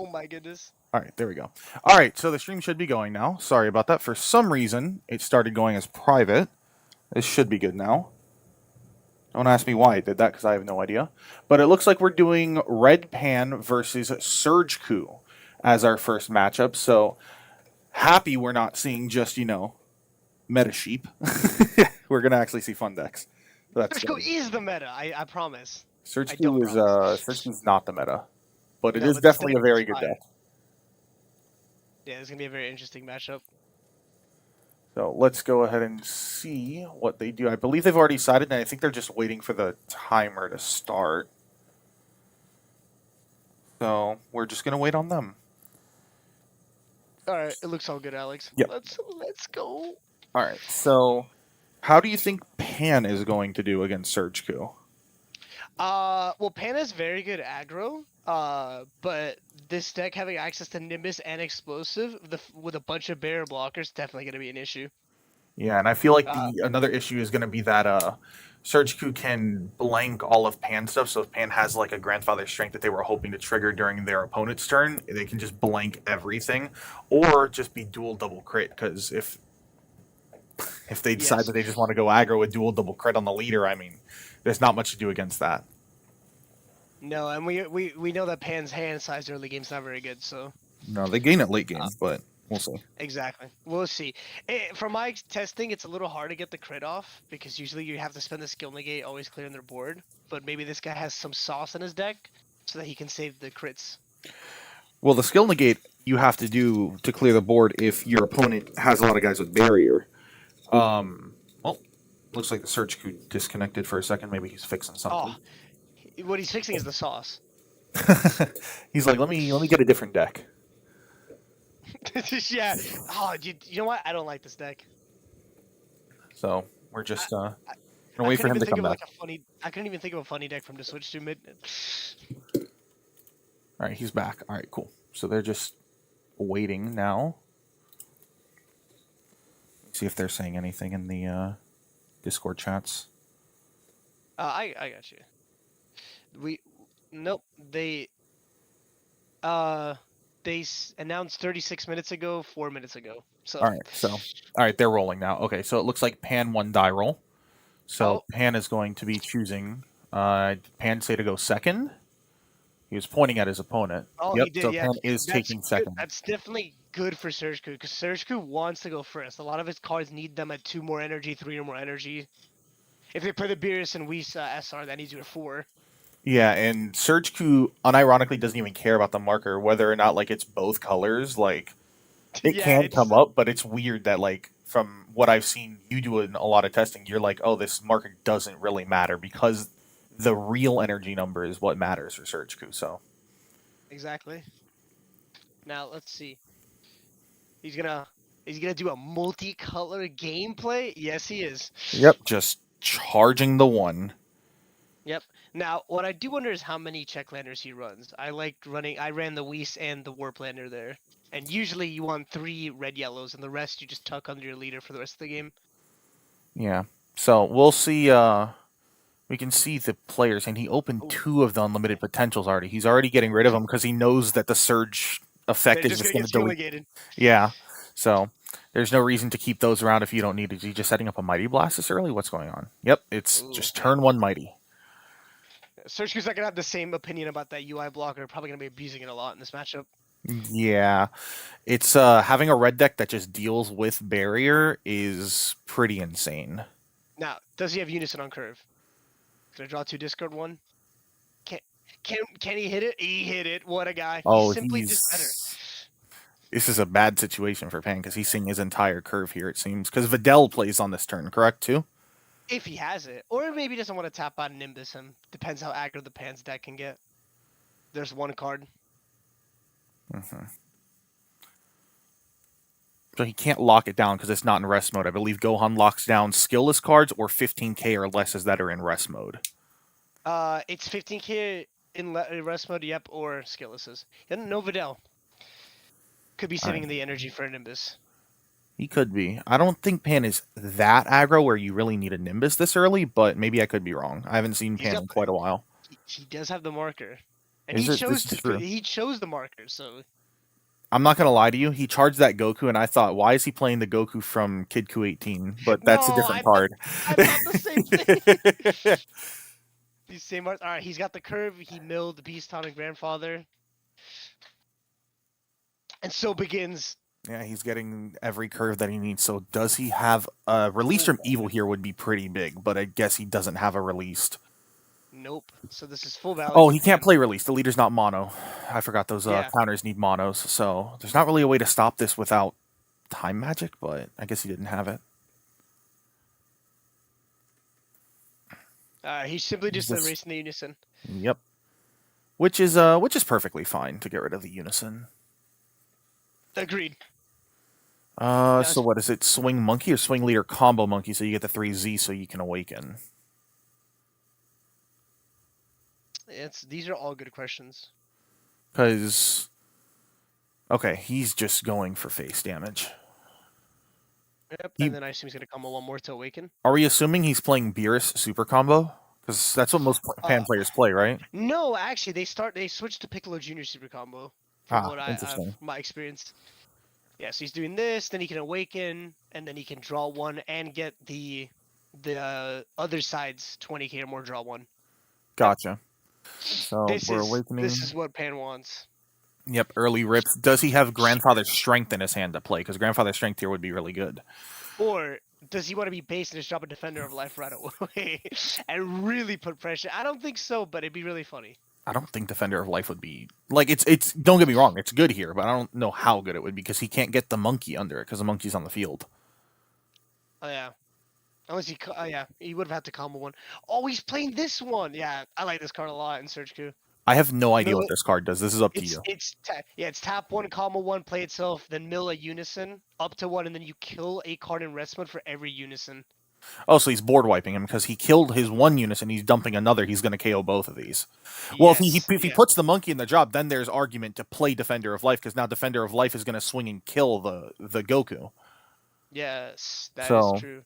Oh my goodness. All right, there we go. All right, so the stream should be going now. Sorry about that. For some reason, it started going as private. This should be good now. Don't ask me why it did that because I have no idea. But it looks like we're doing Red Pan versus Surge Coup as our first matchup. So happy we're not seeing just, meta sheep. We're going to actually see fun decks. So that's Surgical good. is the meta. I promise. Surge I Coup don't is promise. Surge Coup is not the meta, but it No, is but this definitely deck a is very good fire. deck. Yeah, it's gonna be a very interesting matchup. So let's go ahead and see what they do. I believe they've already decided, and I think they're just waiting for the timer to start. So we're just gonna wait on them. All right, it looks all good, Alex. Yep. Let's go. All right. So how do you think Pan is going to do against Surge Coup? Well, Pana's very good aggro. But this deck having access to Nimbus and Explosive with a bunch of barrier blockers definitely gonna be an issue. Yeah, and I feel like Uh, the another issue is going to be that Surge Coup can blank all of Pan stuff. So if Pan has like a Grandfather Strength that they were hoping to trigger during their opponent's turn, they can just blank everything, or just be dual double crit. Because if they decide yes. that they just want to go aggro with dual double crit on the leader, I mean, there's not much to do against that. No, and we know that Pan's hand size early game's not very good, so. No, they gain it late game, Uh, but we'll see. Exactly. We'll see. From my testing, it's a little hard to get the crit off because usually you have to spend the skill negate always clearing their board. But maybe this guy has some sauce in his deck so that he can save the crits. Well, the skill negate you have to do to clear the board if your opponent has a lot of guys with barrier. Well, looks like the Surge Coup disconnected for a second. Maybe he's fixing something. Oh, what he's fixing is the sauce. He's like, let me get a different deck. Yeah. Oh, you know what? I don't like this deck. So we're just gonna I wait for couldn't him even to think come of back. like a funny. I couldn't even think of a funny deck from to switch to mid. All right, he's back. All right, cool. So they're just waiting now. See if they're saying anything in the Discord chats. I got you. Nope. They announced 36 minutes ago, 4 minutes ago. So. All right, they're rolling now. Okay, so it looks like Pan won die roll. So Pan is going to be choosing. Pan say to go second. He was pointing at his opponent. Oh, Yep. he did. So Yeah, Pan is taking good. second. That's definitely good for Surge Coup because Surge Coup wants to go first. A lot of his cards need them at 2 more energy, 3 or more energy. If they play the Beerus and Whis SR, that needs you at 4. Yeah, and Surge Coup unironically doesn't even care about the marker, whether or not like it's both colors. Like it Yeah, can come up, but it's weird that like from what I've seen you do in a lot of testing, you're like, oh, this marker doesn't really matter because the real energy number is what matters for Surge Coup. So exactly. Now let's see. He's gonna do a multicolor gameplay. Yes, he is. yep, just charging the one. Yep. Now, what I do wonder is how many checklanders he runs. I ran the Whis and the Warplander there. And usually you want 3 red yellows and the rest you just tuck under your leader for the rest of the game. Yeah. So we'll see. We can see the players, and he opened 2 of the unlimited potentials already. He's already getting rid of them because he knows that the surge effect is just going to delete. Yeah. So there's no reason to keep those around if you don't need it. Is he just setting up a Mighty Blast this early? What's going on? Yep. It's just turn 1 Mighty. Surge Q's not gonna have the same opinion about that UI blocker. Probably gonna be abusing it a lot in this matchup. Yeah, it's having a red deck that just deals with barrier is pretty insane. Now, does he have Unison on curve? Can I draw 2 discard 1? Can he hit it? He hit it. What a guy! Oh, Simply just better. This is a bad situation for Pan because he's seeing his entire curve here. It seems because Videl plays on this turn, correct too? If he has it, or maybe he doesn't want to tap out Nimbus him. Depends how aggro the Pan's deck can get. There's 1 card. Mm-hmm. So he can't lock it down because it's not in rest mode. I believe Gohan locks down skillless cards or 15k or less that are in rest mode. It's 15k in rest mode, yep, or skilllesses. No Videl. Could be sitting in the energy for a Nimbus. He could be. I don't think Pan is that aggro where you really need a Nimbus this early, but maybe I could be wrong. I haven't seen Pan in quite a while. He does have the marker. And This is true. he chose the marker, so I'm not gonna lie to you. He charged that Goku, and I thought, why is he playing the Goku from Kid Ku 18? But that's a no, different card. I thought the same thing. These same arts. All right, he's got the curve. He milled the Beast Tonic Grandfather, and so begins. Yeah, he's getting every curve that he needs. So does he have a release from Evil here would be pretty big, but I guess he doesn't have a released. Nope. So this is full value. Oh, he can't play release. The leader's not mono. I forgot those Yeah. counters need monos. So there's not really a way to stop this without time magic, but I guess he didn't have it. He's simply just erasing the unison. Yep. Which is perfectly fine to get rid of the unison. Agreed. So what is it? Swing monkey or swing leader combo monkey? So you get the 3Z, so you can awaken. These are all good questions. Because okay, he's just going for face damage. Yep. And then I assume he's gonna combo one more to awaken. Are we assuming he's playing Beerus super combo? Because that's what most fan players play, right? No, actually, they switch to Piccolo Junior super combo. From Interesting. my experience. Yeah, so he's doing this, then he can awaken, and then he can draw one and get the other side's 20k or more draw one. Gotcha. So we're awakening. This is what Pan wants. Yep, early rips. Does he have Grandfather's Strength in his hand to play? Because Grandfather's Strength here would be really good. Or does he want to be base and just drop a Defender of Life right away and really put pressure? I don't think so, but it'd be really funny. I don't think Defender of Life would be like it's. Don't get me wrong, it's good here, but I don't know how good it would be because he can't get the monkey under it because the monkey's on the field. Oh yeah, unless he would have had to combo one. Oh, he's playing this one. Yeah, I like this card a lot in Surge Coup. I have no idea what this card does. This is up to you. It's tap one, combo one, play itself, then mill a unison up to one, and then you kill a card in rest mode for every unison. Oh, so he's board wiping him because he killed his one unison. He's dumping another. He's going to KO both of these. Well, if he puts the monkey in the job, then there's argument to play Defender of Life because now Defender of Life is going to swing and kill the Goku. Yes, that is true.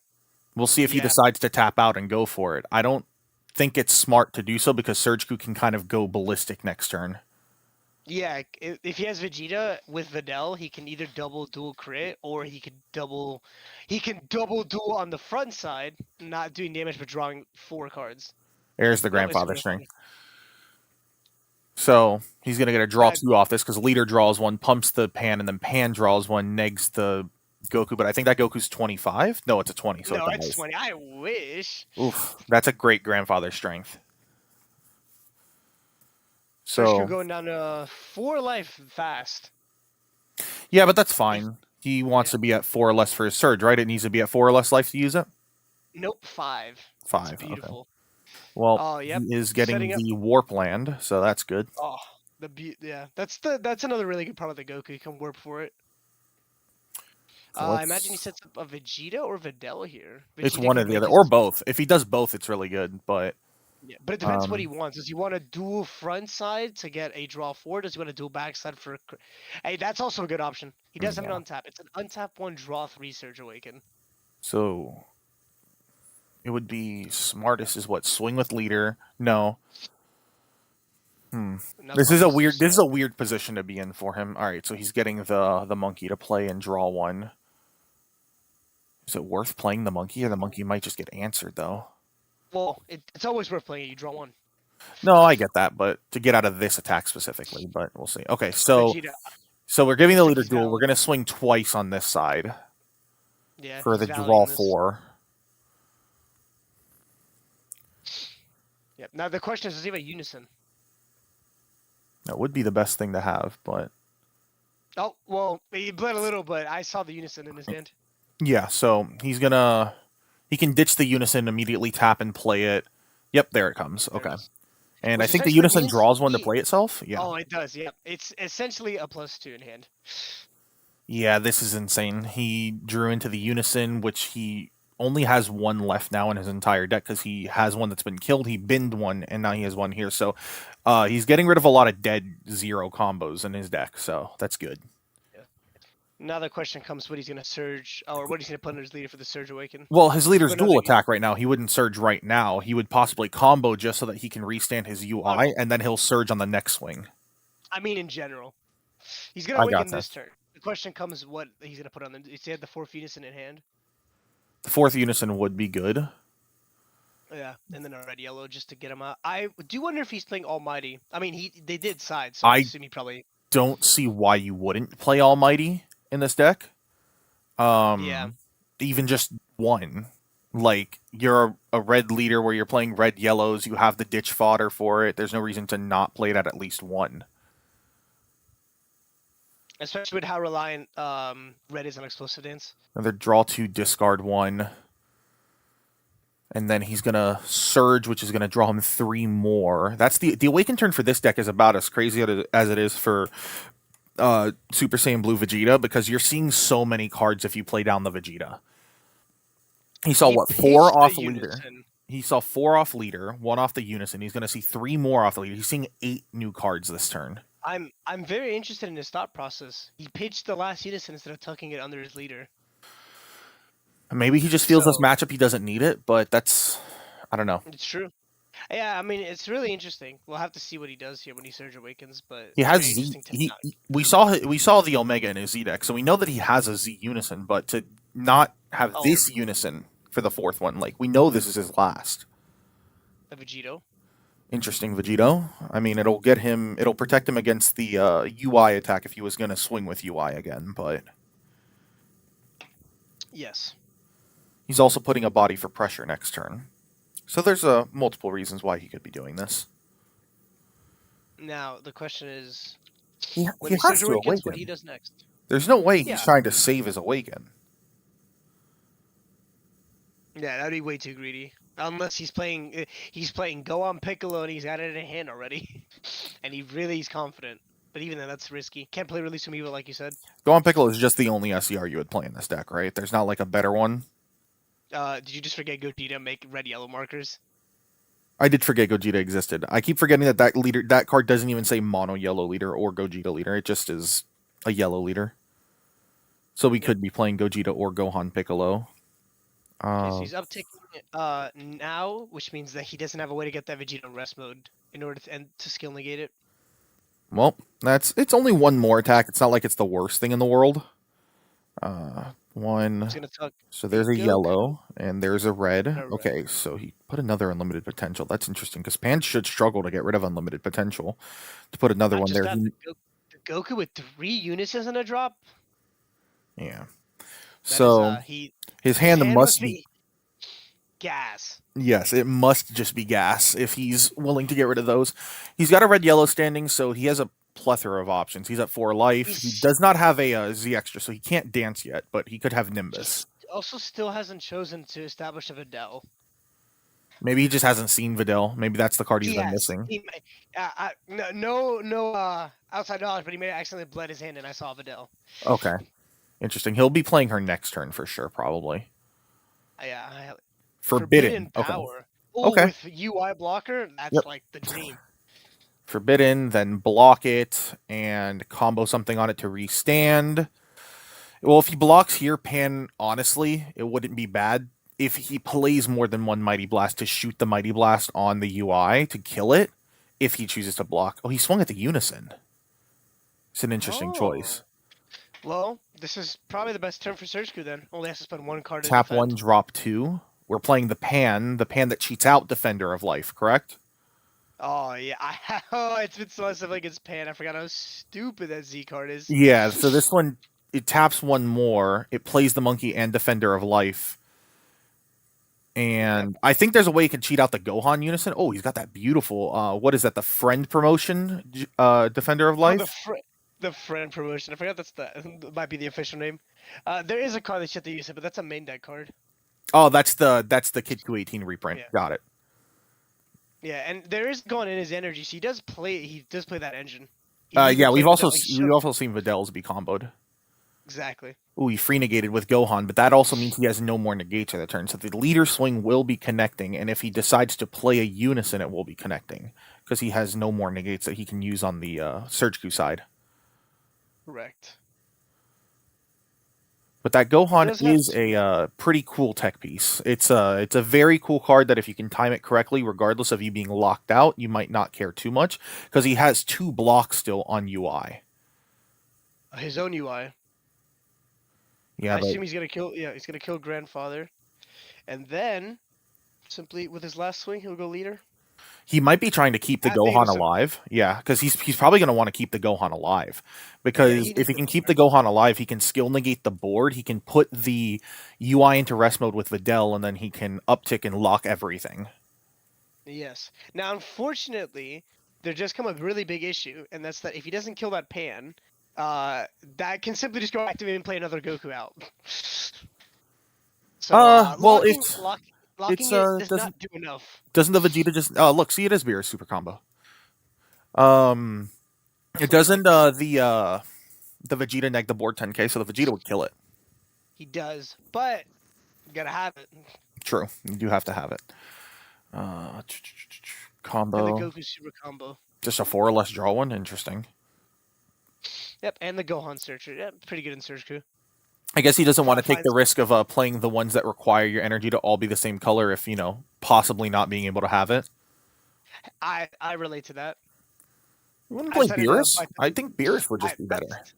We'll see if he decides to tap out and go for it. I don't think it's smart to do so because Surge Coup can kind of go ballistic next turn. Yeah, if he has Vegeta with Videl, he can either double dual crit or he can double dual on the front side, not doing damage but drawing 4 cards. There's the Grandfather Strength. So he's gonna get a draw 2 off this because leader draws 1, pumps the Pan, and then Pan draws 1, negs the Goku. But I think that Goku's 25. No, it's a 20. So no, it's 20. I wish. Oof, that's a great Grandfather Strength. So you're going down to 4 life fast. Yeah, but that's fine. He wants to be at 4 or less for his surge, right? It needs to be at 4 or less life to use it? Nope, 5. 5. That's beautiful. Okay. Well, he is getting the Warp Land, so that's good. Oh, that's another really good part of the Goku. You can warp for it. So I imagine he sets up a Vegeta or Videl here. It's one or the other, or both. If he does both, it's really good, but... Yeah, but it depends what he wants. Does he want a dual front side to get a draw 4? Does he want a dual backside for... Hey, that's also a good option. He does have an untap. It's an untap 1, draw 3, Surge Awaken. So... it would be smartest is what? Swing with leader? No. This is a weird position to be in for him. Alright, so he's getting the monkey to play and draw 1. Is it worth playing the monkey, or the monkey might just get answered, though? Well, it's always worth playing it. You draw 1. No, I get that, but to get out of this attack specifically, but we'll see. Okay, so we're giving the leader duel. We're going to swing twice on this side. Yeah, for the draw 4. Yep. Now the question is, does he have a unison? That would be the best thing to have, but... Oh, well, he bled a little, but I saw the unison in his hand. Yeah, so he's gonna... he can ditch the unison, immediately tap and play it. Yep, there it comes. Okay. And I think the unison draws 1 to play itself? Yeah. Oh, it does, yeah. It's essentially a +2 in hand. Yeah, this is insane. He drew into the unison, which he only has 1 left now in his entire deck because he has 1 that's been killed. He binned 1, and now he has 1 here. So he's getting rid of a lot of dead 0 combos in his deck, so that's good. Now the question comes: what he's gonna surge, or what he's gonna put under his leader for the Surge Awaken. Well, his He's leader's put another. dual attack right now. He wouldn't surge right now. He would possibly combo just so that he can restand his Oh UI, no, and then he'll surge on the next swing. I mean in general. He's gonna I got awaken this this. turn. The question comes: what he's gonna put on them? He had the 4th Unison in hand. The 4th Unison would be good. Yeah, and then a red yellow just to get him out. I do wonder if he's playing Almighty. I mean, they did side, so I I assume he probably. don't see why you wouldn't play Almighty in this deck. Yeah, Even just one. Like, you're a red leader where you're playing red yellows, you have the ditch fodder for it. There's no reason to not play that at least one. especially with how reliant red is on explosive dance. Another draw 2, discard 1. And then he's gonna surge, which is gonna draw him 3 more. That's the awaken turn for this deck is about as crazy as it is for Super Saiyan Blue Vegeta, because you're seeing so many cards if you play down the Vegeta. He saw He what, 4 pitched a off leader. Unison. He saw 4 off leader, 1 off the Unison. He's gonna see 3 more off the leader. He's seeing 8 new cards this turn. I'm very interested in his thought process. He pitched the last Unison instead of tucking it under his leader. Maybe he just feels this So matchup he doesn't need it, but that's, I don't know. it's true. Yeah, I mean it's really interesting. We'll have to see what he does here when he Surge Awakens, but He it's has very Z. interesting to not. We saw the Omega in his Z deck, so we know that he has a Z Unison. But to not have Oh, this Unison for the 4th one, like, we know this is his last. a Vegito. Interesting, Vegito. I mean, it'll protect him against the UI attack if he was going to swing with UI again. But Yes. he's also putting a body for pressure next turn. So there's multiple reasons why he could be doing this. Now the question is, He when he has Surge to Awakens, what awaken. he does next. There's no way he's Yeah. trying to save his awaken. Yeah, that'd be way too greedy. Unless he's playing Go on Piccolo and he's got it in hand already, and he's confident. But even then, that's risky. Can't play Release Amiibo like you said. Gohan Piccolo is just the only SCR you would play in this deck, right? There's not like a better one. Did you just forget Gogeta make red yellow markers? I did forget Gogeta existed. I keep forgetting that card doesn't even say mono yellow leader or Gogeta leader. It just is a yellow leader. So we could be playing Gogeta or Gohan Piccolo. Okay, so he's upticking now, which means that he doesn't have a way to get that Vegeta rest mode in order to skill negate it. Well, it's only one more attack. It's not like it's the worst thing in the world. One. He's gonna tuck. So there's a Goku. yellow and there's a red. A red. Okay, so he put another unlimited potential. That's interesting because Pan should struggle to get rid of unlimited potential. To put another Not one just there, that, the Goku with 3 Unisons in a drop. yeah. That So is, his hand must be. gas. Yes, it must just be gas if he's willing to get rid of those. He's got a red yellow standing, so he has a plethora of options. He's at 4 life. He does not have a Z extra, so he can't dance yet, but he could have Nimbus. He also still hasn't chosen to establish a Videl. Maybe he just hasn't seen Videl. Maybe that's the card he's been missing. No outside knowledge, but he may have accidentally bled his hand and I saw Videl. Okay. Interesting. He'll be playing her next turn for sure, probably. Yeah. Forbidden. Power. Okay. Ooh, Okay. with UI blocker, that's Yep. like the dream. Forbidden, then block it and combo something on it to restand. Well, if he blocks here, Pan, honestly, it wouldn't be bad if he plays more than one Mighty Blast to shoot the Mighty Blast on the UI to kill it if he chooses to block. Oh, he swung at the Unison. It's an interesting choice. Well, this is probably the best turn for Surge Crew then. Only has to spend 1 card to Tap defend. 1, drop 2. We're playing the Pan that cheats out Defender of Life, correct? Oh, yeah. It's been so like against Pan. I forgot how stupid that Z card is. Yeah, so this one, it taps 1 more. It plays the Monkey and Defender of Life. And I think there's a way you can cheat out the Gohan Unison. Oh, he's got that beautiful, what is that, the Friend Promotion Defender of Life? The friend promotion. I forgot that might be the official name. There is a card that you have to use it, but that's a main deck card. Oh, that's the Kid 218 reprint. Yeah. Got it. Yeah, and there is going in his energy, so he does play that engine. Yeah, we've also seen Videls be comboed. Exactly. Ooh, he free negated with Gohan, but that also means he has no more negates at the turn. So the leader swing will be connecting, and if he decides to play a Unison, it will be connecting because he has no more negates that he can use on the Surge Q side. Correct. But that He Gohan does have is two. a pretty cool tech piece. It's a very cool card that if you can time it correctly, regardless of you being locked out, you might not care too much because he has 2 blocks still on UI. His own UI. Yeah, I but assume he's gonna kill. Yeah, he's gonna kill grandfather, and then simply with his last swing, he'll go leader. he might be trying to keep the I think Gohan so. alive. Yeah, because he's probably going to want to keep the Gohan alive Yeah, because he if needs he the can keep power. the Gohan alive, he can skill negate the board. He can put the UI into rest mode with Videl, and then he can uptick and lock everything. Yes. Now, unfortunately, there just come a really big issue, and that's that if he doesn't kill that pan, that can simply just go activate and play another Goku out. So Well, locking it's it does doesn't not do enough. doesn't the Vegeta just look, see, it is Beerus super combo. Um, it Definitely doesn't likes. the Vegeta neg the board 10k, so the Vegeta would kill it. He does, but you gotta have it. True, you do have to have it. And the Combo, Goku Super Combo. just a 4 or less draw one. Interesting. Yep, and the Gohan Searcher. Yep, pretty good in Search. I guess he doesn't want to take the Finds risk of playing the ones that require your energy to all be the same color if, possibly not being able to have it. I relate to that. You wouldn't I play decided to Beerus? bite I the think Beerus would I just be better. that's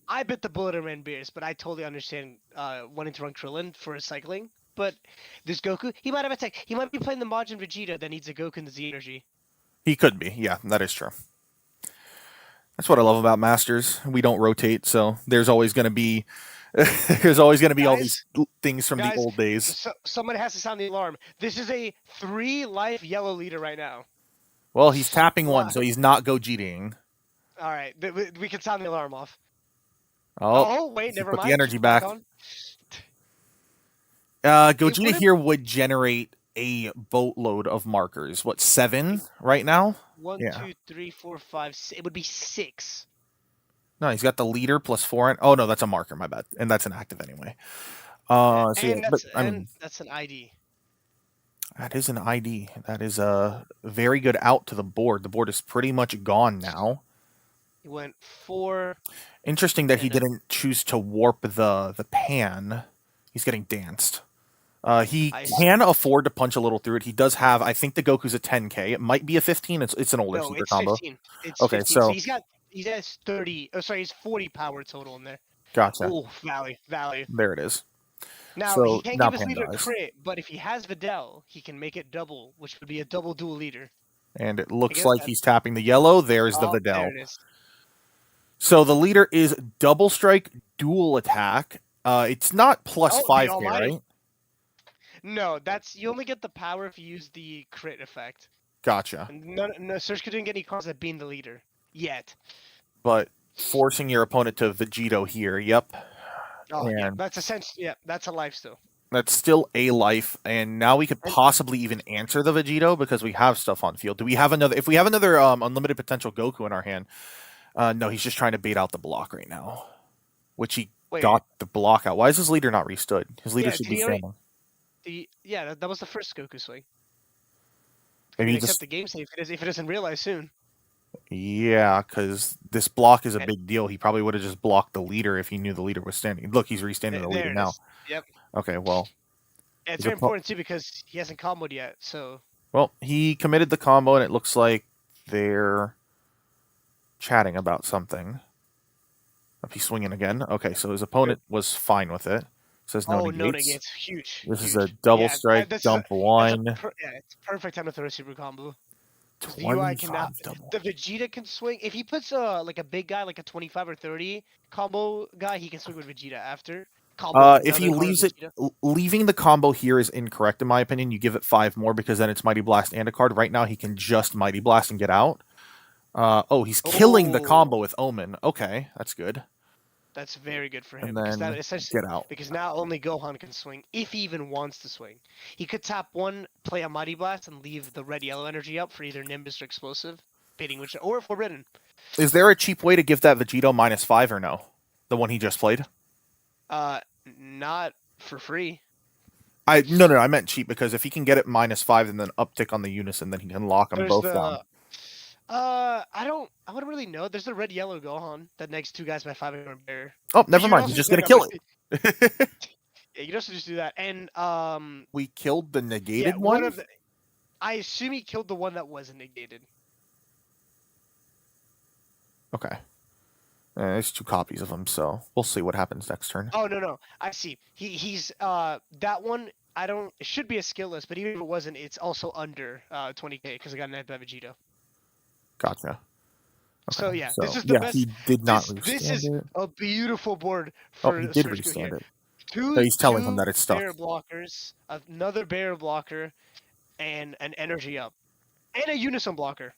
I bit the bullet and ran Beerus, but I totally understand wanting to run Krillin for cycling. But this Goku, he might have attack. He might be playing the Majin Vegeta that needs a Goku and the Z energy. He could be. Yeah, that is true. That's what I love about Masters. We don't rotate, so there's always going to be all these Guys, things from the guys, old days. someone has to sound the alarm. This is a 3-life yellow leader right now. Well, he's tapping one, Wow. so he's not Gogetaing. All right, we can sound the alarm off. Oh, Oh wait, he never put the mind. energy Keep back back. on. It Gogeta would have here would generate a boatload of markers. What, 7 right now? one, Yeah. 2, 3, 4, 5. It would be 6. No, he's got the leader plus 4. Oh no, that's a marker. My bad, and that's an active anyway. So yeah, but I And mean, that's an ID. that is an ID. That is a very good out to the board. The board is pretty much gone now. He went 4 Interesting that he and a didn't choose to warp the pan. He's getting danced. He ice. can afford to punch a little through it. He does have, I think the Goku's a 10k. It might be a 15. It's an older No, super it's combo. 15. It's Okay, 15. So so he has 30. Oh, sorry, he's 40 power total in there. gotcha. Oh, value. There it is. Now he So can't now give his pan leader a dies, crit, but if he has Videl, he can make it double, which would be a double dual leader. and it looks Against like that. he's tapping the yellow. There's the Oh, there Videl. it is. So the leader is double strike, dual attack. It's not plus Oh, the 5k, Almighty. right? No, that's you only get the power if you use the crit effect. Gotcha. And no, Surge didn't get any cards at being the leader yet. But forcing your opponent to Vegito here. Yep. Oh yeah, And that's essentially that's a life still. that's still a life. And now we could And possibly even answer the Vegito because we have stuff on field. Do we have another? If we have another unlimited potential Goku in our hand, no, he's just trying to bait out the block right now, which he wait, got the block out. Why is his leader not restood? His leader yeah, should did be he already? standing. That was the first Goku swing. Maybe Can he accept just the game save if it doesn't realize soon. yeah, because this block is a And big deal. He probably would have just blocked the leader if he knew the leader was standing. Look, he's restanding the leader there it now. is. Yep. Okay, well, And it's his very oppo- important too because he hasn't comboed yet. So well, he committed the combo, and it looks like they're chatting about something. If he's swinging again, okay, so his opponent was fine with it. Says no oh no negates. negates, huge. This is Huge. a double Yeah, strike, this is dump one, it's perfect time to throw a super combo. The UI 25 cannot. double. The Vegeta can swing if he puts like a big guy like a 25 or 30 combo guy. He can swing with Vegeta after combo with If he another card of leaves it, Vegeta. leaving the combo here is incorrect in my opinion. You give it 5 more because then it's Mighty Blast and a card. Right now he can just Mighty Blast and get out. He's killing the combo Oh, with Omen. Okay, that's good. that's very good for And him because that then essentially get out. because now only Gohan can swing if he even wants to swing. He could tap one, play a Mighty Blast, and leave the red yellow energy up for either Nimbus or Explosive, baiting which or Forbidden. Is there a cheap way to give that Vegito -5 or no? The one he just played? Not for free. No, I meant cheap because if he can get it -5 and then uptick on the unison, then he can lock them There's both the down. I wouldn't really know. There's the red yellow Gohan that next two guys by 5 and bear. Oh, But never you mind. also He's just get gonna it kill with it. Yeah, you can also just do that. And We killed the yeah, negated one one? of the. I assume he killed the one that wasn't negated. Okay. There's 2 copies of him, so we'll see what happens next turn. Oh no, I see. He's that one. I don't. It should be a skill list, but even if it wasn't, it's also under 20k because I got an by Vegito. Gotcha. So Okay. yeah, this So, is the yeah, best. he did not This restand is it. a beautiful board Oh, he for did Surgical here. restand it. So Two he's telling him two that it's stuck. bear blockers, another bear blocker, and an energy up, and a unison blocker.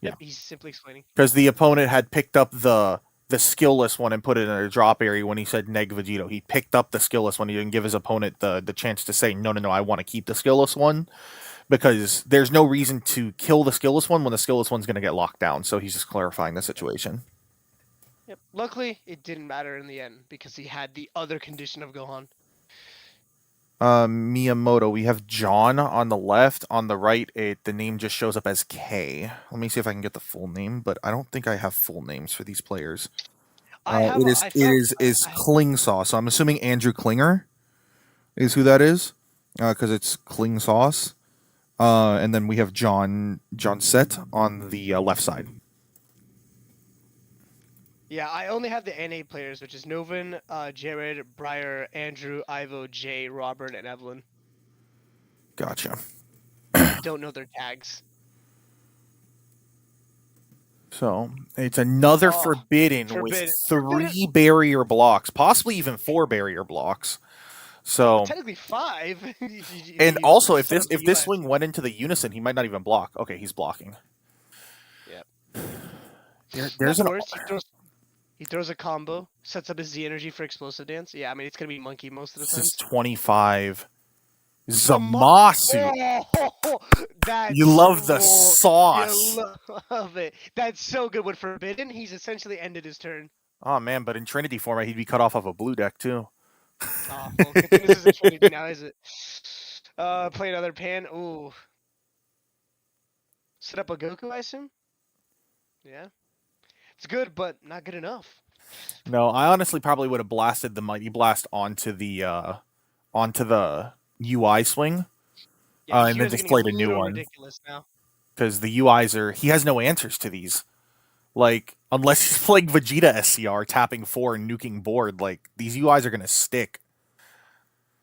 Yeah. Yep, he's simply explaining. Because the opponent had picked up the skillless one and put it in a drop area when he said neg Vegito. He picked up the skillless one. He didn't give his opponent the chance to say, no, I want to keep the skillless one. Because there's no reason to kill the skillless one when the skillless one's going to get locked down. So he's just clarifying the situation. Yep. Luckily, it didn't matter in the end because he had the other condition of Gohan. Miyamoto, we have John on the left. On the right, the name just shows up as K. Let me see if I can get the full name, but I don't think I have full names for these players. I have. It is I it thought. is Klingsaw. So I'm assuming Andrew Klinger is who that is, because it's Kling Sauce. And then we have John Set on the left side. Yeah, I only have the NA players, which is Novin, Jared, Briar, Andrew, Ivo, Jay, Robert, and Evelyn. Gotcha. I don't know their tags. So it's another Oh, forbidden with Forbidden. 3 barrier blocks, possibly even 4 barrier blocks. So Technically 5. and you also set up the if this UI. swing went into the unison, he might not even block. Okay, he's blocking. Yep. There's Nothing an worse. He throws a combo, sets up his Z energy for explosive dance. Yeah, I mean it's gonna be monkey most of the this is times. 25 Zamasu. Oh, You that's love the you sauce. love it. That's so good. With Forbidden, he's essentially ended his turn. Oh man, but in Trinity format, he'd be cut off of a blue deck too. Oh, well, good thing this isn't Trinity now, is it? Play another pan. Ooh. Set up a Goku, I assume? Yeah. It's good, but not good enough. No, I honestly probably would have blasted the Mighty Blast onto the UI swing, Yeah, you and then guys are just getting a played a new little one ridiculous now. because the UIs are he has no answers to these. Like unless he's playing Vegeta SCR, tapping 4 and nuking board, like these UIs are gonna stick.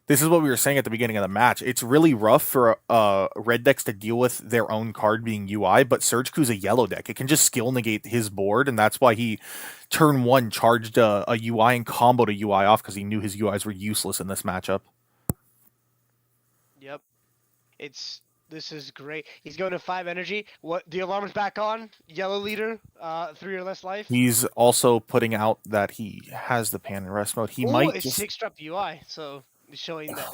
This is what we were saying at the beginning of the match. It's really rough for red decks to deal with their own card being UI, but Surgiku's a yellow deck. It can just skill negate his board, and that's why he turn 1 charged a UI and comboed a UI off because he knew his UIs were useless in this matchup. Yep. This is great. He's going to 5 energy. What the alarm's back on? Yellow leader, 3 or less life. He's also putting out that he has the pan and rest mode. He Oh, might it's just 6 drop the UI, so showing that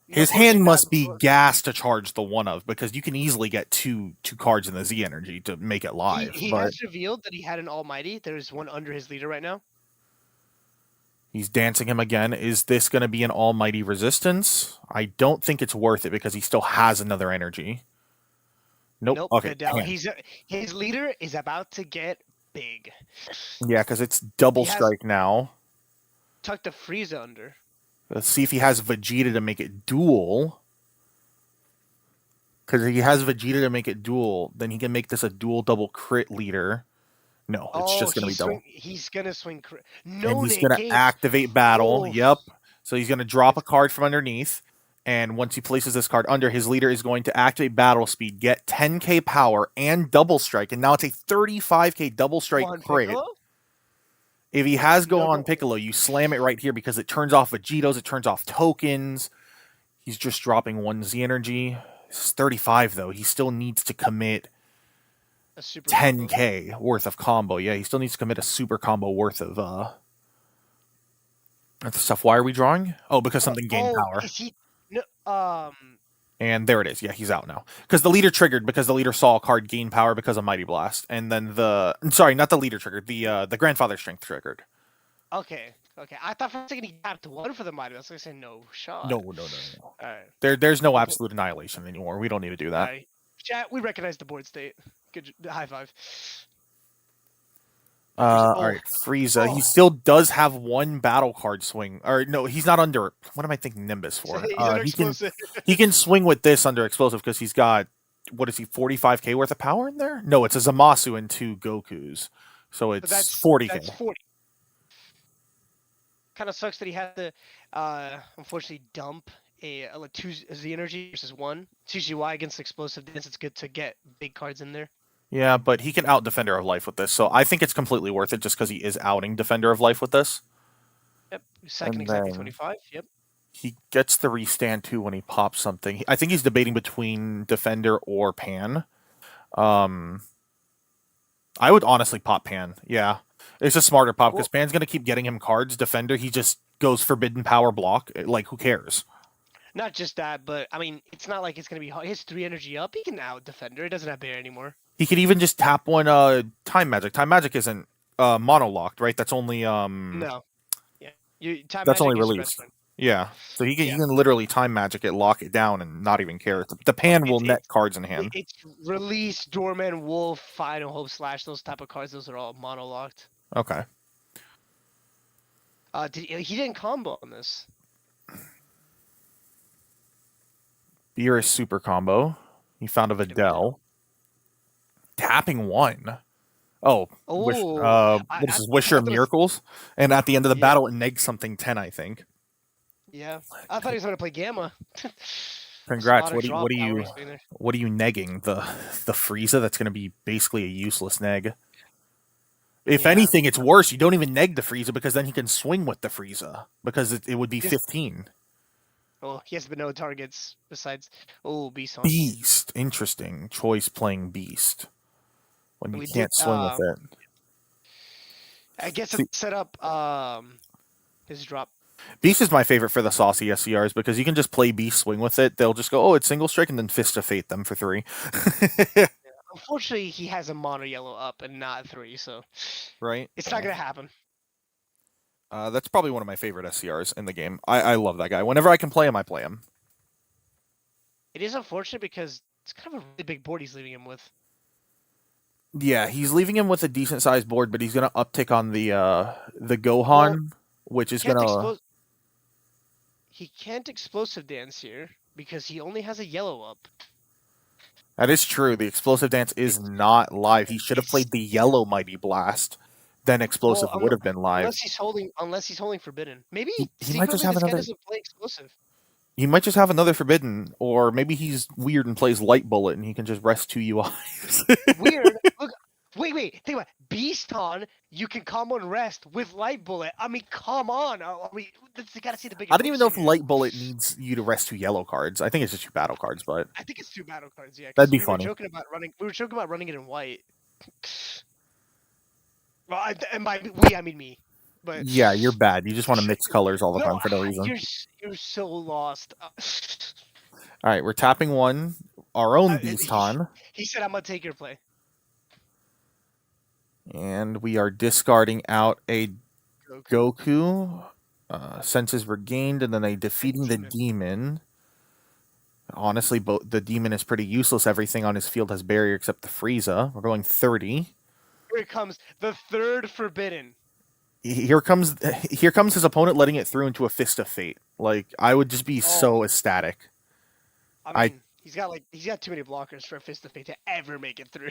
his hand pushing that must be before. gas to charge the one of because you can easily get two cards in the Z energy to make it live. He But has revealed that he had an Almighty. There's one under his leader right now. he's dancing him again. Is this going to be an almighty resistance? I don't think it's worth it because he still has another energy. Nope. Nope, Okay. Videl. Pan. His leader is about to get big. Yeah, because it's double He has strike now. tucked a Frieza under. Let's see if he has Vegeta to make it dual. Because if he has Vegeta to make it dual, then he can make this a dual double crit leader. No, it's just going to be double. He's gonna swing. And No he's going to negate. activate battle. Oh, Yep. So he's going to drop a card from underneath. And once he places this card under, his leader is going to activate battle speed, get 10k power, and double strike. And now it's a 35k double strike Gohan crit. Piccolo? If he has No, Gohan Piccolo, you slam it right here because it turns off Vegetos, it turns off tokens. He's just dropping 1 Z energy. This is 35, though. He still needs to commit a super 10k combo. worth of combo. Yeah, he still needs to commit a super combo worth of stuff. Why are we drawing? Oh, because something gained power. Is he? No, And there it is. Yeah, he's out now. Because the leader triggered because the leader saw a card gain power because of Mighty Blast. And then sorry, not the leader triggered. The grandfather strength triggered. Okay. I thought for a second he tapped 1 for the Mighty. I was gonna say no shot. No. All right. There's no absolute annihilation anymore. We don't need to do that. All right. Chat, we recognize the board state. Good high five. All Oh, right, Frieza. He oh. still does have one battle card swing. Or no, he's not under. What am I thinking Nimbus So for? he's under He can explosive. swing with this under explosive because he's got what is he 45k worth of power in there? No, it's a Zamasu and two Gokus, so But it's that's 40k. 40. Kind of sucks that he had to, unfortunately, dump like two Z energy versus one. It's usually why against explosive dance it's good to get big cards in there. Yeah, but he can out Defender of Life with this, so I think it's completely worth it just because he is outing Defender of Life with this. Yep, second And exactly then 25. Yep. he gets the restand too when he pops something. I think he's debating between Defender or Pan. Um, I would honestly pop Pan. Yeah, it's a smarter pop because Well, Pan's gonna keep getting him cards. Defender, he just goes Forbidden Power block. Like, who cares? not just that, but I mean, it's not like it's gonna be hard. He has 3 energy up. He can out defender. It doesn't have bear anymore. He could even just tap one Time Magic. Time Magic isn't mono locked, right? No. Yeah. You time That's only magic is scratch released. run. Yeah. So he Yeah. can literally Time Magic it, lock it down, and not even care. The Well, pan will net cards in hand. it's release, Doorman, Wolf, Final Hope, Slash. Those type of cards. Those are all mono locked. Okay. He didn't combo on this. Beerus super combo. He found a Videl. Tapping one. Oh, Oh, what is I this? Wisher thought it was, Miracles, and at the end of the yeah, battle, it negs something 10, I think. yeah. I thought he was gonna play Gamma. Congrats. Spot or drop power. What are you negging? The Frieza that's going to be basically a useless neg. If Yeah. anything, it's worse. You don't even neg the Frieza because then he can swing with the Frieza because it would be Yes. 15. Oh, he has been no targets besides. Oh, Bison. Beast. Interesting choice playing Beast when you We can't did. swing with it. I guess See, it set up his drop. Beast is my favorite for the saucy SCRs because you can just play Beast, swing with it. They'll just go, oh, it's single strike, and then Fist of Fate them for 3. Unfortunately, he has a mono yellow up and not 3, so Right? it's not gonna happen. That's probably one of my favorite SCRs in the game. I love that guy. Whenever I can play him, I play him. It is unfortunate because it's kind of a really big board he's leaving him with. Yeah, he's leaving him with a decent sized board, but he's gonna uptick on the Gohan, Well, which is can't gonna. he can't explosive dance here because he only has a yellow up. That is true. The explosive dance is It's not live. He should have played the yellow Mighty Blast. Then explosive well, would have been live. unless he's holding forbidden. Maybe He might just secretly have this guy another. doesn't play explosive. He might just have another forbidden, or maybe he's weird and plays light bullet, and he can just rest 2 UIs. Weird. Look, wait. Think about it. Beast on. You can combo and rest with light bullet. I mean, come on. You gotta see the bigger. I don't even know if picture here. light bullet needs you to rest 2 yellow cards. I think it's just 2 battle cards, but I think it's 2 battle cards. Yeah, that'd because be we funny. were joking about running. We were joking about running it in white. Well, and by we I mean me. But Yeah, you're bad. You just want to mix colors all the no, time for no reason. you're so lost. All right, we're tapping one. Our own Beast on. He said, "I'm gonna take your play." And we are discarding out a Goku. Senses regained, and then a defeating the demon. Honestly, the demon is pretty useless. Everything on his field has barrier except the Frieza. We're going 30. Here comes the third forbidden. Here comes his opponent letting it through into a Fist of Fate. Like, I would just be so ecstatic. I mean, he's got too many blockers for a Fist of Fate to ever make it through.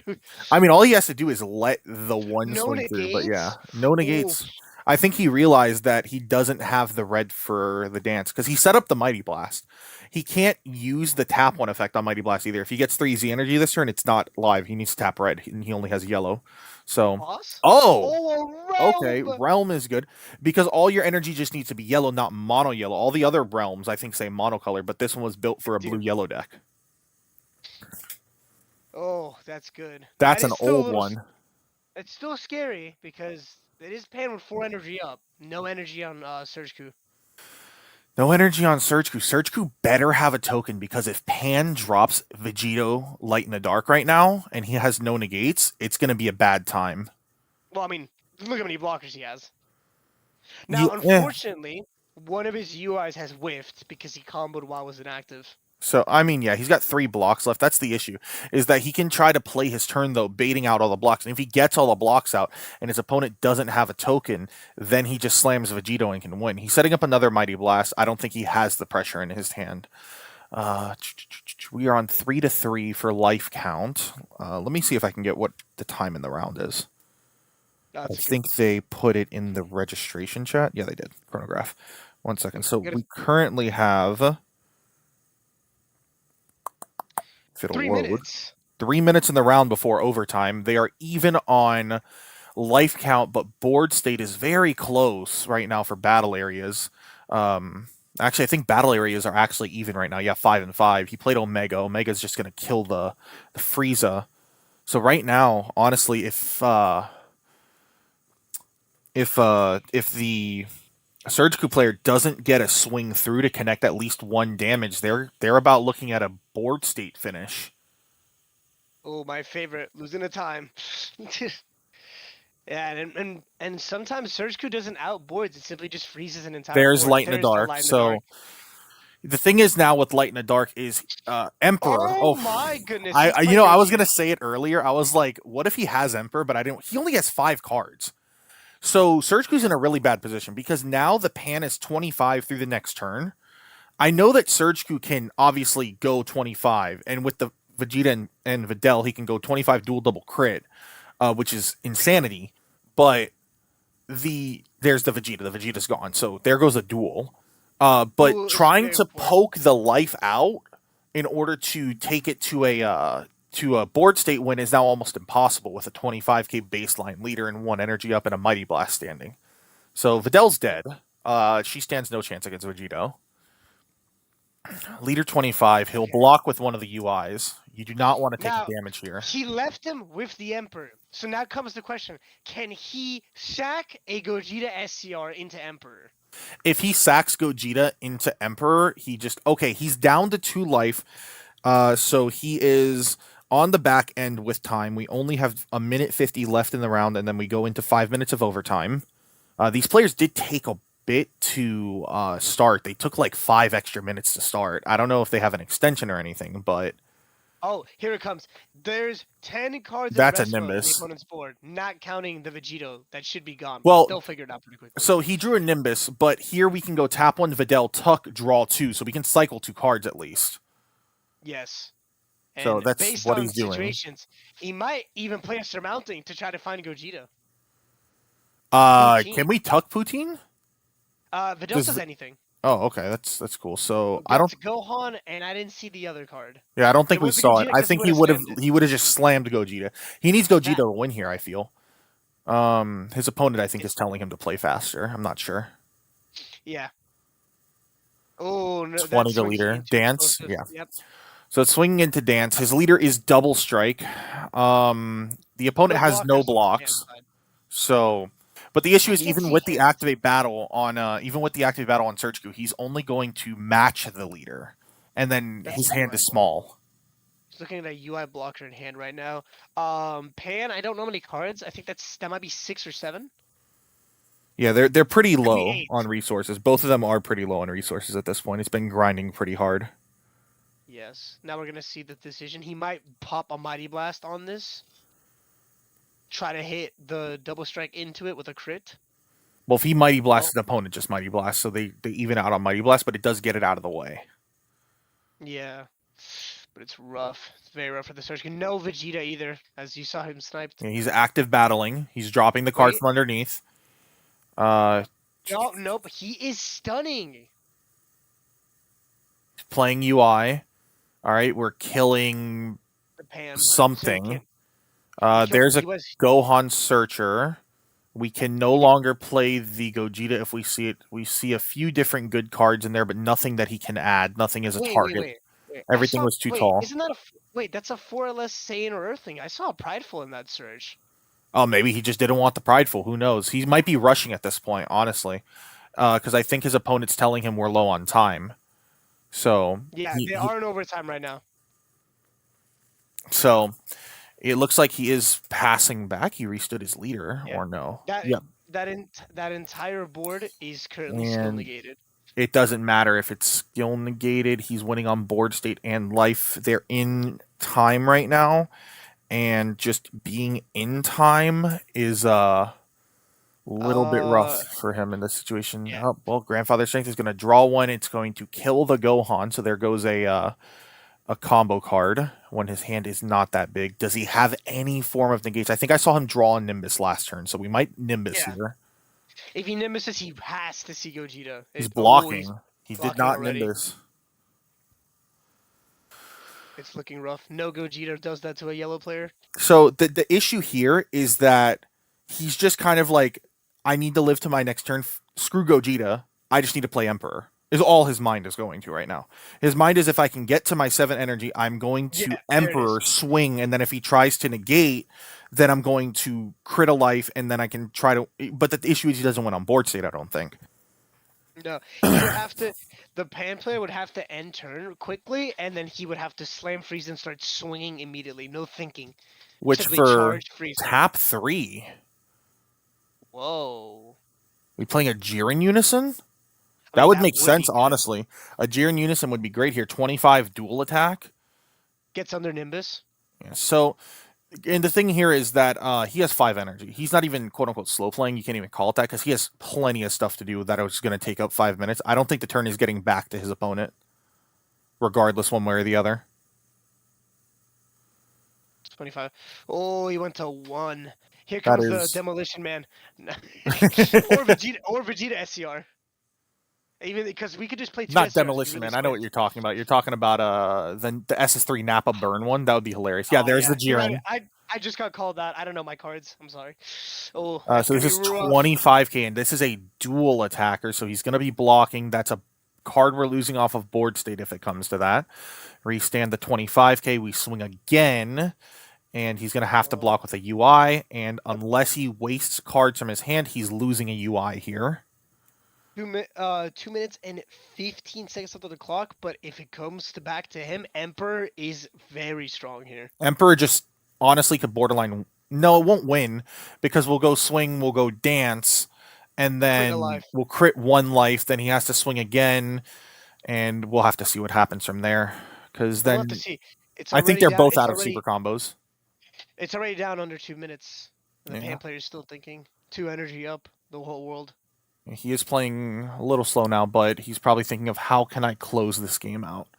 I mean, all he has to do is let the one No swing through. But yeah, negates? no negates. I think he realized that he doesn't have the red for the dance because he set up the Mighty Blast. He can't use the tap one effect on Mighty Blast either. If he gets 3 Z energy this turn, it's not live. He needs to tap red, and he only has yellow. So, okay, realm is good because all your energy just needs to be yellow, not mono yellow. All the other realms, I think, say monocolor, but this one was built for a blue yellow deck. Oh, that's good. That's an old one. It's still scary because it is Pan with 4 energy up. No energy on Surgeku. No energy on Surgeku. Surgeku better have a token because if Pan drops Vegito Light in the Dark right now and he has no negates, it's going to be a bad time. Well, I mean, look how many blockers he has. Now, unfortunately, one of his UIs has whiffed because he comboed while it was inactive. So I mean, yeah, he's got 3 blocks left. That's the issue, is that he can try to play his turn though, baiting out all the blocks. And if he gets all the blocks out, and his opponent doesn't have a token, then he just slams Vegito and can win. He's setting up another Mighty Blast. I don't think he has the pressure in his hand. We are on 3-3 for life count. Let me see if I can get what the time in the round is. I That's a good. think they put it in the registration chat. Yeah, they did. Chronograph. 1 second. So Get we currently have, if it'll 3 minutes. load, 3 minutes in the round before overtime. They are even on life count, but board state is very close right now for battle areas. Actually, I think battle areas are actually even right now. Yeah, 5-5. He played Omega. Omega's just gonna kill the Frieza. So right now, honestly, if the Surgical player doesn't get a swing through to connect at least 1 damage, they're about looking at a board state finish. Oh, my favorite, losing the time. Yeah, and sometimes Surgical doesn't outboards; it simply just freezes an entire There's board. Light in the There's the Dark. light in the So dark. the thing is now with Light in the Dark is Emperor. Oh Oh, my goodness, I, he's I playing I was Gogeta. gonna say it earlier. I was like, what if he has Emperor, but I didn't. He only has 5 cards. So Surgiku's in a really bad position because now the pan is 25 through the next turn. I know that Surgiku can obviously go 25, and with the Vegeta and Videl, he can go 25 dual double crit, which is insanity. But there's the Vegeta. The Vegeta's gone, so there goes a duel. But Ooh, it's trying very to important. poke the life out in order to take it to a board state win is now almost impossible with a 25k baseline leader and 1 energy up and a Mighty Blast standing. So Videl's dead. She stands no chance against Vegito. Leader 25, he'll Okay. block with one of the UIs. You do not want to take Now the damage here. he left him with the Emperor. So now comes the question: can he sack a Gogeta SCR into Emperor? If he sacks Gogeta into Emperor, he's down to 2 life. So he is on the back end with time. We only have a minute 50 left in the round, and then we go into 5 minutes of overtime. These players did take a bit to start. They took like 5 extra minutes to start. I don't know if they have an extension or anything, but Oh, here it comes. There's 10 cards of that's a Vespa in the Nimbus. opponent's board, not counting the Vegito that should be gone. But Well, they'll figure it out pretty quickly. so he drew a Nimbus, but here we can go tap 1 Videl, tuck, draw 2, so we can cycle 2 cards at least. Yes. So And that's based what on he's doing. situations, he might even play a surmounting to try to find Gogeta. Can we tuck Poutine? Videl Does- does anything. Oh, okay, that's cool. So I don't. It's Gohan, and I didn't see the other card. Yeah, I don't think It we would be saw it. Gogeta I 'cause think he would've slammed it. he would have just slammed Gogeta. He needs Gogeta to win here. I feel. His opponent, I think, is telling him to play faster. I'm not sure. Yeah. Oh no, 20 that's the swinging leader. too Dance. explosive. Yeah. Yep. So it's swinging into Dance. His leader is Double Strike. The opponent has no blocks. So, but the issue is even with the activate battle on Searchku, he's only going to match the leader, and then his hand is small. Just looking at a UI blocker in hand right now. Pan, I don't know how many cards. I think that might be 6 or 7. Yeah, they're pretty Could be low 8. on resources. Both of them are pretty low on resources at this point. It's been grinding pretty hard. Yes. Now we're gonna see the decision. He might pop a Mighty Blast on this. Try to hit the double strike into it with a crit. Well, if he Mighty Blasts the opponent, just Mighty Blast, so they even out on Mighty Blast, but it does get it out of the way. Yeah. But it's rough. It's very rough for the Surge. No Vegeta either, as you saw him sniped. Yeah, he's active battling. He's dropping the card from underneath. Nope. He is stunning. Playing UI. All right, we're killing The Pan. something. There's a Gohan Searcher. We can no longer play the Gogeta if we see it. We see a few different good cards in there, but nothing that he can add. Nothing as a target. Wait. Everything was too tall. Isn't that that's a 4 or less Saiyan or Earthling. I saw a Prideful in that Surge. Oh, maybe he just didn't want the Prideful. Who knows? He might be rushing at this point, honestly, because I think his opponent's telling him we're low on time. So yeah, they are in overtime right now. So it looks like he is passing back. He restood his leader, or no? That entire board is currently still negated. It doesn't matter if it's skill negated. He's winning on board state and life. They're in time right now, and just being in time is a little bit rough Uh, for him in this situation. yeah. Oh, well, Grandfather Strength is going to draw one. It's going to kill the Gohan. So there goes a combo card when his hand is not that big. Does he have any form of negation? I think I saw him draw a Nimbus last turn, so we might Nimbus Yeah. here. If he Nimbuses, he has to see Gogeta. He's Oh, he's blocking. He did blocking not already. Nimbus. It's looking rough. No Gogeta does that to a yellow player. So the issue here is that he's just kind of like, I need to live to my next turn. Screw Gogeta. I just need to play Emperor. Is all his mind is going to right now. His mind is, if I can get to my 7 energy, I'm going to Yeah, there it Emperor is. swing, and then if he tries to negate, then I'm going to crit a life, and then I can try to. But the issue is he doesn't win on board state. I don't think. No, he would have to. The Pan player would have to end turn quickly, and then he would have to slam freeze and start swinging immediately. No thinking. Which Simply for charge freeze. tap 3, Whoa. we playing a Jiren Unison? I That mean, would that make would be sense, good. honestly. A Jiren Unison would be great here. 25 dual attack. Gets under Nimbus. Yeah, so, and the thing here is that he has 5 energy. He's not even quote unquote slow playing. You can't even call it that because he has plenty of stuff to do that is going to take up 5 minutes. I don't think the turn is getting back to his opponent, regardless one way or the other. 25. Oh, he went to 1. Here That comes the is Demolition Man. Or Vegeta SCR. Even because we could just play 2 not SCRs. It'd be Demolition really Man. I know what square. you're talking about. You're talking about the SS3 Nappa burn one. That would be hilarious. Yeah, Oh there's yeah, the you're right. Jiren. I just got called out. I don't know my cards. I'm sorry. Oh, So that's this gonna be is rough. 25k, and this is a dual attacker, so he's going to be blocking. That's a card we're losing off of board state if it comes to that. Restand the 25k, we swing again, and he's going to have to block with a UI, and unless he wastes cards from his hand, he's losing a UI here. 2 minutes and 15 seconds after the clock. But if it comes to back to him, Emperor is very strong here. Emperor just honestly could borderline. No, it won't win because we'll go swing, we'll go dance, and then we'll crit 1 life. Then he has to swing again, and we'll have to see what happens from there. Because We'll then have to see. It's I think already they're down. both out of super combos. It's already down under 2 minutes. And the Yeah. Pan player is still thinking. 2 energy up. The whole world. He is playing a little slow now, but he's probably thinking of how can I close this game out.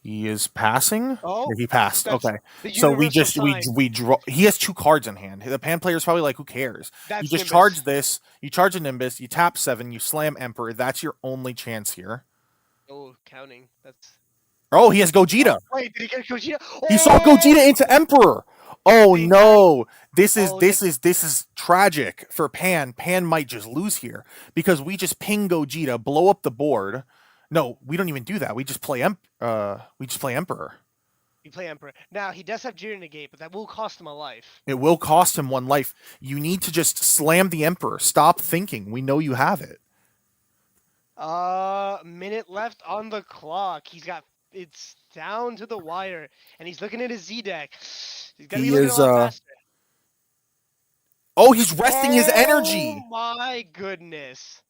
He is passing. Oh, He passed. that's Okay, the so we universal just sign. we draw. He has 2 cards in hand. The Pan player is probably like, who cares? That's You just Nimbus. charge this. You charge a Nimbus. You tap 7. You slam Emperor. That's your only chance here. Oh, counting. That's. Oh, he has Gogeta. Wait, did he get Gogeta? He saw Gogeta into Emperor. Oh Big no! This is Oh, this is this is tragic for Pan. Pan might just lose here because we just ping Gogeta, blow up the board. No, we don't even do that. We just play Emperor. You play Emperor. Now, he does have Jiren negate, but that will cost him a life. It will cost him 1 life. You need to just slam the Emperor. Stop thinking. We know you have it. Minute left on the clock. It's down to the wire, and he's looking at his Z deck. He's gotta He be looking is a lot faster. Oh, he's resting his energy. Oh my goodness.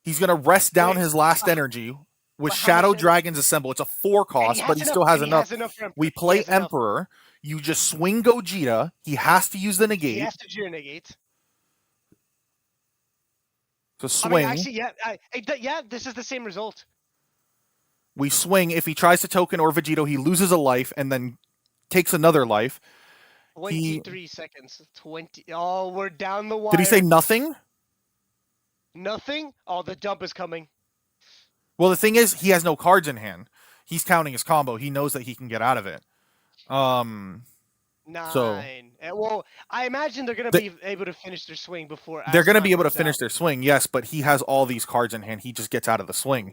He's gonna rest down Wait, his last energy with but how Shadow much energy- Dragons Assemble. It's a 4 And cost, he but has he enough, still has and he enough. has enough for Emperor. We He play has enough. Emperor. You just swing Gogeta. He has to use the He negate. has to Jiren negate. So I swing. mean, actually, yeah, this is the same result. We swing. If he tries to token or Vegito, he loses a life and then takes another life. 23 seconds. 20. Oh, we're down the wire. Did he say nothing? Nothing? Oh, the dump is coming. Well, the thing is, he has no cards in hand. He's counting his combo. He knows that he can get out of it. 9. So Well, I imagine they're going to be able to finish their swing before. they're going to be able to finish their swing, yes, but he has all these cards in hand. He just gets out of the swing.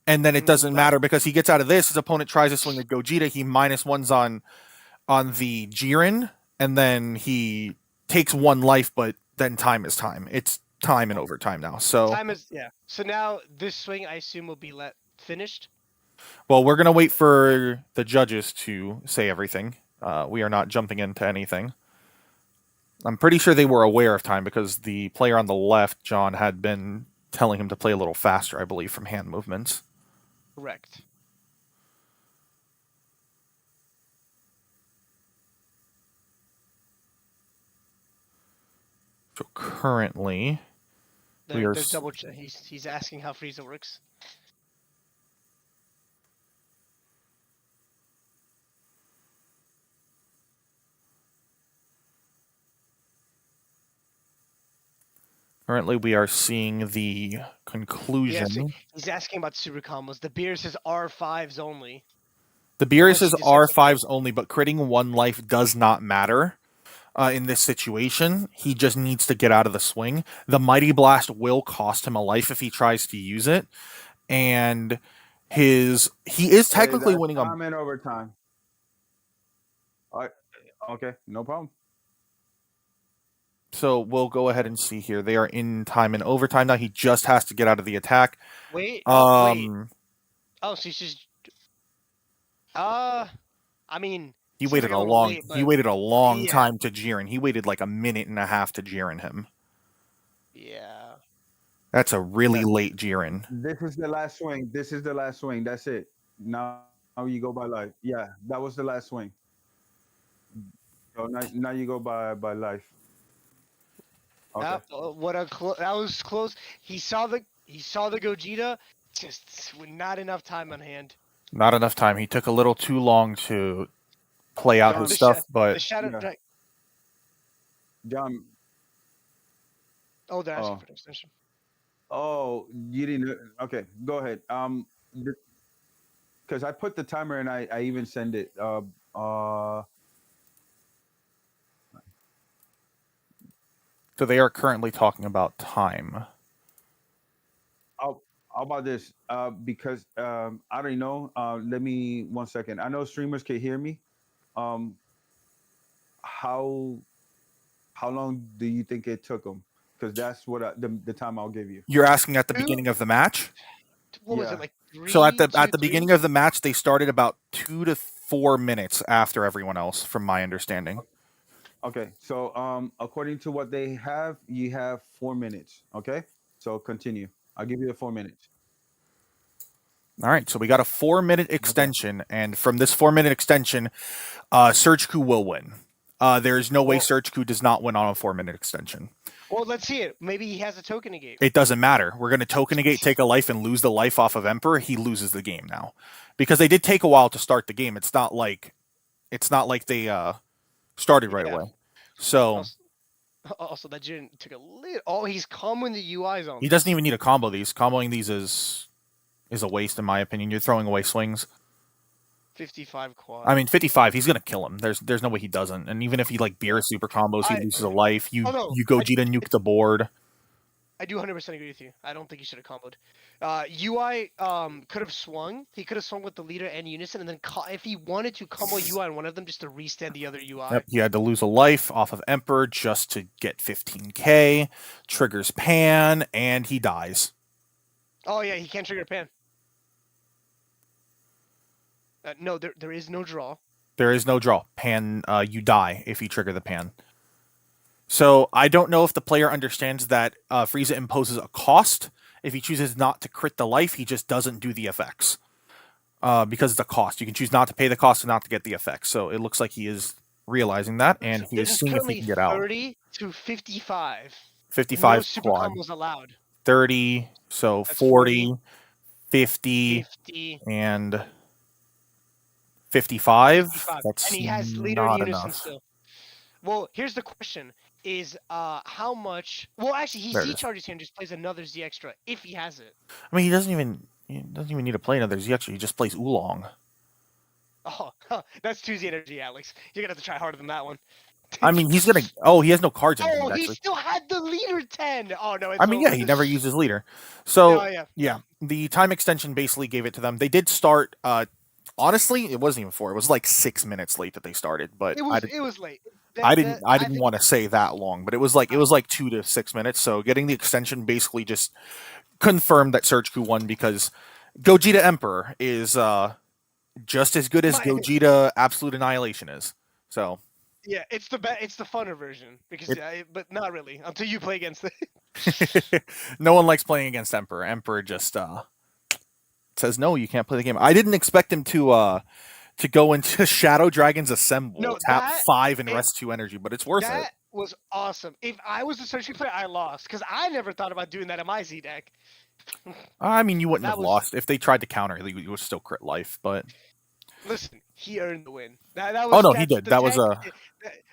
And then it doesn't matter because he gets out of this. His opponent tries to swing at Gogeta. He -1s on the Jiren, and then he takes 1 life, but then time is time. It's time and overtime now. So time is So now this swing, I assume, will be finished. Well, we're gonna wait for the judges to say everything. We are not jumping into anything. I'm pretty sure they were aware of time because the player on the left, John, had been telling him to play a little faster, I believe, from hand movements. Correct. So currently, we are There's double. He's asking how Frieza works. seeing the conclusion. Yes, he's asking about super combos. The Beerus is R5s only. The Beerus Unless is he decides to R5s only, but critting 1 life does not matter. In this situation, he just needs to get out of the swing. The Mighty Blast will cost him a life if he tries to use it, and he is technically winning a. I'm in overtime. All right. Okay, no problem. So we'll go ahead and see here. They are in time and overtime now. He just has to get out of the attack. Wait. Um, wait. Oh, so he's just. I mean, he seems waited like a little long. late, He but waited a long yeah. time to Jiren. He waited like a minute and a half to Jiren him. Yeah. That's a really late Jiren. This is the last swing. This is the last swing. That's it. Now you go by life. Yeah, that was the last swing. So now you go by life. Okay. What a that was close. He saw the Gogeta, just with not enough time on hand. Not enough time. He took a little too long to play out John, his stuff, but The Shadow yeah. Drag. John. Oh, they're asking Oh. for an extension. Oh, you didn't. Okay, go ahead. Because I put the timer and I even send it. So they are currently talking about time. How about this? Because I don't know. Let me 1 second. I know streamers can hear me. How long do you think it took them? Because that's what the time I'll give you. You're asking at the beginning of the match? What was Yeah. it, like 3? So at the 2, 3? beginning of the match, they started about 2 to 4 minutes after everyone else, from my understanding. Okay, so according to what they have, you have 4 minutes. Okay, so continue. I'll give you the 4 minutes. All right, so we got a 4-minute extension, and from this 4-minute extension, Surgiku will win. There is no way Surgiku does not win on a 4-minute extension. Well, let's see it. Maybe he has a token negate. It doesn't matter. We're going to token negate, take a life, and lose the life off of Emperor. He loses the game now, because they did take a while to start the game. It's not like they started right away. So also that Jiren took a little. Oh, he's comboing the UIs on. he doesn't even need to combo these. Comboing these is a waste, in my opinion. You're throwing away swings. 55 quad. I mean, 55. He's gonna kill him. There's no way he doesn't. And even if he like Beerus super combos, he loses a life. You Gogeta nuke the board. I do 100% agree with you. I don't think he should have comboed. UI could have swung. He could have swung with the leader and Unison, and then if he wanted to combo UI on one of them just to restand the other UI. Yep, he had to lose a life off of Emperor just to get 15k. Triggers Pan, and he dies. Oh yeah, he can't trigger Pan. No, there is no draw. There is no draw. Pan, you die if you trigger the Pan. So I don't know if the player understands that Frieza imposes a cost. If he chooses not to crit the life, he just doesn't do the effects. Because it's a cost. You can choose not to pay the cost and not to get the effects. So it looks like he is realizing that, and he is seeing if he can get out. 30 to 55. 55 no super quad. combos allowed. 30, so That's 40, 50, and 55. That's and he has leader not Unison enough. still. Well, here's the question: is how much? Well, actually, he Z charges here and just plays another Z extra if he has it. I mean, he doesn't even need to play another Z extra. He just plays Oolong. Oh, that's 2 Z energy, Alex. You're gonna have to try harder than that one. I mean, he's gonna. Oh, he has no cards in his hand, he actually. still had the leader 10. Oh no, it's I mean, over. yeah, he never used his leader. So yeah, the time extension basically gave it to them. They did start. Honestly, it wasn't even 4. It was like 6 minutes late that they started. But it was late. I didn't want to say that long, but it was like 2 to 6 minutes. So getting the extension basically just confirmed that Surgiku won, because Gogeta Emperor is just as good as Gogeta Absolute Annihilation is. So yeah, it's the funner version, because but not really until you play against it. No one likes playing against Emperor. Emperor just says no, you can't play the game. I didn't expect him to go into Shadow Dragons Assemble, No, tap 5 and it rest 2 energy, but it's worth it. that was awesome. If I was the searching player, I lost because I never thought about doing that in my Z deck. I mean, you wouldn't That have was lost if they tried to counter. You would still crit life, but listen. He earned the win. That oh was no, he that's did. the That was tank. a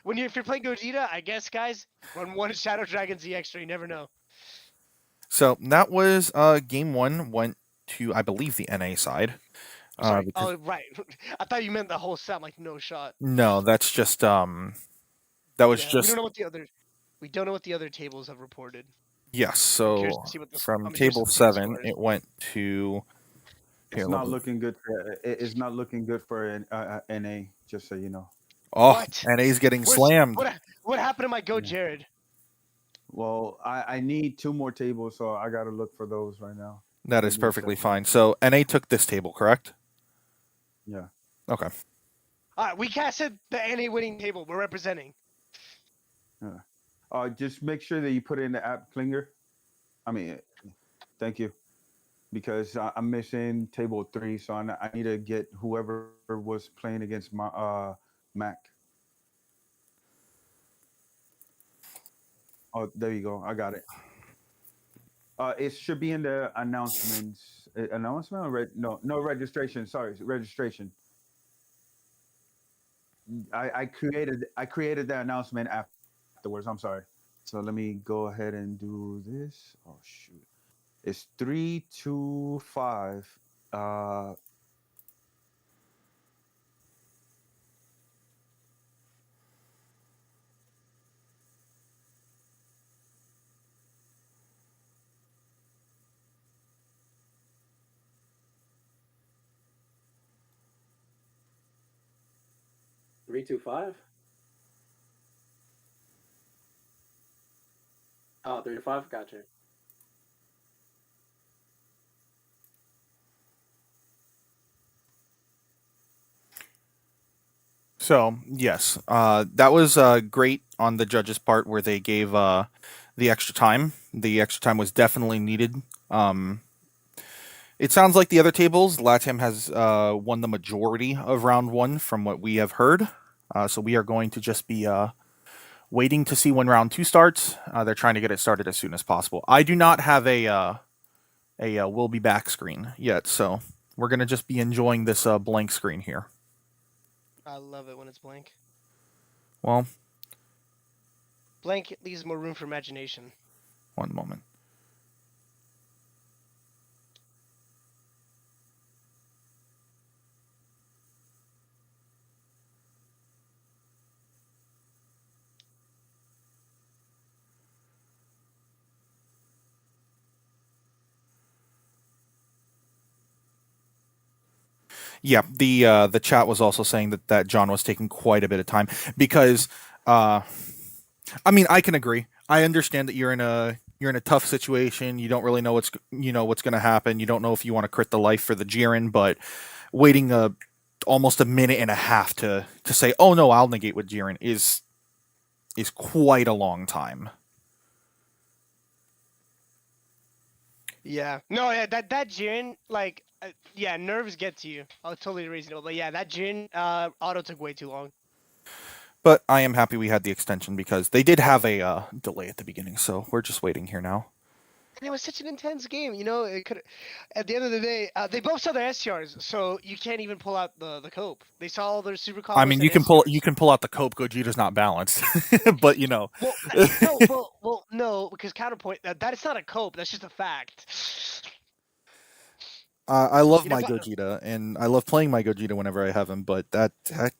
When if you're playing Gogeta, I guess guys run one Shadow Dragon Z extra. You never know. so that was game 1 went to I believe the NA side. Sorry. Because Oh right. I thought you meant the whole set. I'm like no shot. no, that's just that was Yeah, we don't just know what the other. We don't know what the other tables have reported. yes. I'm curious to So see what the. from I'm curious table to see the 7, scores. it went to here. It's Let not me. looking good. It's not looking good for an NA. Just so you know. Oh, What? NA's getting Where's slammed. what happened to my Go Yeah. Jared? Well, I need 2 more tables, so I got to look for those right now. That Give is me a perfectly second. fine. So NA took this table, correct? Yeah. Okay. All right, we casted the NA winning table. We're representing. Yeah. Just make sure that you put it in the app Klinger. I mean, thank you, because I'm missing table 3, so I need to get whoever was playing against my Mac. Oh, there you go. I got it. It should be in the announcements. Announcement or no registration. Sorry, registration. I created the announcement afterwards. I'm sorry. So let me go ahead and do this. Oh shoot. It's 325. Uh, Three two five. Oh, 3 to 5. Gotcha. So yes, that was great on the judges' part where they gave the extra time. The extra time was definitely needed. Um, it sounds like the other tables, LATAM has won the majority of round 1 from what we have heard. So we are going to just be waiting to see when round 2 starts. They're trying to get it started as soon as possible. I do not have a "we'll be back" screen yet, so we're gonna just be enjoying this blank screen here. I love it when it's blank. Well, Blank leaves more room for imagination. one moment. Yeah, the chat was also saying that John was taking quite a bit of time because I mean I can agree. I understand that you're in a tough situation. You don't really know what's going to happen. You don't know if you want to crit the life for the Jiren, but waiting almost a minute and a half to say, "Oh no, I'll negate with Jiren" is quite a long time. Yeah. No, yeah, that Jiren, like, yeah, nerves get to you. Oh, totally reasonable. But yeah, that Jiren auto took way too long. But I am happy we had the extension because they did have a delay at the beginning, so we're just waiting here now. And it was such an intense game, you know. It could, at the end of the day, they both saw their STRs, so you can't even pull out the cope. They saw all their super combos. I mean, and you STRs. can pull out the cope. Gogeta's not balanced, but you know. Well, no, no, because counterpoint that is not a cope. That's just a fact. I love You know, my Gogeta, and I love playing my Gogeta whenever I have him. But that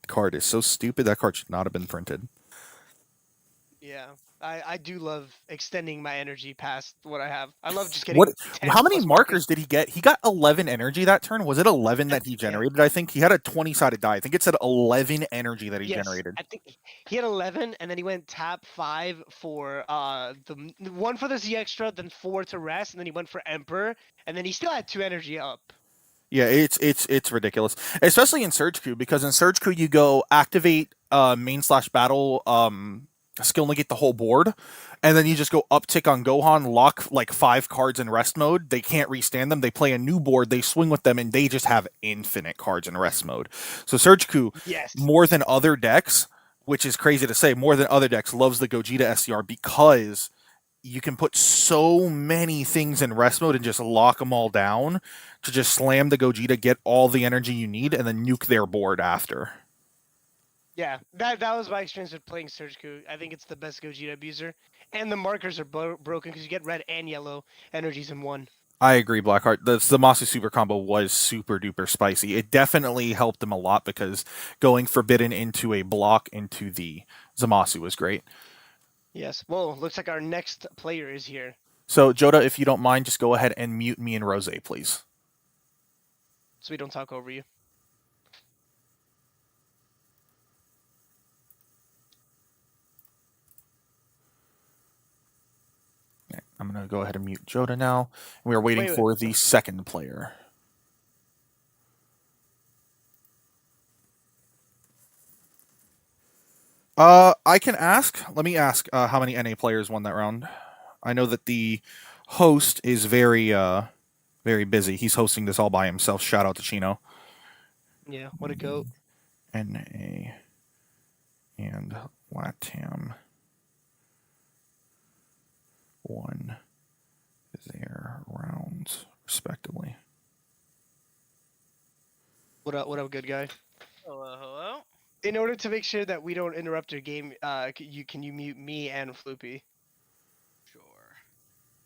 card is so stupid. That card should not have been printed. yeah, I do love extending my energy past what I have. I love just getting What? 10 How many plus markers did he get? He got 11 energy that turn. Was it 11 that he Yeah. generated? I think he had a 20-sided die. I think it said 11 energy that he Yes, generated. I think he had 11, and then he went tap 5 for one for the Z extra, then 4 to rest, and then he went for Emperor, and then he still had 2 energy up. Yeah, it's ridiculous, especially in Surge Queue because in Surge Queue you go activate main slash battle skill negate the whole board, and then you just go uptick on Gohan, lock like 5 cards in rest mode. They can't restand them. They play a new board, they swing with them, and they just have infinite cards in rest mode. So Surgiku, Yes. more than other decks, which is crazy to say, more than other decks, loves the Gogeta SCR because you can put so many things in rest mode and just lock them all down to just slam the Gogeta, get all the energy you need, and then nuke their board after. Yeah, that was my experience with playing Surgiku. I think it's the best Gogeta abuser, and the markers are broken because you get red and yellow energies in one. I agree, Blackheart. The Zamasu super combo was super duper spicy. It definitely helped them a lot because going Forbidden into a block into the Zamasu was great. Yes. Well, looks like our next player is here. So, Joda, if you don't mind, just go ahead and mute me and Rose, please. So we don't talk over you. Okay, I'm going to go ahead and mute Joda now. We are waiting for the second player. I can ask. Let me ask how many NA players won that round. I know that the host is very busy. He's hosting this all by himself. Shout out to Chino. Yeah, what a goat. NA and LATAM won their rounds respectively. What up, good guy? Hello. In order to make sure that we don't interrupt your game, can you mute me and Floopy? Sure.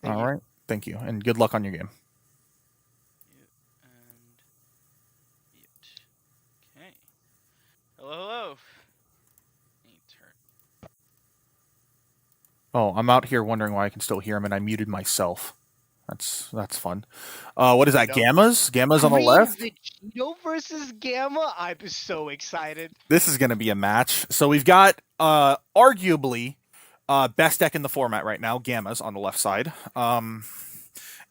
Thank All you. right. Thank you, and good luck on your game. Mute and mute. Okay. Hello. Need turn. Oh, I'm out here wondering why I can still hear him, and I muted myself. That's fun. What is that? No. Gammas? Gammas on the Green left? Vegito versus Gamma? I'm so excited. This is going to be a match. So we've got arguably best deck in the format right now, Gammas on the left side.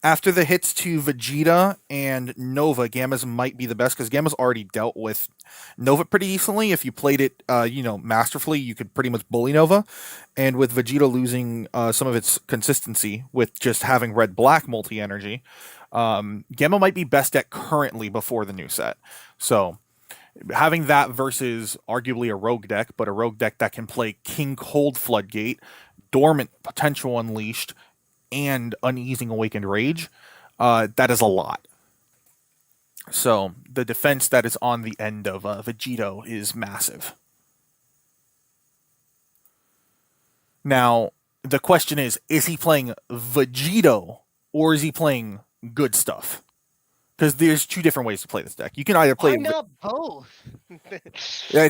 After the hits to Vegeta and Nova, Gammas might be the best because Gammas already dealt with Nova pretty decently. If you played it, masterfully, you could pretty much bully Nova. And with Vegeta losing some of its consistency with just having red-black multi-energy, Gamma might be best deck currently before the new set. So having that versus arguably a rogue deck, but a rogue deck that can play King Cold Floodgate, Dormant Potential Unleashed, and Uneasing Awakened Rage, that is a lot. So the defense that is on the end of Vegito is massive. Now, the question is he playing Vegito or is he playing good stuff? Because there's 2 different ways to play this deck. You can either play... Why not both?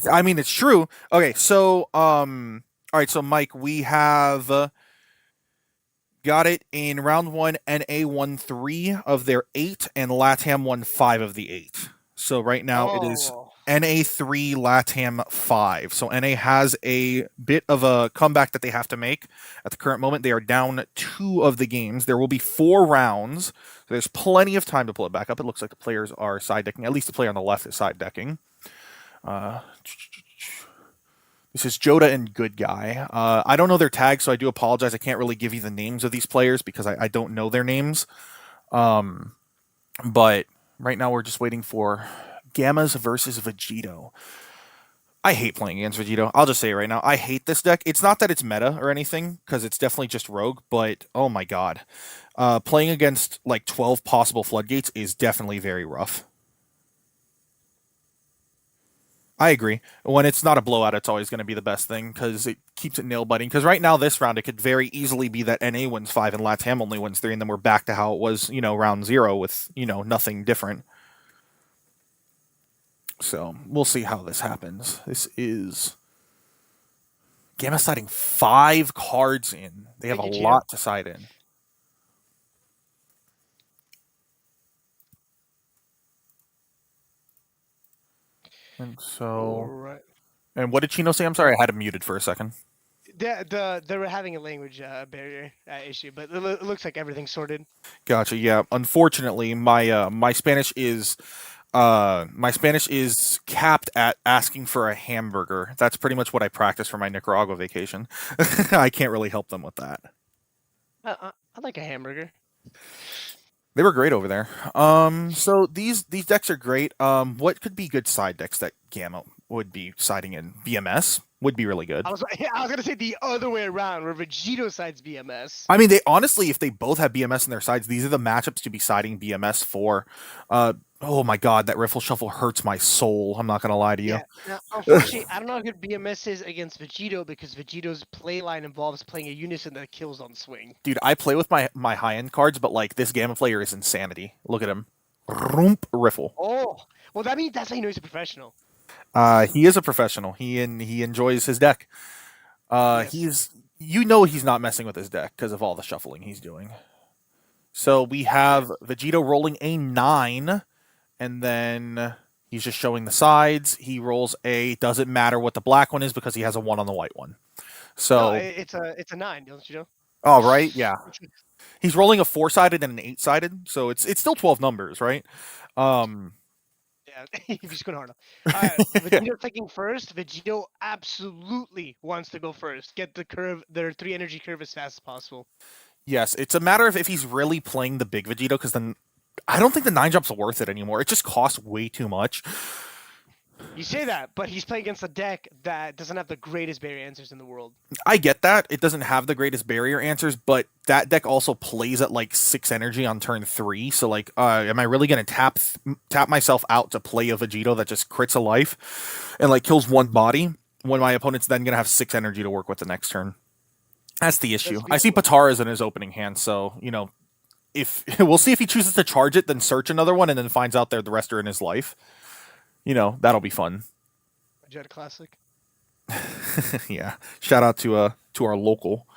I mean, it's true. Okay, so, all right, so Mike, we have got it in round 1, NA won 3 of their 8, and LATAM won 5 of the 8. So right now it is NA 3, LATAM 5. So NA has a bit of a comeback that they have to make. At the current moment, they are down 2 of the games. There will be 4 rounds. So there's plenty of time to pull it back up. It looks like the players are side decking. At least the player on the left is side decking. This is Joda and Good Guy. I don't know their tags, so I do apologize. I can't really give you the names of these players because I don't know their names. But right now we're just waiting for Gammas versus Vegito. I hate playing against Vegito. I'll just say it right now. I hate this deck. It's not that it's meta or anything, because it's definitely just rogue, but oh my god. Playing against like 12 possible floodgates is definitely very rough. I agree. When it's not a blowout, it's always going to be the best thing because it keeps it nail biting. Because right now, this round, it could very easily be that NA wins 5 and LATAM only wins 3, and then we're back to how it was, round 0 with, nothing different. So we'll see how this happens. This is Gamma siding 5 cards in. They have a lot to side in. And so, right. And what did Chino say? I'm sorry, I had him muted for a second. They were having a language barrier issue, but it looks like everything's sorted. Gotcha. Yeah. Unfortunately, my Spanish is My Spanish is capped at asking for a hamburger. That's pretty much what I practice for my Nicaragua vacation. I can't really help them with that. I like a hamburger. They were great over there. So these decks are great. What could be good side decks that Gamma would be siding in? BMS would be really good. I was gonna say the other way around, where Vegito sides BMS. I mean, they honestly, if they both have BMS in their sides, these are the matchups to be siding BMS for. Oh my god, that Riffle Shuffle hurts my soul. I'm not gonna lie to you. Yeah. Now, unfortunately, I don't know how good BMS is against Vegito because Vegito's play line involves playing a unison that kills on swing. Dude, I play with my high end cards, but like this Gamma player is insanity. Look at him. Roomp Riffle. Oh, well, that means that's how you know he's a professional. He is a professional. He enjoys his deck. Yes. He's not messing with his deck because of all the shuffling he's doing. So we have Vegito rolling a 9, and then he's just showing the sides. He rolls a doesn't matter what the black one is because he has a 1 on the white one. So No, it's a 9, don't you know? oh right, yeah. He's rolling a 4-sided and an 8-sided, so it's still 12 numbers, right? Yeah, if you're just going hard enough. All right, Vegito taking first. Vegito absolutely wants to go first. Get the curve, their 3 energy curve as fast as possible. Yes, it's a matter of if he's really playing the big Vegito, because then I don't think the 9-drop's worth it anymore. It just costs way too much. You say that, but he's playing against a deck that doesn't have the greatest barrier answers in the world. I get that. It doesn't have the greatest barrier answers, but that deck also plays at like 6 energy on turn 3. So like, am I really going to tap myself out to play a Vegito that just crits a life and like kills one body when my opponent's then going to have 6 energy to work with the next turn? That's the issue. I see Patara's in his opening hand, so if we'll see if he chooses to charge it, then search another one, and then finds out the rest are in his life. That'll be fun. Jet Classic. Yeah. Shout out to our local.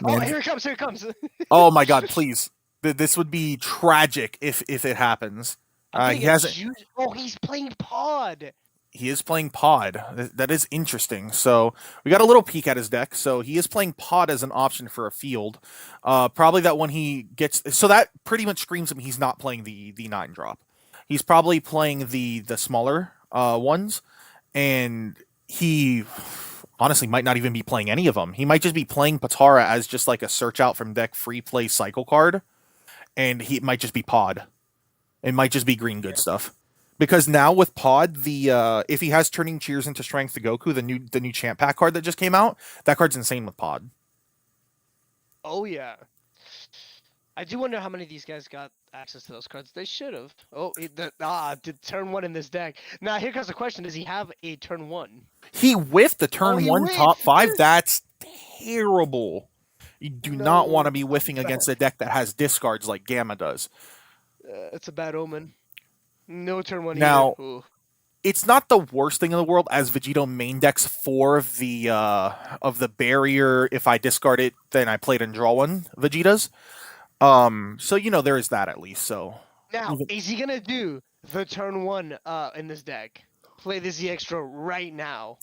Oh, Man. here it comes! Here it comes! Oh my god, please! This would be tragic if it happens. He hasn't. Oh, he's playing Pod. He is playing Pod. That is interesting. So we got a little peek at his deck. So he is playing Pod as an option for a field. Probably that when he gets. So that pretty much screams him he's not playing the 9-drop. He's probably playing the smaller ones, and he honestly might not even be playing any of them. He might just be playing Patara as just like a search out from deck free play cycle card, and he might just be Pod. It might just be green good stuff. Because now with Pod, the if he has turning Cheers into Strength to Goku, the new champ pack card that just came out, that card's insane with Pod. Oh yeah. I do wonder how many of these guys got access to those cards. They should have. Oh, did turn 1 in this deck. Now here comes the question: does he have a turn 1? He whiffed the turn 1 whiffed. top 5. That's terrible. You do not want to be whiffing against a deck that has discards like Gamma does. It's a bad omen. No turn 1 now, either. Ooh. It's not the worst thing in the world, as Vegito main decks 4 of the barrier. If I discard it, then I play it and draw 1 Vegetas. So there is that at least. So now, is he gonna do the turn 1 in this deck? Play the Z Extra right now.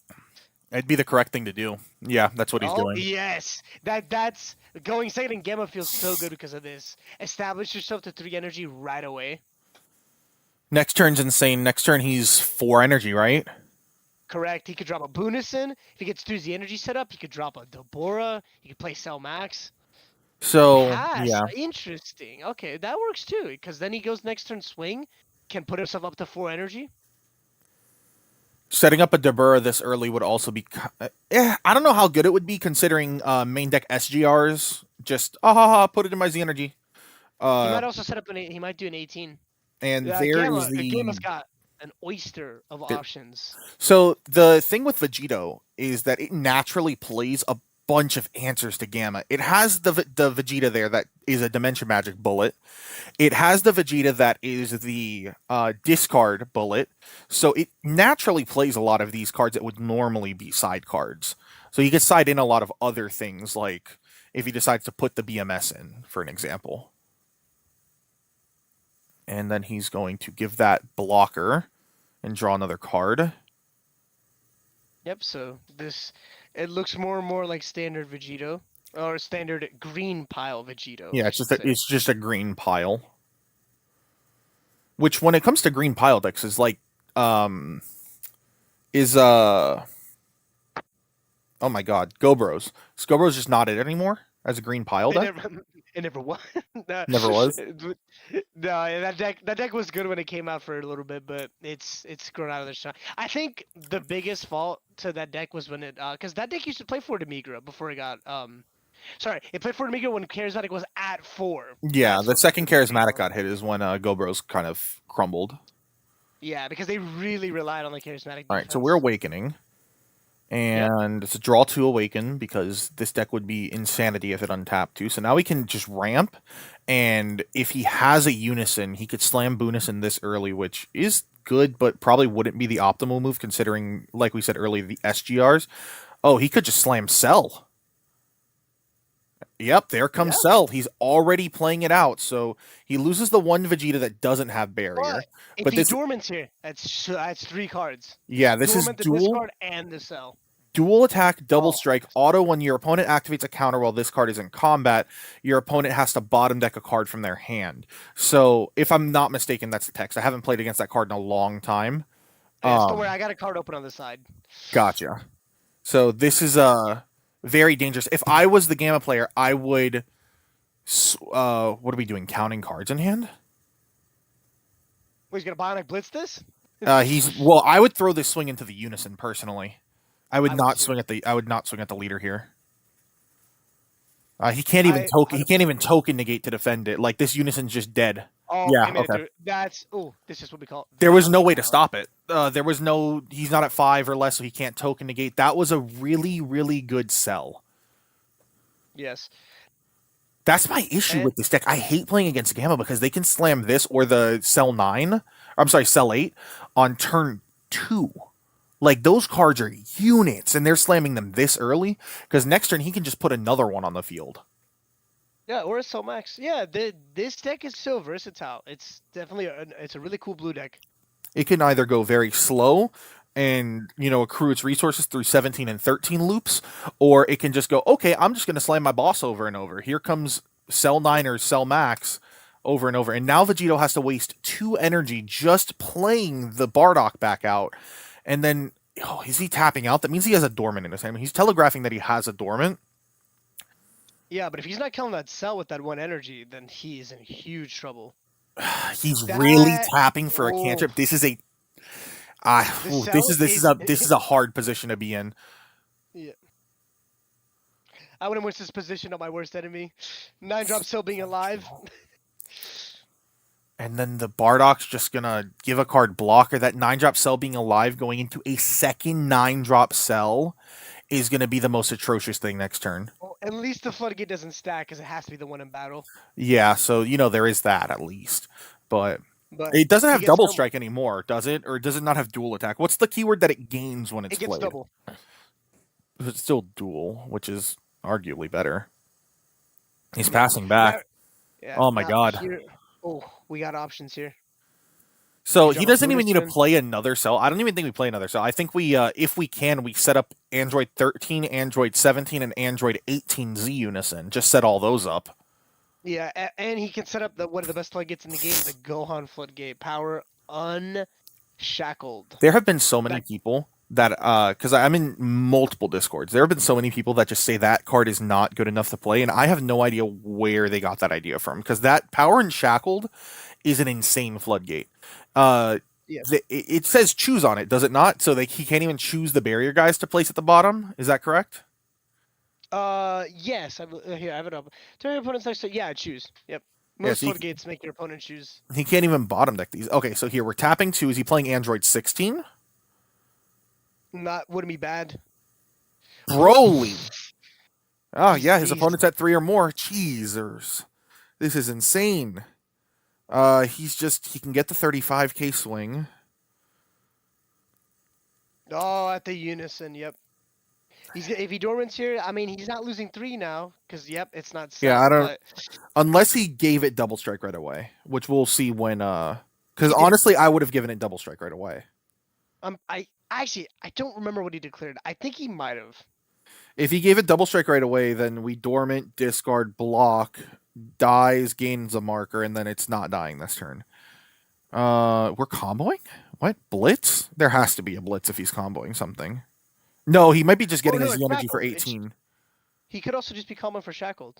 It'd be the correct thing to do. Yeah, that's what he's doing. Yes, that's going second in Gamma feels so good because of this. Establish yourself to 3 energy right away. Next turn's insane. Next turn he's 4 energy, right? Correct. He could drop a Bunison. If he gets 2 Z energy set up, he could drop a Deborah. He could play Cell Max. So yeah, Interesting. Okay, that works too. Because then he goes next turn swing, can put himself up to 4 energy. Setting up a Deborah this early would also be. I don't know how good it would be considering main deck SGRs. Just put it in my Z energy. He might also set up he might do an 18. And Gamma's got an oyster of options. So the thing with Vegito is that it naturally plays a bunch of answers to Gamma. It has the Vegeta there that is a Dimension Magic bullet. It has the Vegeta that is the discard bullet. So it naturally plays a lot of these cards that would normally be side cards. So you could side in a lot of other things, like if he decides to put the BMS in, for an example. And then he's going to give that blocker and draw another card. Yep, so it looks more and more like standard Vegito. Or standard green pile Vegito. Yeah, it's just a green pile. which when it comes to green pile decks is like is oh my god, Gobros. Gobros just not it anymore as a green pile It deck. never, it never was. No, Never was? No, yeah, that deck was good when it came out for a little bit, but it's grown out of the shine. I think the biggest fault to that deck was when it because that deck used to play for Demigra before it got sorry, it played for Demigra when Charismatic was at 4. Yeah, That's the what second threw me charismatic off. got hit is when Gobros kind of crumbled. Yeah, because they really relied on the Charismatic defense. All right, so we're awakening. And it's a draw 2 awaken because this deck would be insanity if it untapped too. So now we can just ramp, and if he has a unison, he could slam Boonison this early, which is good, but probably wouldn't be the optimal move considering, like we said earlier, the SGRs. Oh, he could just slam Cell. Yep, there comes Yeah. Cell. He's already playing it out, so he loses the one Vegeta that doesn't have barrier. But if But he this, dormants here, that's 3 cards. yeah, this is Dormant the dual. discard and the cell. Dual attack, double Oh. strike, auto when your opponent activates a counter while this card is in combat, your opponent has to bottom deck a card from their hand. So, if I'm not mistaken, that's the text. I haven't played against that card in a long time. Yes, don't worry, I got a card open on the side. Gotcha. So, this is very dangerous. If I was the Gamma player, I would. What are we doing? Counting cards in hand? He's gonna Bionic Blitz this? Well, I would throw this swing into the unison personally. I would I would not too. swing at the. I would not swing at the leader here. He can't even I token. He can't 100% even token negate to defend it. Like this unison's just dead. Oh, Yeah, I mean, okay. this is what we call. There was no way to power. stop it. There was no. He's not at 5 or less, so he can't token negate. That was a really, really good sell. Yes. That's my issue And- with this deck. I hate playing against Gamma because they can slam this or the Cell 9. Or, I'm sorry, Cell 8 on turn 2. Like, those cards are units, and they're slamming them this early, because next turn he can just put another one on the field. Yeah, or a Soul Max. Yeah, this deck is so versatile. It's definitely it's a really cool blue deck. It can either go very slow and, accrue its resources through 17 and 13 loops, or it can just go, okay, I'm just going to slam my boss over and over. Here comes Cell 9 or Cell Max over and over. And now Vegito has to waste 2 energy just playing the Bardock back out. And then, is he tapping out? That means he has a dormant in his hand. He's telegraphing that he has a dormant. Yeah, but if he's not killing that cell with that 1 energy, then he's in huge trouble. He's really That- tapping for a oh. cantrip. This is a This this is a hard position to be in. Yeah. I wouldn't wish this position on my worst enemy. 9-drop cell being alive. And then the Bardock's just gonna give a card blocker. That 9-drop cell being alive going into a second 9-drop cell is gonna be the most atrocious thing next turn. Well, at least the floodgate doesn't stack because it has to be the one in battle. Yeah, so there is that at least. But But it doesn't he have gets double double. strike anymore, does it? Or does it not have dual attack? What's the keyword that it gains when it's It gets played? double. It's still dual, which is arguably better. He's passing back. Yeah, Oh my now God. here- we got options here. So You he got a doesn't even need to Buddhist play another cell. I don't even think we play another cell. I think we, if we can, we set up Android 13, Android 17, and Android 18Z unison. Just set all those up. Yeah, and he can set up one of the best floodgates in the game, the Gohan floodgate. Power unshackled. There have been so many Like- people that, because I'm in multiple Discords, there have been so many people that just say that card is not good enough to play, and I have no idea where they got that idea from, because that Power Unshackled is an insane floodgate. Yes. It says choose on it, does it not? So he can't even choose the barrier guys to place at the bottom? Is that correct? Yes. Here, I have it up. Turn your opponent's next to choose. Yep. Yeah, Most so you- floodgates make your opponent choose. He can't even bottom deck these. Okay, so here we're tapping 2. Is he playing Android 16? Wouldn't be bad. Broly. Oh, yeah, his He's- opponent's at 3 or more. Cheezers. This is insane. He can get the 35k swing. Oh, at the unison. Yep. If he dormants here, I mean, he's not losing 3 now because it's not. Yeah, set, I don't- but- Unless he gave it double strike right away, which we'll see when, because He did. honestly, I would have given it double strike right away. I don't remember what he declared. I think he might have. If he gave it double strike right away, then we dormant, discard, block, dies, gains a marker, and then it's not dying this turn. We're comboing? What? Blitz? There has to be a blitz if he's comboing something. No, he might be just getting no, his it's energy for shackled. 18. He could also just be comboing for shackled.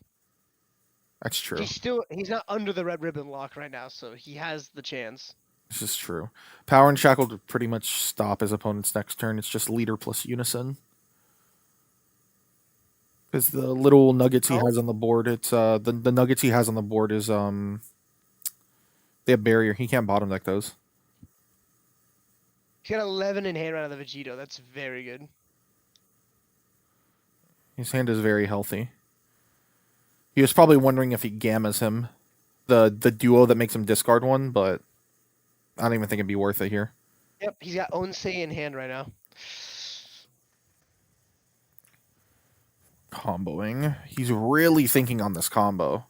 That's true. He's not under the red ribbon lock right now, so he has the chance. This is true. Power and Shackled would pretty much stop his opponent's next turn. It's just leader plus unison. Because the little nuggets he has on the board, it's the nuggets he has on the board is they have barrier. He can't bottom deck those. He's got 11 in hand right out of the Vegito. That's very good. His hand is very healthy. He was probably wondering if he gammas him, the duo that makes him discard one, but I don't even think it'd be worth it here. Yep, he's got Onsei in hand right now. Comboing. He's really thinking on this combo.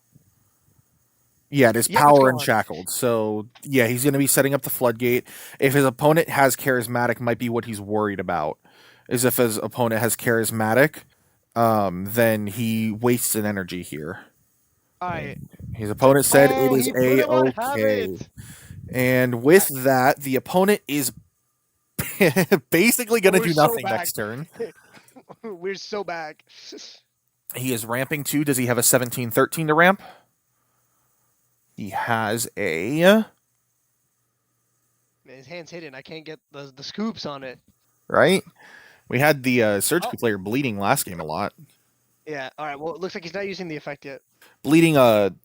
Yeah, it is Yeah, power go and on. shackled. So yeah, he's going to be setting up the floodgate. If his opponent has charismatic, might be what he's worried about. Is if his opponent has charismatic, then he wastes an energy here. All right. His opponent said it is he put him on A-okay. habit. And with that, the opponent is basically going to We're do so nothing back. next turn. We're so back. He is ramping 2. Does he have a 17-13 to ramp? He has a... Man, his hand's hidden. I can't get the scoops on it. Right? We had the surgical player bleeding last game a lot. Yeah. All right. Well, it looks like he's not using the effect yet. Bleeding,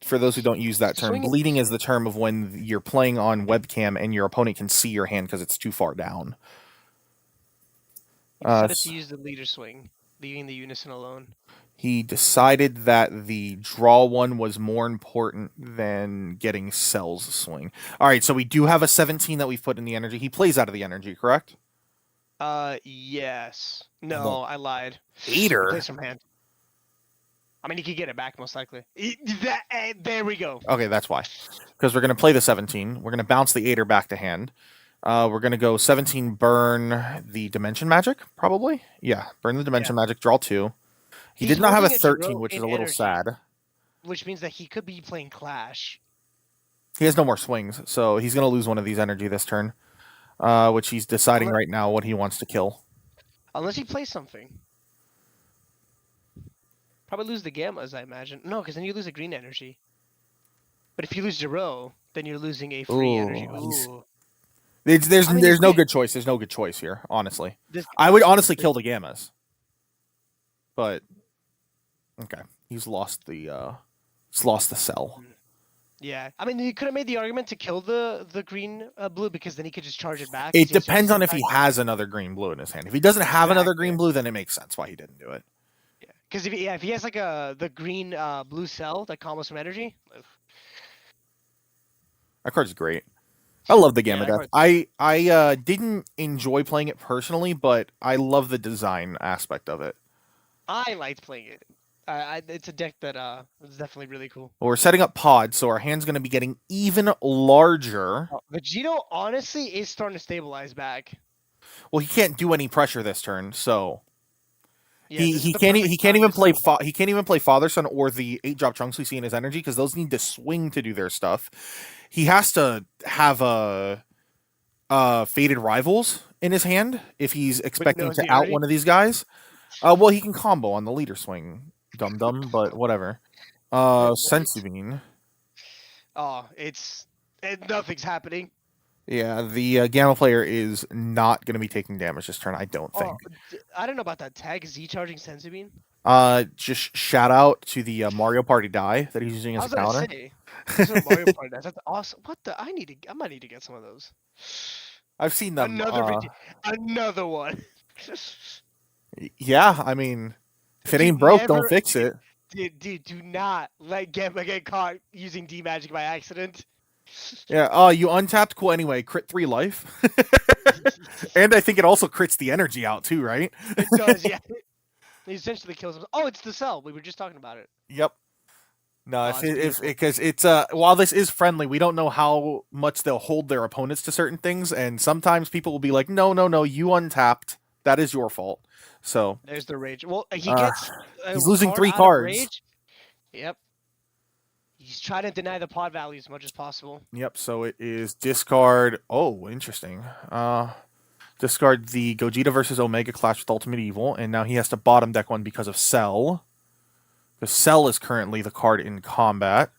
for those who don't use that term, Swinging- bleeding is the term of when you're playing on webcam and your opponent can see your hand because it's too far down. He decided to use the leader swing, leaving the unison alone. He decided that the draw one was more important than getting Cell's swing. All right, so we do have a 17 that we've put in the energy. He plays out of the energy, correct? Yes. No, I lied. Aider? Play some hand. I mean, he could get it back most likely. There we go. Okay, that's why. Because we're going to play the 17. We're going to bounce the Aider back to hand. We're going to go 17, burn the Dimension Magic, probably? Yeah, burn the Dimension Magic, draw 2. He He's did not have a holding 13, Jiro which is in a little energy, sad. Which means that he could be playing Clash. He has no more swings, so he's going to lose one of these energy this turn, which he's deciding right now what he wants to kill. Unless he plays something. Probably lose the Gammas, I imagine. No, because then you lose a green energy. But if you lose Jiro, then you're losing a free energy. he's- Ooh. There's I mean, there's no we- good choice. There's no good choice here, honestly. This, I would honestly kill the Gammas. But okay, he's lost the cell. yeah, I mean, he could have made the argument to kill the green blue because then he could just charge it back. It depends on if he has another green blue in his hand. If he doesn't have another green blue, then it makes sense why he didn't do it. Yeah, because if he has like the green blue cell that combos some energy. That card's great. I love the Gamma that Death. I didn't enjoy playing it personally, but I love the design aspect of it. I liked playing it. It's a deck that is definitely really cool. Well, we're setting up pods, so our hand's going to be getting even larger. Vegito honestly is starting to stabilize back. Well, he can't do any pressure this turn, so Yeah, he this is the can't perfect he can't time even to play start. he can't even play Father Son or the 8-drop chunks we see in his energy because those need to swing to do their stuff. He has to have a Faded Rivals in his hand if he's expecting is to he out already? one of these guys. Well, he can combo on the leader swing, dum but whatever. Sensu Bean. Oh, nothing's happening. Yeah, the Gamma player is not going to be taking damage this turn, I don't think. I don't know about that tag. Is he charging Sensubin? Just shout out to the Mario Party die that he's using I as was a gonna counter. say. Those are Mario Party dice. That's awesome. What the? I might need to get some of those. I've seen them. Another one. Yeah, I mean, if it Dude, ain't broke, don't never- fix it. Dude, do not let Gamma get caught using D magic by accident. Yeah, you untapped, cool anyway, crit 3 life. And I think it also crits the energy out too, right? It does, yeah. He essentially kills him. Oh, it's the cell. We were just talking about it. Yep. No, Oh, it's because it's while this is friendly, we don't know how much they'll hold their opponents to certain things, and sometimes people will be like, no, you untapped. That is your fault. So There's the rage. Well, he gets. he's losing 3 out of cards. Rage. Yep. He's trying to deny the pod value as much as possible. Yep, so it is discard. Oh, interesting. Discard the Gogeta versus Omega Clash with Ultimate Evil, and now he has to bottom deck one because of Cell. Because Cell is currently the card in combat.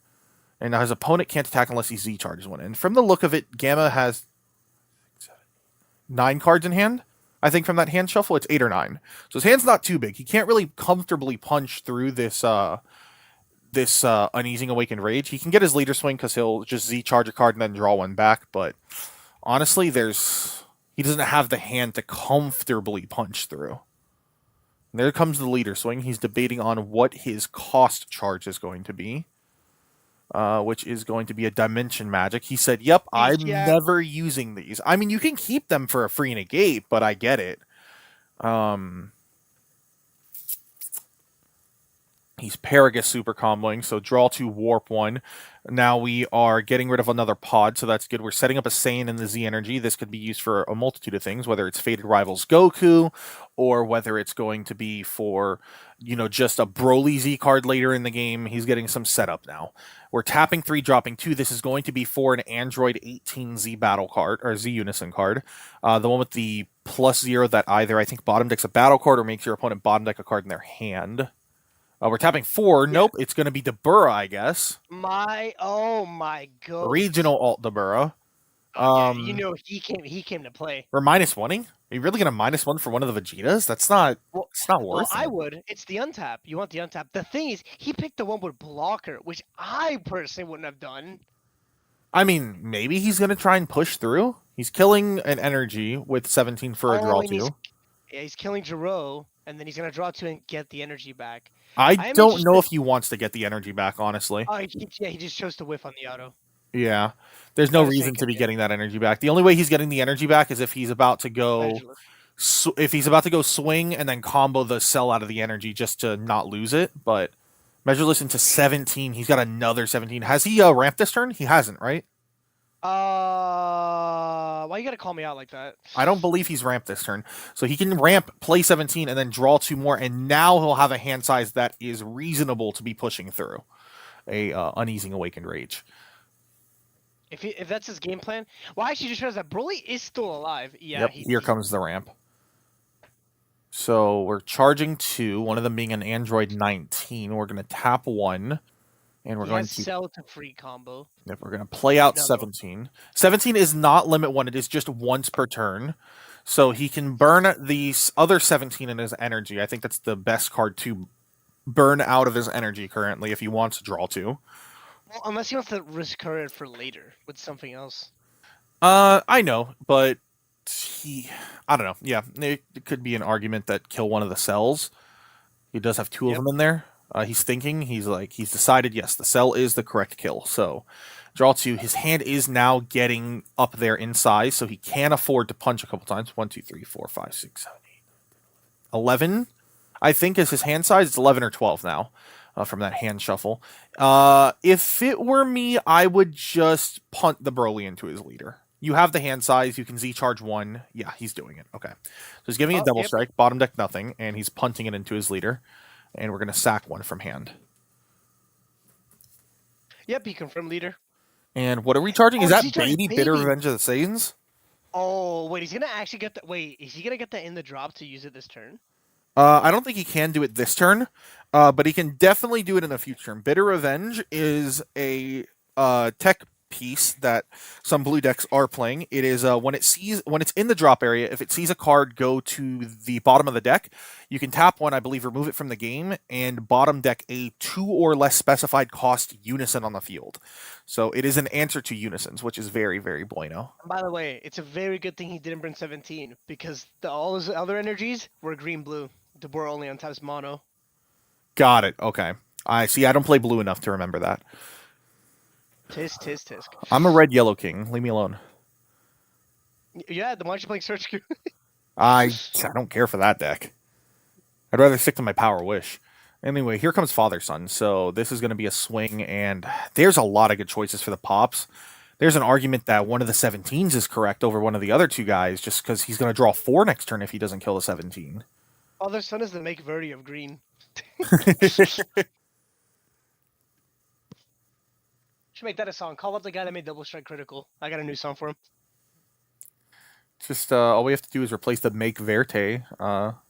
And now his opponent can't attack unless he Z charges one. And from the look of it, Gamma has 9 cards in hand. I think from that hand shuffle, it's 8 or 9. So his hand's not too big. He can't really comfortably punch through this Uneasing Awakened Rage. He can get his leader swing because he'll just Z charge a card and then draw one back. But honestly, he doesn't have the hand to comfortably punch through. And there comes the leader swing. He's debating on what his cost charge is going to be. Which is going to be a Dimension Magic. He said, yep, I'm never using these. I mean, you can keep them for a free negate, but I get it. He's Paragus super comboing, so draw 2, warp 1. Now we are getting rid of another pod, so that's good. We're setting up a Saiyan in the Z energy. This could be used for a multitude of things, whether it's Fated Rivals Goku, or whether it's going to be for, just a Broly Z card later in the game. He's getting some setup now. We're tapping 3, dropping 2. This is going to be for an Android 18 Z battle card, or Z Unison card. The one with the +0 that either, I think, bottom decks a battle card or makes your opponent bottom deck a card in their hand. We're tapping 4. Nope, it's going to be Dabura, I guess. Oh my god. Regional alt Dabura. He came to play. We're -1ing? Are you really going to -1 for one of the Vegetas? It's not worth it. I would. It's the untap. You want the untap. The thing is, he picked the one with blocker, which I personally wouldn't have done. I mean, maybe he's going to try and push through. He's killing an energy with 17 for a draw 2. He's killing Jiro, and then he's going to draw 2 and get the energy back. I don't know if he wants to get the energy back, honestly. Oh, he just chose to whiff on the auto. Yeah. There's no reason to be getting that energy back. The only way he's getting the energy back is if he's about to go swing and then combo the cell out of the energy just to not lose it. But Measureless into 17. He's got another 17. Has he ramped this turn? He hasn't, right? Why you gotta call me out like that? I don't believe he's ramped this turn. So he can ramp, play 17, and then draw 2 more, and now he'll have a hand size that is reasonable to be pushing through a Uneasing Awakened Rage. If that's his game plan, well, actually, just shows that Broly is still alive. Yeah. Yep. Here comes the ramp. So we're charging 2. One of them being an Android 19. We're going to tap 1. And we're going to sell to free combo. Yep, we're going to play out 17. 17 is not limit 1. It is just once per turn. So he can burn these other 17 in his energy. I think that's the best card to burn out of his energy currently if he wants to draw 2. Well, unless he wants to risk it for later with something else. I know, but I don't know. Yeah, it could be an argument that kill one of the cells. He does have 2 of them in there. He's thinking. He's decided, yes, the cell is the correct kill. So, draw 2. His hand is now getting up there in size, so he can afford to punch a couple times. 1, 2, 3, 4, 5, 6, 7, 8, 11, I think, is his hand size. It's 11 or 12 now from that hand shuffle. If it were me, I would just punt the Broly into his leader. You have the hand size. You can Z-charge 1. Yeah, he's doing it. Okay. So he's giving it double strike. Bottom deck nothing, and he's punting it into his leader. And we're going to sack 1 from hand. Yep, he confirmed leader. And what are we charging? Is that baby Bitter Revenge of the Saiyans? Oh, wait, he's going to actually get that. Wait, is he going to get that in the drop to use it this turn? I don't think he can do it this turn, but he can definitely do it in a future turn. Bitter Revenge is a tech piece that some blue decks are playing. It is when it's in the drop area, if it sees a card go to the bottom of the deck, you can tap 1, I believe, remove it from the game, and bottom deck a 2 or less specified cost unison on the field. So it is an answer to unisons, which is very, very bueno. By the way, it's a very good thing he didn't bring 17, because all his other energies were green-blue. Dabura only on taps mono. Got it. Okay. I see. I don't play blue enough to remember that. Tisk. I'm a red-yellow king. Leave me alone. Yeah, then why don't you play Search Q? I don't care for that deck. I'd rather stick to my Power Wish. Anyway, here comes Father Son. So this is going to be a swing, and there's a lot of good choices for the pops. There's an argument that one of the 17s is correct over one of the other 2 guys, just because he's going to draw 4 next turn if he doesn't kill the 17. Father Son is the make Verdi of green. should make that a song. Call up the guy that made Double Strike Critical. I got a new song for him. Just all we have to do is replace the make verte. Well,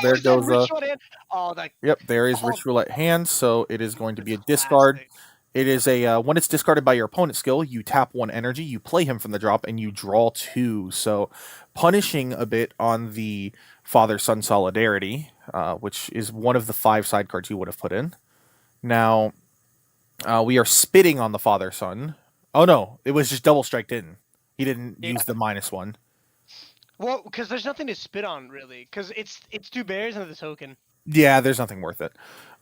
there is that goes. rich one in? Oh, that. Yep, there is Oh, rich roulette hand, so it is going to be a that's discard. classic. It is a when it's discarded by your opponent's skill, you tap 1 energy, you play him from the drop, and you draw 2. So punishing a bit on the father-son solidarity, which is one of the 5 side cards you would have put in. Now we are spitting on the father-son. Oh no, it was just double striked in. He didn't use the -1. Well, because there's nothing to spit on really, because it's 2 bears and the token. Yeah, there's nothing worth it.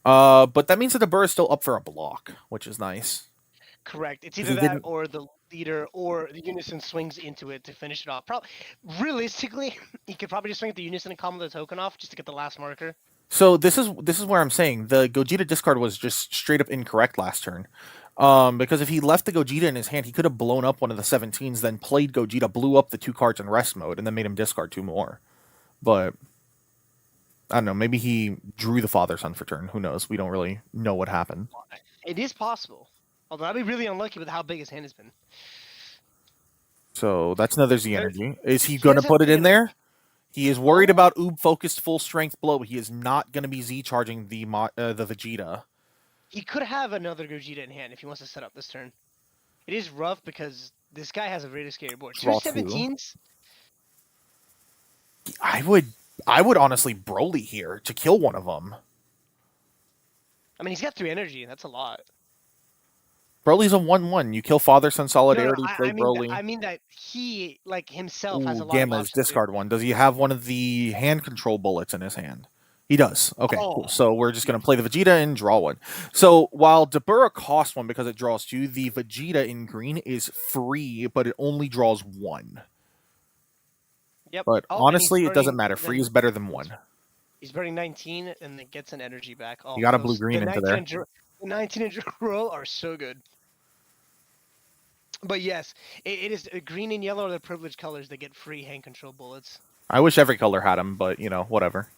But that means that the burr is still up for a block, which is nice. Correct. It's He either that didn't- or the leader or the unison swings into it to finish it off. Realistically, he could probably just swing at the unison and combo the token off just to get the last marker. So this is where I'm saying the Gogeta discard was just straight up incorrect last turn. Because if he left the Gogeta in his hand, he could have blown up one of the 17s, then played Gogeta, blew up the 2 cards in rest mode, and then made him discard 2 more. But I don't know. Maybe he drew the father-son for turn. Who knows? We don't really know what happened. It is possible. Although I'd be really unlucky with how big his hand has been. So that's another Z energy. Is he He going to has put it in a- there? He is worried about Oob-focused full-strength blow. He is not going to be Z-charging the Vegeta. He could have another Gogeta in hand if he wants to set up this turn. It is rough because this guy has a really scary board. Draw 2 17s? I would honestly Broly here to kill one of them. I mean, he's got 3 energy. That's a lot. Broly's a 1/1. You kill father-son solidarity, No, play Broly. I mean that he, like himself, has a Ooh, lot Gamma's of options. discard one. Does he have one of the hand control bullets in his hand? He does. Okay, cool. Oh. So we're just going to play the Vegeta and draw one. So while Dabura costs 1 because it draws 2, the Vegeta in green is free, but it only draws 1. Yep. But Oh, and honestly, he's it doesn't burning- matter. Free is better than 1. He's burning 19 and then gets an energy back. Oh, You got a those- blue-green the into 19 there. and the 19 and Juro are so good. But yes, it is green and yellow are the privileged colors that get free hand control bullets. I wish every color had them, but whatever.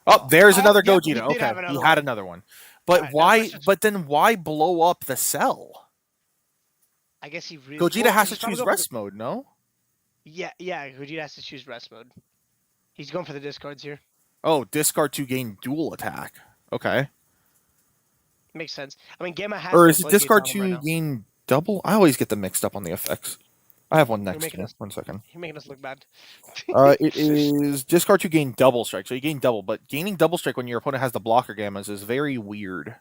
Oh, there's another yep, Gogeta. he did Okay, have he another had one. another one. But Alright, why? let's just- But then why blow up the cell? I guess he really. Gogeta well, has to he's probably choose going for rest mode, no? Yeah, Gogeta has to choose rest mode. He's going for the discards here. Oh, discard to gain dual attack. Okay. Makes sense. I mean, Gamma has. Or no is it floodgates discard on him right to now. gain double? I always get them mixed up on the effects. I have one next making to me. us- 1 second. You're making us look bad. It is discard to gain double strike. So you gain double, but gaining double strike when your opponent has the blocker gammas is very weird.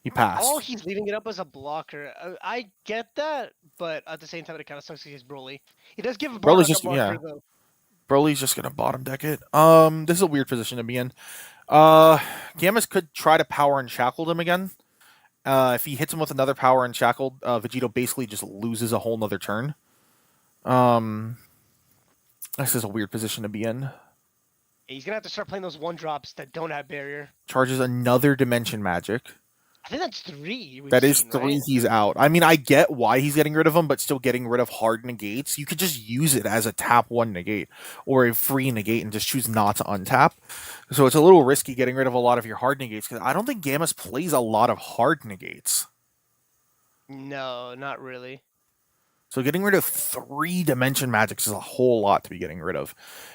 He passed. Oh, he's leaving it up as a blocker. I get that, but at the same time, it kind of sucks against Broly. He does give a Broly's blocker just- marker, yeah. though. Broly's just gonna bottom deck it. This is a weird position to be in. Gammas could try to power and shackle him again. If he hits him with another power and shackled, Vegito basically just loses a whole nother turn. This is a weird position to be in. He's gonna have to start playing those 1-drops that don't have barrier. Charges another dimension magic. I think that's 3. That is 3. He's out. I mean, I get why he's getting rid of them, but still getting rid of hard negates. You could just use it as a tap 1 negate or a free negate and just choose not to untap. So it's a little risky getting rid of a lot of your hard negates because I don't think Gammas plays a lot of hard negates. No, not really. So getting rid of 3 dimension magics is a whole lot to be getting rid of.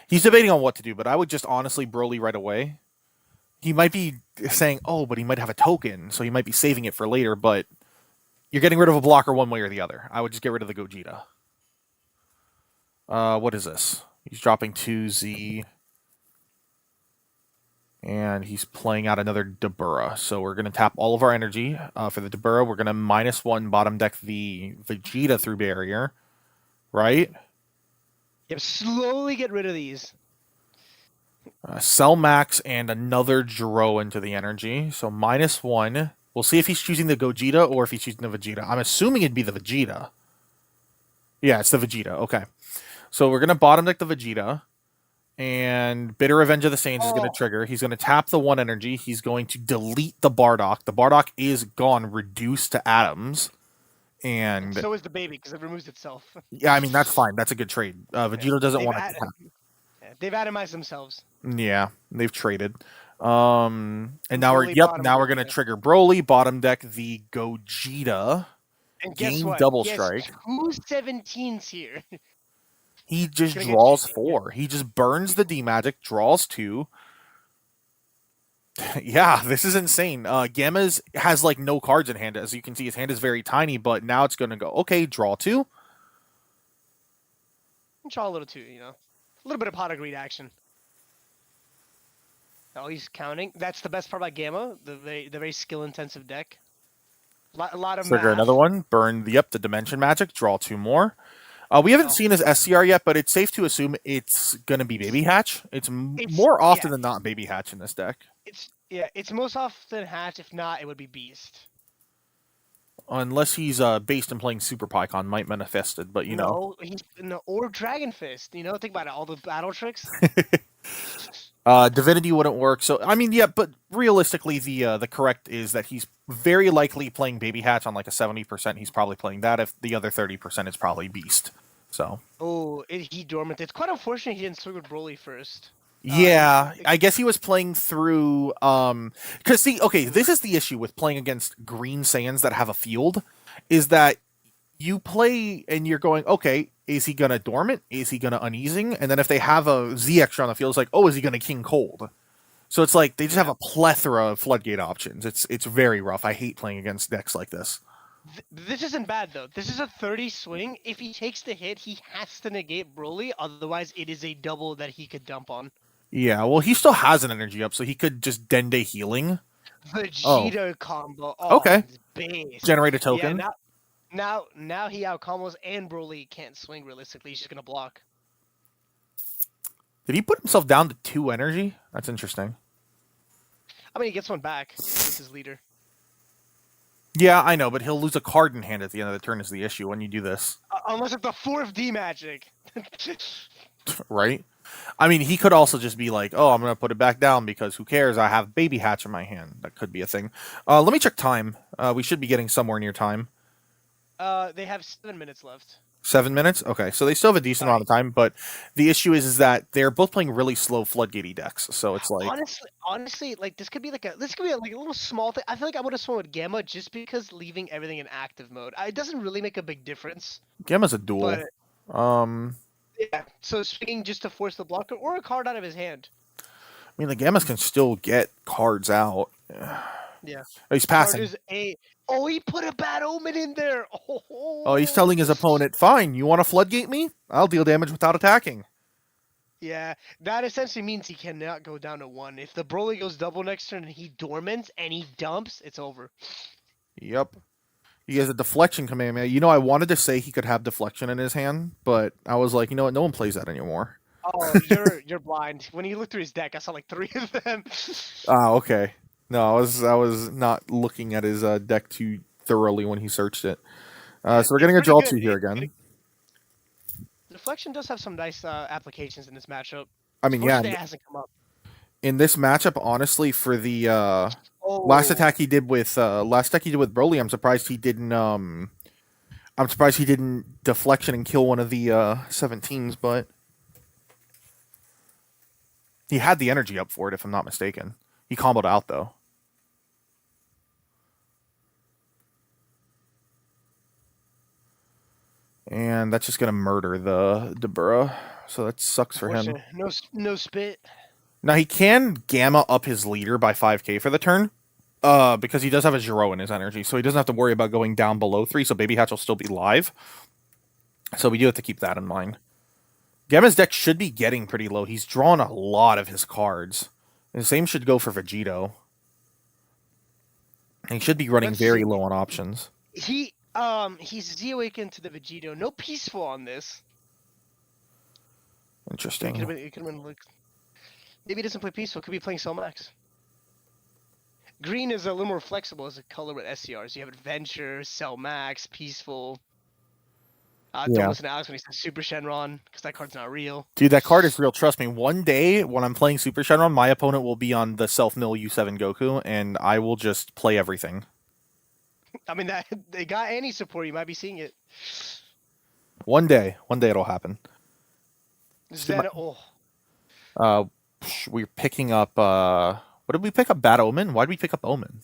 He's debating on what to do, but I would just honestly Broly right away. He might be saying, oh, but he might have a token, so he might be saving it for later, but you're getting rid of a blocker one way or the other. I would just get rid of the Gogeta. What is this? He's dropping 2Z. And he's playing out another Dabura. So we're going to tap all of our energy for the Dabura. We're going to -1 bottom deck the Vegeta through barrier. Right? Yep, slowly get rid of these. Cell Max and another Jiro into the energy. So -1. We'll see if he's choosing the Gogeta or if he's choosing the Vegeta. I'm assuming it'd be the Vegeta. Yeah, it's the Vegeta. Okay. So we're going to bottom deck the Vegeta. And Bitter Revenge of the Saints is going to trigger. He's going to tap the 1 energy. He's going to delete the Bardock. The Bardock is gone, reduced to atoms. And So is the baby, because it removes itself. yeah, I mean, that's fine. That's a good trade. Vegito doesn't They've want to ad- tap. Yeah, they've atomized themselves. Yeah, they've traded. And now we're Broly, yep. bottom Now we're gonna Gogeta. trigger Broly. Bottom deck the Gogeta. And guess Gain what? double He has strike. two 17s here. He just Gonna get draws cheated, 4. He just burns the D magic, draws 2. Yeah, this is insane. Gamma's has like no cards in hand. As you can see, his hand is very tiny, but now it's gonna go, okay, draw 2. Draw a little too, you know. A little bit of pot of greed action. Oh, he's counting. That's the best part about Gamma, the very skill intensive deck. A lot of Trigger math. another one. Burn the dimension magic. Draw 2 more. We haven't Oh. seen his SCR yet, but it's safe to assume it's gonna be Baby Hatch. It's more often than not Baby Hatch in this deck, It's most often Hatch. If not, it would be Beast. unless he's based in playing Super Pycon, might manifested. But you know, or Dragon Fist. You know, think about it. All the battle tricks. Divinity wouldn't work. So I mean, yeah, but realistically, the correct is that he's very likely playing Baby Hatch on like a 70%. He's probably playing that. If the other 30% is probably Beast. So. Oh, he dormant. It's quite unfortunate he didn't swing with Broly first. Yeah, I guess he was playing through because see, okay, this is the issue with playing against green Saiyans that have a field, is that you play and you're going, okay, is he gonna dormant? Is he gonna uneasing? And then if they have a Z extra on the field, it's like, oh, is he gonna King Cold? So it's like they just have a plethora of floodgate options. It's very rough. I hate playing against decks like this. This isn't bad though. This is a 30 swing. If he takes the hit, he has to negate Broly. Otherwise, it is a double that he could dump on. Yeah, well, he still has an energy up, so he could just Dende healing. Vegeta combo. Oh, Okay. Base. Generate a token. Yeah, now he out combos and Broly can't swing realistically. He's just gonna block. Did he put himself down to 2 energy? That's interesting. I mean, he gets one back. This is leader. Yeah, I know, but he'll lose a card in hand at the end of the turn is the issue when you do this. Unless it's the 4th D magic. Right? I mean, he could also just be like, oh, I'm going to put it back down because who cares? I have Baby Hatch in my hand. That could be a thing. Let me check time. We should be getting somewhere near time. They have 7 minutes left. 7 minutes? Okay, so they still have a decent amount of time, but the issue is that they're both playing really slow floodgatey decks, so it's like... Honestly, like, this could be like a little small thing. I feel like I would have swung with Gamma just because leaving everything in active mode. It doesn't really make a big difference. Gamma's a duel. But, yeah, so swinging just to force the blocker or a card out of his hand. I mean, the Gammas can still get cards out. Yeah. Oh, he's passing. Oh, he put a bad omen in there. Oh, he's telling his opponent, fine, you want to floodgate me? I'll deal damage without attacking. Yeah, that essentially means he cannot go down to 1. If the Broly goes double next turn and he dormants and he dumps, it's over. Yep. He has a deflection command. You know, I wanted to say he could have deflection in his hand, but I was like, you know what? No one plays that anymore. Oh, you're blind. When you look through his deck, I saw like 3 of them. Ah, okay. No, I was not looking at his deck too thoroughly when he searched it. So we're getting a draw 2 here again. Deflection does have some nice applications in this matchup. I mean, yeah. It hasn't come up. In this matchup, honestly, for the last attack he did with Broly, I'm surprised he didn't. I'm surprised he didn't deflection and kill one of the 17s, but he had the energy up for it, if I'm not mistaken. He comboed out though. And that's just gonna murder the Dabura, so that sucks for him. No spit. Now he can Gamma up his leader by 5k for the turn, because he does have a Zero in his energy, so he doesn't have to worry about going down below 3. So Baby Hatch will still be live. So we do have to keep that in mind. Gamma's deck should be getting pretty low. He's drawn a lot of his cards. And the same should go for Vegito. And he should be running very low on options. He's Z awakened to the Vegito. No peaceful on this. Interesting. It could have been like, maybe he doesn't play peaceful. Could be playing Cell Max. Green is a little more flexible as a color with SCRs. You have Adventure, Cell Max, Peaceful. Don't listen to Alex when he says Super Shenron, because that card's not real. Dude, that card is real. Trust me. One day, when I'm playing Super Shenron, my opponent will be on the self-mill U7 Goku, and I will just play everything. I mean, they got any support. You might be seeing it. One day it'll happen. We're We're picking up. What What did we pick up? Bad Omen? Why did we pick up Omen?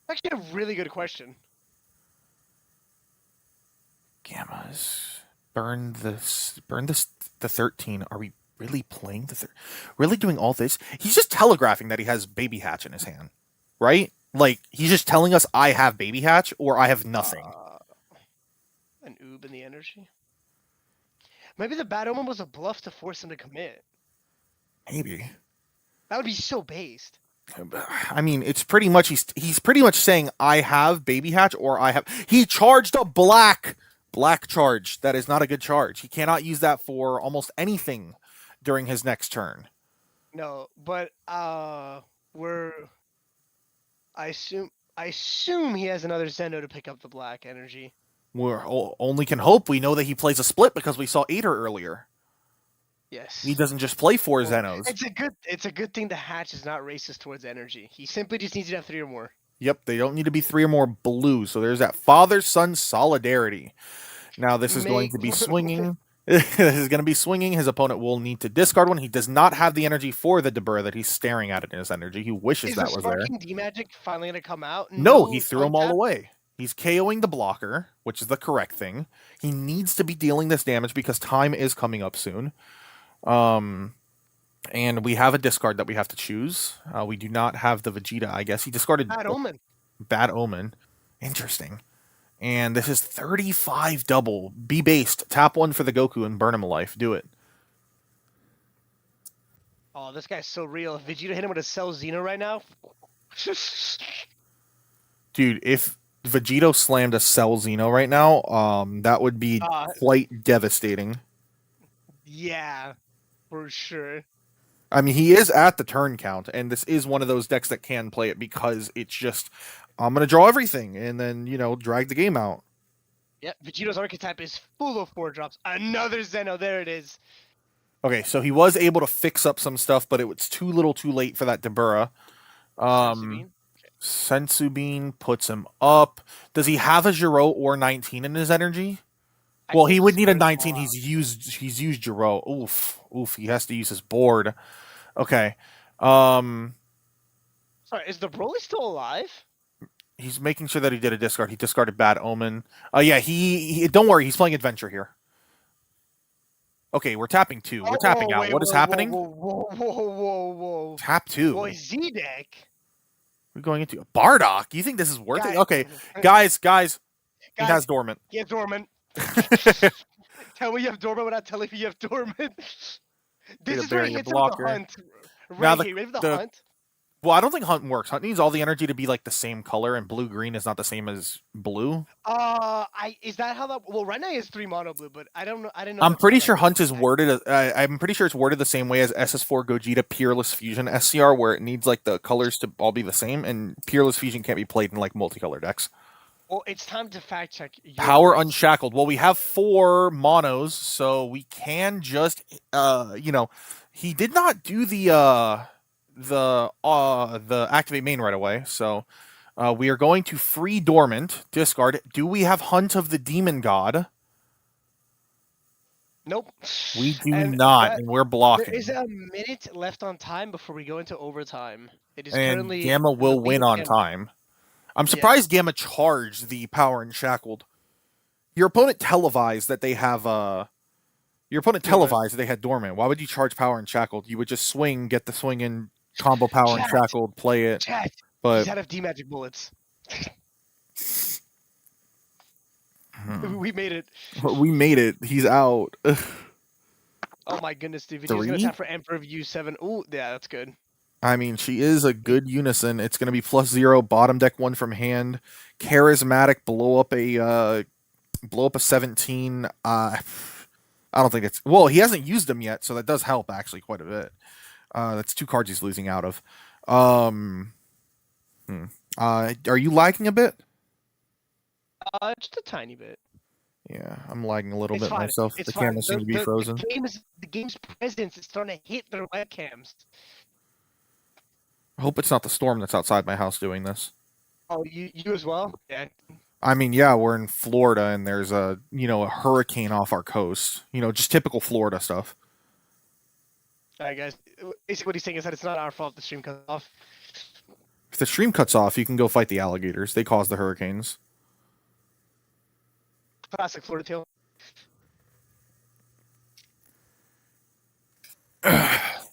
Actually, a really good question. Gammas. Burn this. The 13. Are we really playing the really doing all this? He's just telegraphing that he has Baby Hatch in his hand, right? Like he's just telling us I have Baby Hatch or I have nothing. An oob in the energy. Maybe the Bad Omen was a bluff to force him to commit. Maybe. That would be so based. I mean, it's pretty much he's pretty much saying I have Baby Hatch or I have. He charged a black charge. That is not a good charge. He cannot use that for almost anything during his next turn. No, but we're. I assume he has another Zeno to pick up the black energy. We're only can hope. We know that he plays a split because we saw Ader earlier. Yes. He doesn't just play four Zenos. It's a good thing the hatch is not racist towards energy. He simply just needs to have 3 or more. Yep, they don't need to be 3 or more blue. So there's that father-son solidarity. Now this is going to be swinging. This is going to be swinging. His opponent will need to discard one. He does not have the energy for the Debura that he's staring at in his energy. He wishes that was there. Is the D-Magic finally going to come out? No, he threw them all away. He's KOing the blocker, which is the correct thing. He needs to be dealing this damage because time is coming up soon. And we have a discard that we have to choose. We do not have the Vegeta, I guess. He discarded Bad Omen. Bad Omen. Interesting. And this is 35 double. Be based. Tap 1 for the Goku and burn him alive. Do it. Oh, this guy's so real. If Vegeta hit him with a Cell Xeno right now. Dude, if Vegito slammed a Cell Xeno right now, that would be quite devastating. Yeah, for sure. I mean, he is at the turn count, and this is one of those decks that can play it because it's just, I'm going to draw everything and then, drag the game out. Yep, Vegito's archetype is full of 4-drops. Another Zeno, there it is. Okay, so he was able to fix up some stuff, but it was too little too late for that Debura. Sensu Bean puts him up. Does he have a Giro or 19 in his energy? Well, he would need a 19. He's used Giro. Oof. He has to use his board. Okay. Sorry, is the Broly still alive? He's making sure that he did a discard. He discarded Bad Omen. Yeah, he don't worry. He's playing Adventure here. Okay, we're tapping 2. We're tapping out. What is happening? Whoa. Tap 2. Boy, Z-Deck. We're going into a Bardock. You think this is worth it? Okay, guys. He has Dormant. He has Dormant. Tell me you have Dormant without telling me you have Dormant. This is where he hits him with the hunt. Now ready for the hunt? Well, I don't think Hunt works. Hunt needs all the energy to be like the same color, and blue-green is not the same as blue. Is that how that? Well, right now he has 3 mono blue, but I don't know. I didn't know. I'm pretty sure Hunt is worded. I'm pretty sure it's worded the same way as SS4 Gogeta Peerless Fusion SCR, where it needs like the colors to all be the same, and Peerless Fusion can't be played in like multicolor decks. Well, it's time to fact check. Power Unshackled. Well, we have 4 monos, so we can just, he did not do the activate main right away. So we are going to free Dormant, discard. Do we have Hunt of the Demon God? Nope. We do not, and we're blocking. There is a minute left on time before we go into overtime. It is and currently Gamma will win on time. I'm surprised Gamma charged the Power Unshackled. Your opponent televised that they have televised that they had Dormant. Why would you charge Power Unshackled? You would just swing, get the swing in, combo Power Unshackled, play it. But he's out of D-Magic bullets. We made it. We made it. He's out. Oh my goodness, dude. He's going to tap for Emperor of U7. Ooh, yeah, that's good. I mean, she is a good unison. It's going to be +0, bottom deck 1 from hand. Charismatic, blow up a 17. I don't think it's... Well, he hasn't used them yet, so that does help, actually, quite a bit. That's 2 cards he's losing out of. Are you lagging a bit? Just a tiny bit. Yeah, I'm lagging a little bit fine. myself. The camera seems to be frozen. The game's presence is starting to hit their webcams. I hope it's not the storm that's outside my house doing this. Oh, you as well? Yeah. I mean, yeah, we're in Florida and there's a hurricane off our coast. Just typical Florida stuff. All right, guys. Basically, what he's saying is that it's not our fault if the stream cuts off. If the stream cuts off, you can go fight the alligators. They cause the hurricanes. Classic Florida tale.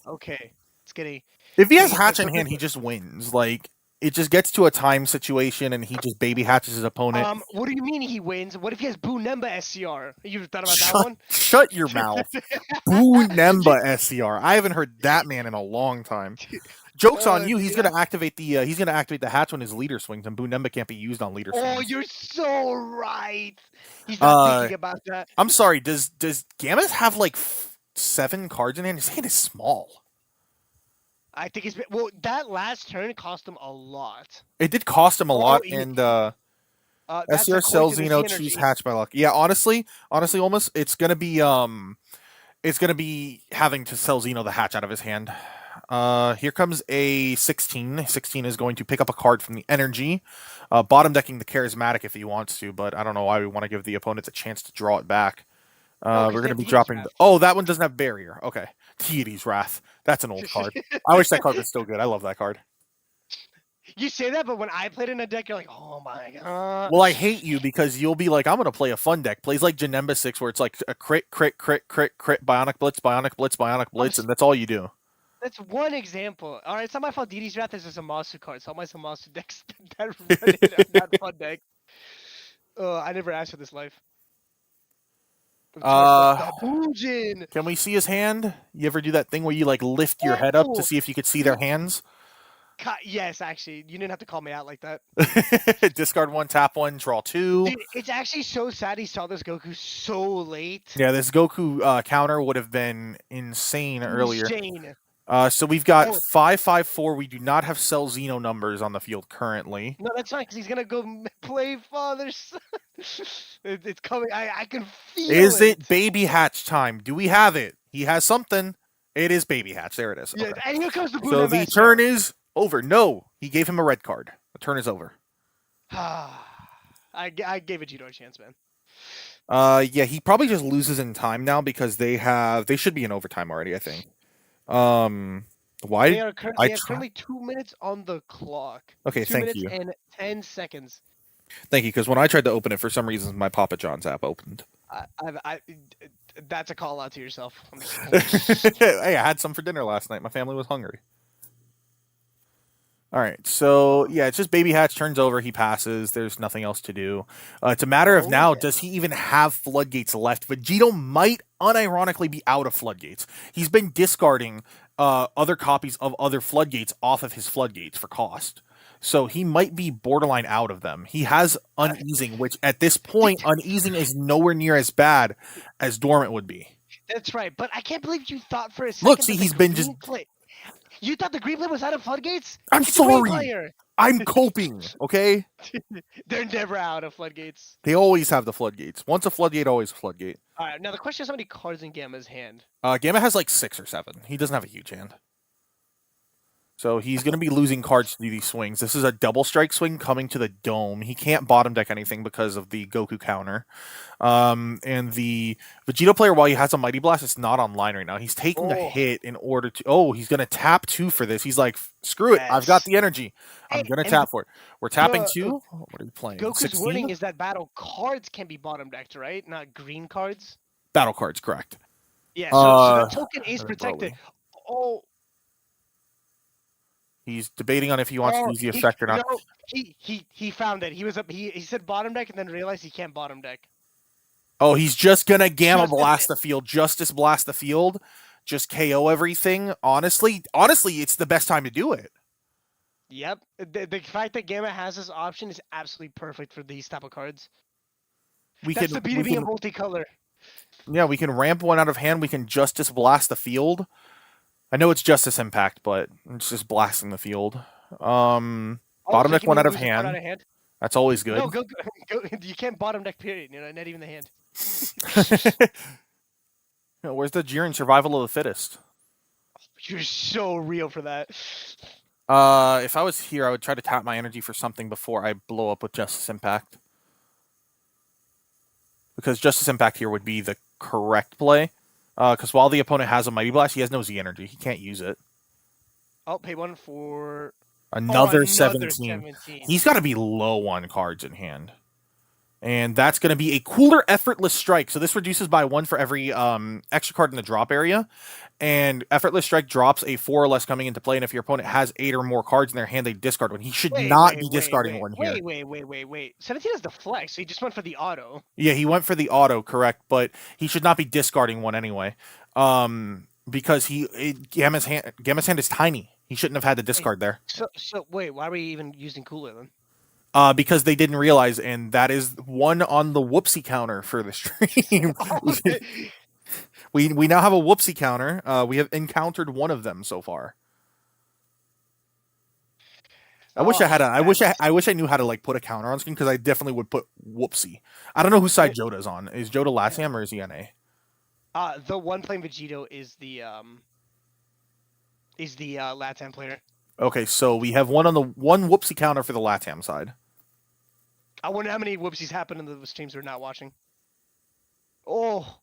Okay, it's getting. If he has getting hatch in so hand, he just wins. Like, it just gets to a time situation and he just baby hatches his opponent. What do you mean he wins? What if he has Boo Nemba SCR? You've thought about that Shut, one? shut your mouth. Boo Nemba SCR. I haven't heard that man in a long time. Joke's on you. He's gonna activate the hatch when his leader swings, and Boo Nemba can't be used on leader swings. Oh, you're so right. He's not thinking about that. I'm sorry. Does Gammas have like 7 cards in hand? His hand is small. I think he's been, well. That last turn cost him a lot. It did cost him a lot, and That's SCR a sells coincidence Xeno, energy. choose hatch by luck. Yeah, honestly, almost it's gonna be having to sell Xeno the hatch out of his hand. Here comes a 16. 16 is going to pick up a card from the energy, bottom decking the charismatic if he wants to, but I don't know why we want to give the opponents a chance to draw it back. We're going to be dropping. Oh, that one doesn't have barrier. Okay, Deity's Wrath. That's an old card. I wish that card was still good. I love that card. You say that, but when I played in a deck, you're like, oh my god. Well, I hate you because you'll be like, I'm going to play a fun deck. Plays like Janemba 6, where it's like a crit, Bionic Blitz, and that's all you do. That's one example. All right, it's not my fault. Deity's Wrath is just a Masu card. So all my Masu decks that run it are not fun deck. I never asked for this life. Can we see his hand? You ever do that thing where you like lift your head up to see if you could see their hands? Yes, actually, you didn't have to call me out like that. Discard 1, tap 1, draw 2. Dude, it's actually so sad he saw this Goku so late. Yeah, this Goku counter would have been insane earlier. Insane. So we've got 5/5/4. We do not have Cell Xeno numbers on the field currently. No, that's fine because he's gonna go play father son. It's coming. I can feel it. Is it baby hatch time? Do we have it? He has something. It is baby hatch. There it is. Yeah, okay. and here comes the So the turn is over. No, he gave him a red card. The turn is over. I gave Vegito a chance, man. Yeah, he probably just loses in time now because they should be in overtime already, I think. Why? They are currently 2 minutes on the clock. Okay, 2 thank minutes you. and 10 seconds. Thank you, because when I tried to open it, for some reason my Papa John's app opened. That's a call out to yourself. Hey, I had some for dinner last night. My family was hungry. All right, so yeah, it's just baby hatch turns over. He passes. There's nothing else to do. It's a matter of now. Does he even have floodgates left? Vegito might unironically be out of floodgates. He's been discarding other copies of other floodgates off of his floodgates for cost. So he might be borderline out of them. He has uneasing, which at this point, uneasing is nowhere near as bad as dormant would be. That's right, but I can't believe you thought for a second. Look, see, he's been just. You thought the green play was out of floodgates? I'm sorry. I'm coping, okay? They're never out of floodgates. They always have the floodgates. Once a floodgate, always a floodgate. All right, now the question is how many cards in Gamma's hand? Gamma has like 6 or 7. He doesn't have a huge hand. So he's going to be losing cards to these swings. This is a double strike swing coming to the dome. He can't bottom deck anything because of the Goku counter. And the Vegito player, while he has a Mighty Blast, it's not online right now. He's taking a hit in order to... Oh, he's going to tap 2 for this. He's like, screw it. I've got the energy. I'm going to tap for it. We're tapping 2. What are we playing? Goku's 16? warning is that battle cards can be bottom decked, right? Not green cards? Battle cards, correct. Yeah, so the token is protected. Oh... He's debating on if he wants to use the effect or not. No, he found it. He said bottom deck and then realized he can't bottom deck. Oh, he's just gonna Gamma Blast the field, Justice Blast the field, just KO everything. Honestly, it's the best time to do it. Yep. The fact that Gamma has this option is absolutely perfect for these type of cards. That's the beauty of being multicolor. Yeah, we can ramp one out of hand. We can Justice Blast the field. I know it's Justice Impact, but it's just blasting the field. Bottom deck one out of hand. That's always good. No, go. You can't bottom deck, period. Not even the hand. Where's the Jiren survival of the fittest? You're so real for that. If I was here, I would try to tap my energy for something before I blow up with Justice Impact. Because Justice Impact here would be the correct play. Because while the opponent has a Mighty Blast, he has no Z energy. He can't use it. Oh, pay 1 for Another another 17. 17. He's got to be low on cards in hand. And that's going to be a cooler, effortless strike. So this reduces by 1 for every extra card in the drop area. And effortless strike drops a 4 or less coming into play. And if your opponent has 8 or more cards in their hand, they discard one. He should not be discarding one here. Wait. 17 is the flex, so he just went for the auto. Yeah, he went for the auto, correct, but he should not be discarding one anyway. Because Gamma's hand is tiny. He shouldn't have had to discard there. So wait, why are we even using cooler then? Because they didn't realize, and that is 1 on the whoopsie counter for the stream. we now have a whoopsie counter. We have encountered 1 of them so far. I wish I knew how to like put a counter on screen, because I definitely would put whoopsie. I don't know whose side Joda's on. Is Joda LATAM or is he NA? The one playing Vegito is the LATAM player. Okay, so we have one whoopsie counter for the LATAM side. I wonder how many whoopsies happen in the streams we're not watching. Oh.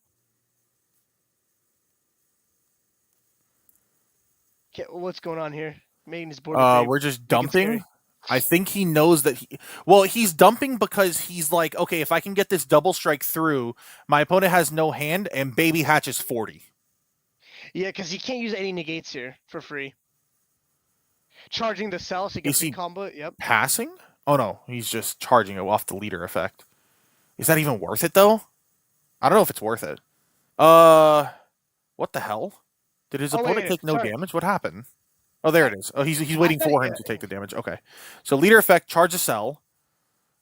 Okay, what's going on here? Making his board. We're just dumping. I think he knows that he's dumping because he's like, okay, if I can get this double strike through, my opponent has no hand, and Baby Hatch is 40. Yeah, because he can't use any negates here for free. Charging the cell so he can free combo it. Yep. Passing? Oh no, he's just charging it off the leader effect. Is that even worth it though? I don't know if it's worth it. What the hell? Did his opponent take no damage? What happened? Oh, there it is. Oh, he's waiting for him to take the damage. Okay. So leader effect, charge a cell.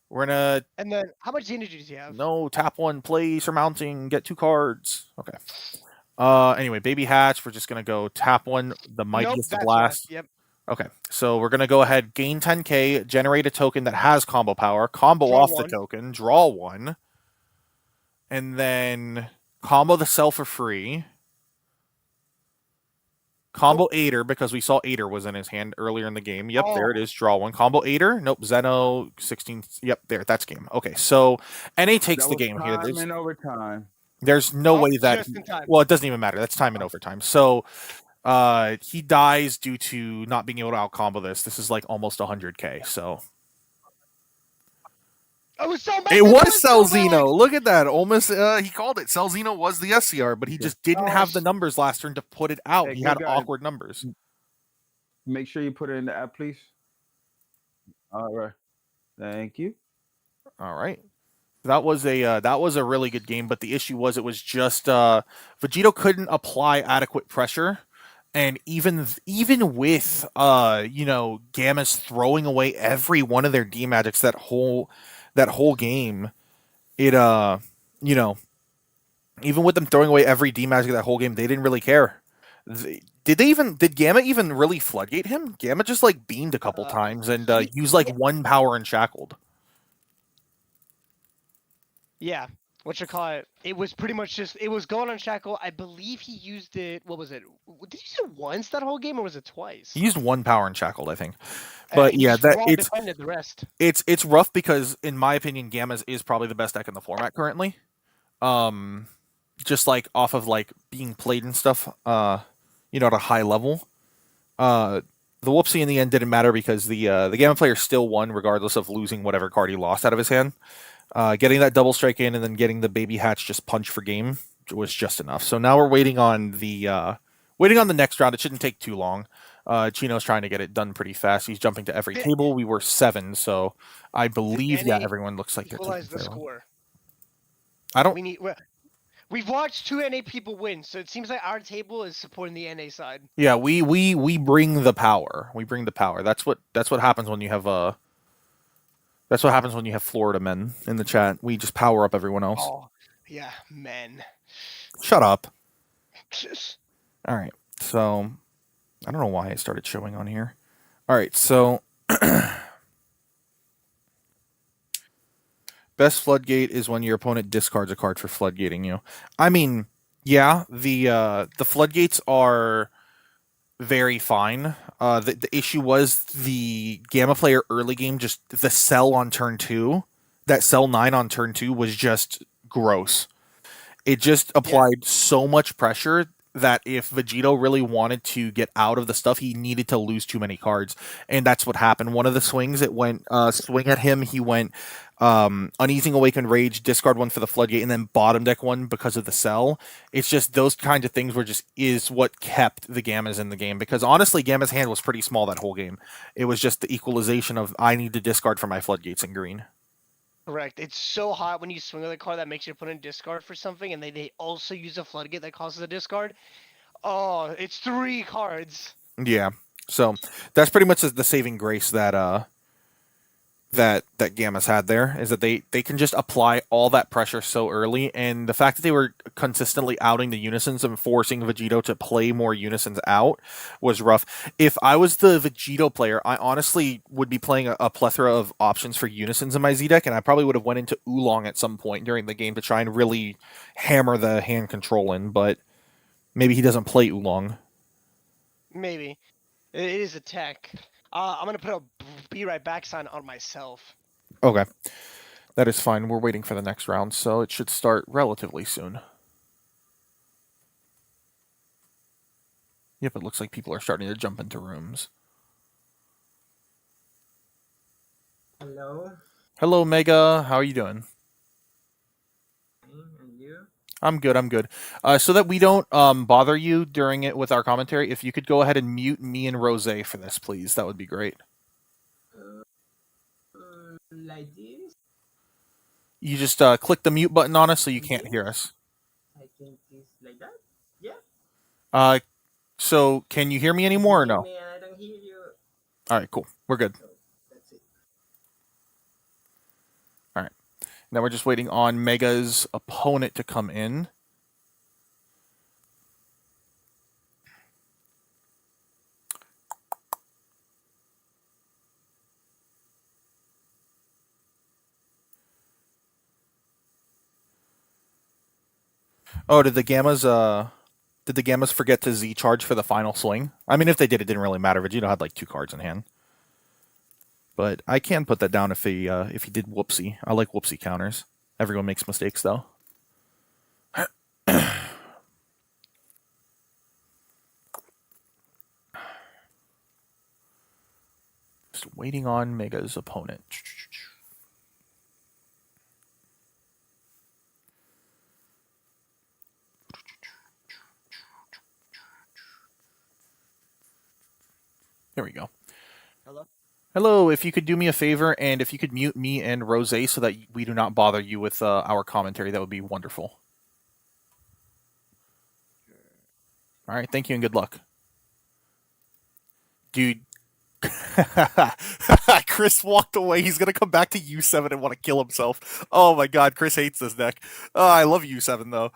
We're gonna. And then how much energy does he have? No, tap 1, play surmounting, get 2 cards. Okay. Anyway, Baby Hatch, we're just gonna go tap 1, the mightiest blast. Yep. Okay, so we're gonna go ahead, gain 10k, generate a token that has combo power, combo off the token, draw 1, and then combo the cell for free. Combo Aider, because we saw Aider was in his hand earlier in the game. Yep, there it is. Draw 1. Combo Aider. Nope, Zeno 16. Yep, there. That's game. Okay, so NA takes the game here. Time and overtime. There's no way that. Well, it doesn't even matter. That's time and overtime. So he dies due to not being able to out combo this. This is like almost 100k. So. It was Celzino. Look at that. Almost, he called it. Celzino was the SCR, but he just didn't have the numbers last turn to put it out. He had awkward numbers. Make sure you put it in the app, please. All right. Thank you. All right. That was a really good game, but the issue was it was just Vegito couldn't apply adequate pressure. And even with Gamma's throwing away every one of their D magics that whole game, it even with them throwing away every D magic that whole game, they didn't really care. Did Gamma even really floodgate him? Gamma just like beamed a couple times and used like 1 power and shackled. Yeah. It was pretty much just, it was going on shackle. I believe he used it, what was it? Did he use it once that whole game, or was it twice? He used 1 power and shackled, I think. But yeah, defended the rest. It's rough because, in my opinion, Gamma's is probably the best deck in the format currently. Just like off of like being played and stuff, at a high level. The whoopsie in the end didn't matter because the Gamma player still won regardless of losing whatever card he lost out of his hand. Getting that double strike in and then getting the Baby Hatch just punch for game was just enough. So now we're waiting on the next round. It shouldn't take too long. Chino's trying to get it done pretty fast. He's jumping to every table. We were 7, so I believe everyone looks like they're taking the score. I don't. We've watched 2 NA people win, so it seems like our table is supporting the NA side. Yeah, we bring the power. We bring the power. That's what happens when you have That's what happens when you have Florida men in the chat. We just power up everyone else. Oh, yeah, men. Shut up. All right, so I don't know why it started showing on here. All right, so best floodgate is when your opponent discards a card for floodgating you. I mean, yeah, the floodgates are very fine. The issue was the Gamma player early game, just the cell on turn 2, that cell 9 on turn 2 was just gross. It just applied so much pressure that if Vegito really wanted to get out of the stuff, he needed to lose too many cards, and that's what happened. One of the swings, it went swing at him. He went Uneasing Awakened Rage, discard one for the Floodgate, and then bottom deck one because of the Cell. It's just those kinds of things is what kept the Gammas in the game. Because honestly, Gamma's hand was pretty small that whole game. It was just the equalization of I need to discard for my Floodgates in green. Correct. It's so hot when you swing with a card that makes you put in discard for something, and they also use a floodgate that causes a discard. Oh, it's 3 cards. Yeah. So that's pretty much the saving grace that that Gamma's had there, is that they can just apply all that pressure so early, and the fact that they were consistently outing the Unisons and forcing Vegito to play more Unisons out was rough. If I was the Vegito player, I honestly would be playing a plethora of options for Unisons in my Z deck, and I probably would have went into Oolong at some point during the game to try and really hammer the hand control in, but maybe he doesn't play Oolong. Maybe. It is a tech. I'm going to put a be right back sign on myself. Okay. That is fine. We're waiting for the next round, so it should start relatively soon. Yep, it looks like people are starting to jump into rooms. Hello. Hello, Mega. How are you doing? And you? I'm good, I'm good. So that we don't bother you during it with our commentary, if you could go ahead and mute me and Rose for this, please. That would be great. Like this? You just click the mute button on us so you can't hear us. I think it's like that? Yeah. So can you hear me anymore or no? Me and I don't hear you. Alright, cool. We're good. So that's it. Alright. Now we're just waiting on Mega's opponent to come in. Oh, did the Gammas forget to Z charge for the final swing? I mean, if they did, it didn't really matter. Vegito had like 2 cards in hand. But I can put that down if he did whoopsie. I like whoopsie counters. Everyone makes mistakes, though. Just waiting on Mega's opponent. There we go. Hello? Hello, if you could do me a favor, and if you could mute me and Rose so that we do not bother you with our commentary, that would be wonderful. All right, thank you and good luck. Dude. Chris walked away. He's going to come back to U7 and want to kill himself. Oh my god, Chris hates this deck. I love U7, though.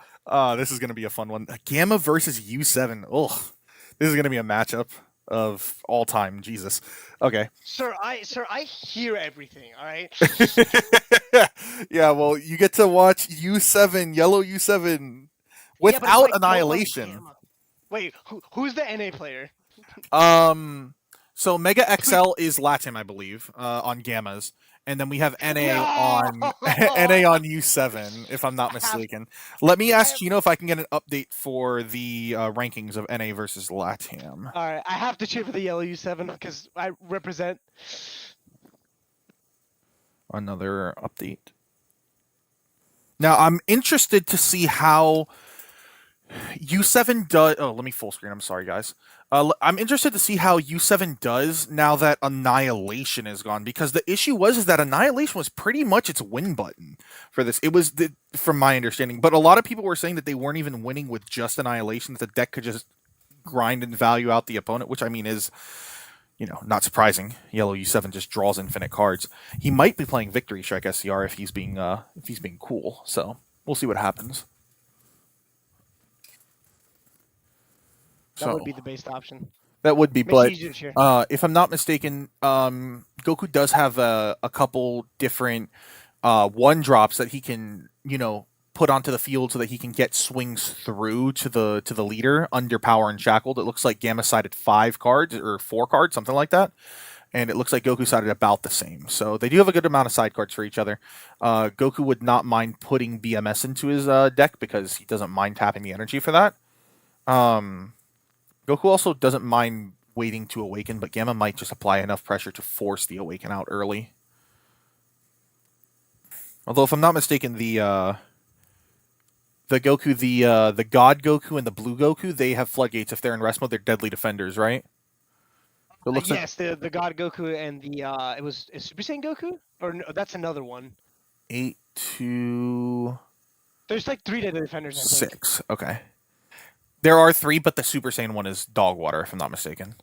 This is going to be a fun one. Gamma versus U7. Ugh. This is going to be a matchup of all time. Jesus. Okay. Sir, I hear everything, all right? Yeah, well, you get to watch U7, yellow U7, without Annihilation. Gamma. Wait, who's the NA player? So Mega XL is LATAM, I believe, on Gammas, and then we have NA on NA on U7, if I'm not mistaken. Let me ask Chino if I can get an update for the rankings of NA versus LATAM. All right, I have to cheer for the yellow U7 because I represent. Another update. Now I'm interested to see how U7 does. Oh, let me full screen. I'm sorry, guys. I'm interested to see how U7 does now that Annihilation is gone, because the issue was that Annihilation was pretty much its win button for this. It was, from my understanding, but a lot of people were saying that they weren't even winning with just Annihilation, that the deck could just grind and value out the opponent, which I mean is, not surprising. Yellow U7 just draws infinite cards. He might be playing Victory Strike SCR if he's being cool. So we'll see what happens. That would be the best option. That would be, Makes but it easier to cheer. if I'm not mistaken, Goku does have a couple different 1-drops that he can, put onto the field so that he can get swings through to the leader under Power and Shackled. It looks like Gamma sided 5 cards or 4 cards, something like that. and it looks like Goku sided about the same. So they do have a good amount of side cards for each other. Goku would not mind putting BMS into his deck because he doesn't mind tapping the energy for that. Goku also doesn't mind waiting to awaken, but Gamma might just apply enough pressure to force the awaken out early. Although, if I'm not mistaken, the Goku, the God Goku and the Blue Goku, they have floodgates. If they're in rest mode, they're deadly defenders, right? It looks like Yes, the God Goku and the is Super Saiyan Goku, or no, that's another one. 8 to There's like 3 deadly defenders, I think. 6. Okay. There are 3, but the Super Saiyan one is dog water, if I'm not mistaken.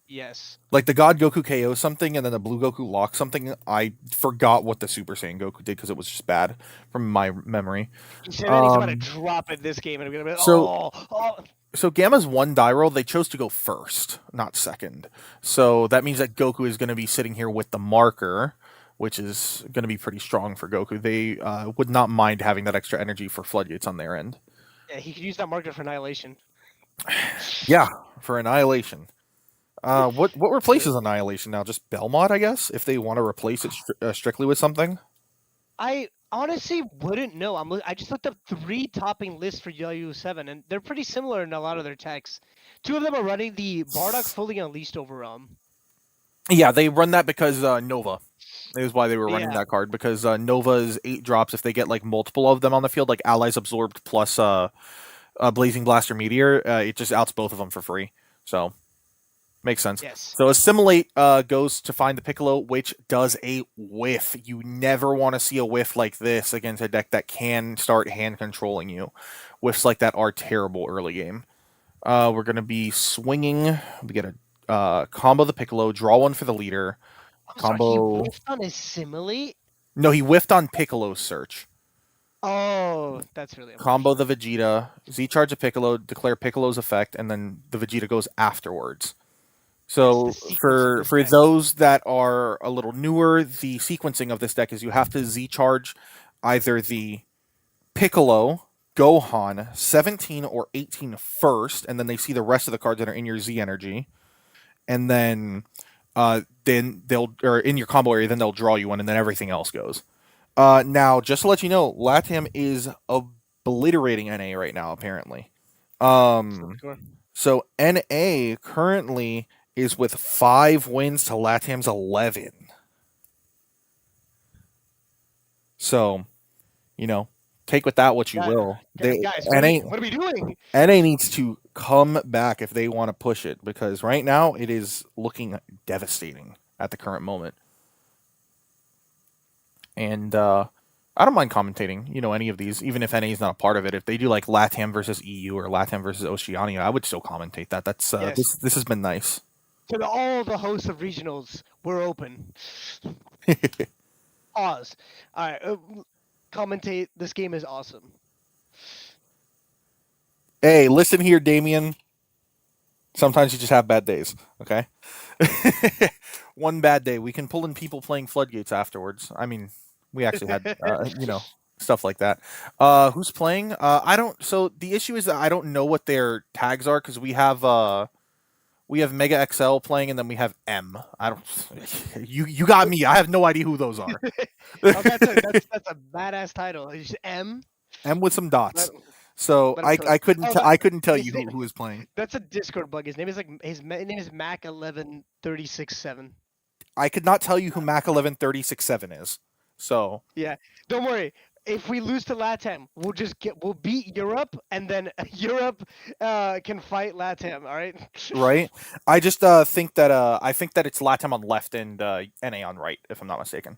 Yes. Like the God Goku KO something, and then the Blue Goku locks something. I forgot what the Super Saiyan Goku did because it was just bad from my memory. He said that he's about to drop it this game, and I'm gonna be like, so- oh. So Gamma's 1 die roll, they chose to go first, not second. So that means that Goku is going to be sitting here with the marker, which is going to be pretty strong for Goku. They would not mind having that extra energy for floodgates on their end. Yeah, he could use that marker for annihilation. Yeah, for Annihilation. What replaces Annihilation now? Just Belmont, I guess, if they want to replace it strictly with something? I honestly wouldn't know. I just looked up 3 topping lists for U7, and they're pretty similar in a lot of their techs. 2 of them are running the Bardock fully unleashed overwhelm. Yeah, they run that because Nova. That is why they were running Yeah. that card, because Nova's 8 drops, if they get like multiple of them on the field, like Allies Absorbed plus Blazing Blaster Meteor, it just outs both of them for free. So, makes sense. Yes. So Assimilate goes to find the Piccolo, which does a whiff. You never want to see a whiff like this against a deck that can start hand controlling you. Whiffs like that are terrible early game. We're going to be swinging. We get a combo the Piccolo, draw one for the leader. I'm sorry, Combo. he whiffed on Assimilate? No, he whiffed on Piccolo's search. Oh, that's really Combo the Vegeta, Z-charge a Piccolo, declare Piccolo's effect, and then the Vegeta goes afterwards. So It's the sequence for of this deck. those that are a little newer, the sequencing of this deck is you have to Z-charge either the Piccolo, Gohan, 17 or 18 first, and then they see the rest of the cards that are in your Z energy, and then they'll, or in your combo area, then they'll draw you one, and then everything else goes. Now, just to let you know, LATAM is obliterating NA right now, apparently. So NA currently is with 5 wins to LATAM's 11. So, take with that what you will. Guys, NA, what are we doing? NA needs to come back if they want to push it, because right now it is looking devastating at the current moment. And I don't mind commentating, any of these, even if NA is not a part of it. If they do like LATAM versus EU or LATAM versus Oceania, I would still commentate that. That's Yes. this has been nice. To all the hosts of regionals, we're open. Pause. All right, commentate. This game is awesome. Hey, listen here, Damien. Sometimes you just have bad days, okay? One bad day. We can pull in people playing Floodgates afterwards. I mean, we actually had, stuff like that. Who's playing? I don't. So the issue is that I don't know what their tags are, because we have Mega XL playing, and then we have M. I don't. You got me. I have no idea who those are. That's a badass title. It's just M. M with some dots. Let- So let him I couldn't Oh, I couldn't tell his you name- who is playing. That's a Discord bug. His name is name is Mac11367. I could not tell you who Mac 11367 is. So Don't worry. If we lose to LATAM, we'll beat Europe, and then Europe can fight LATAM. All right. right. I just think that it's LATAM on left and NA on right, if I'm not mistaken.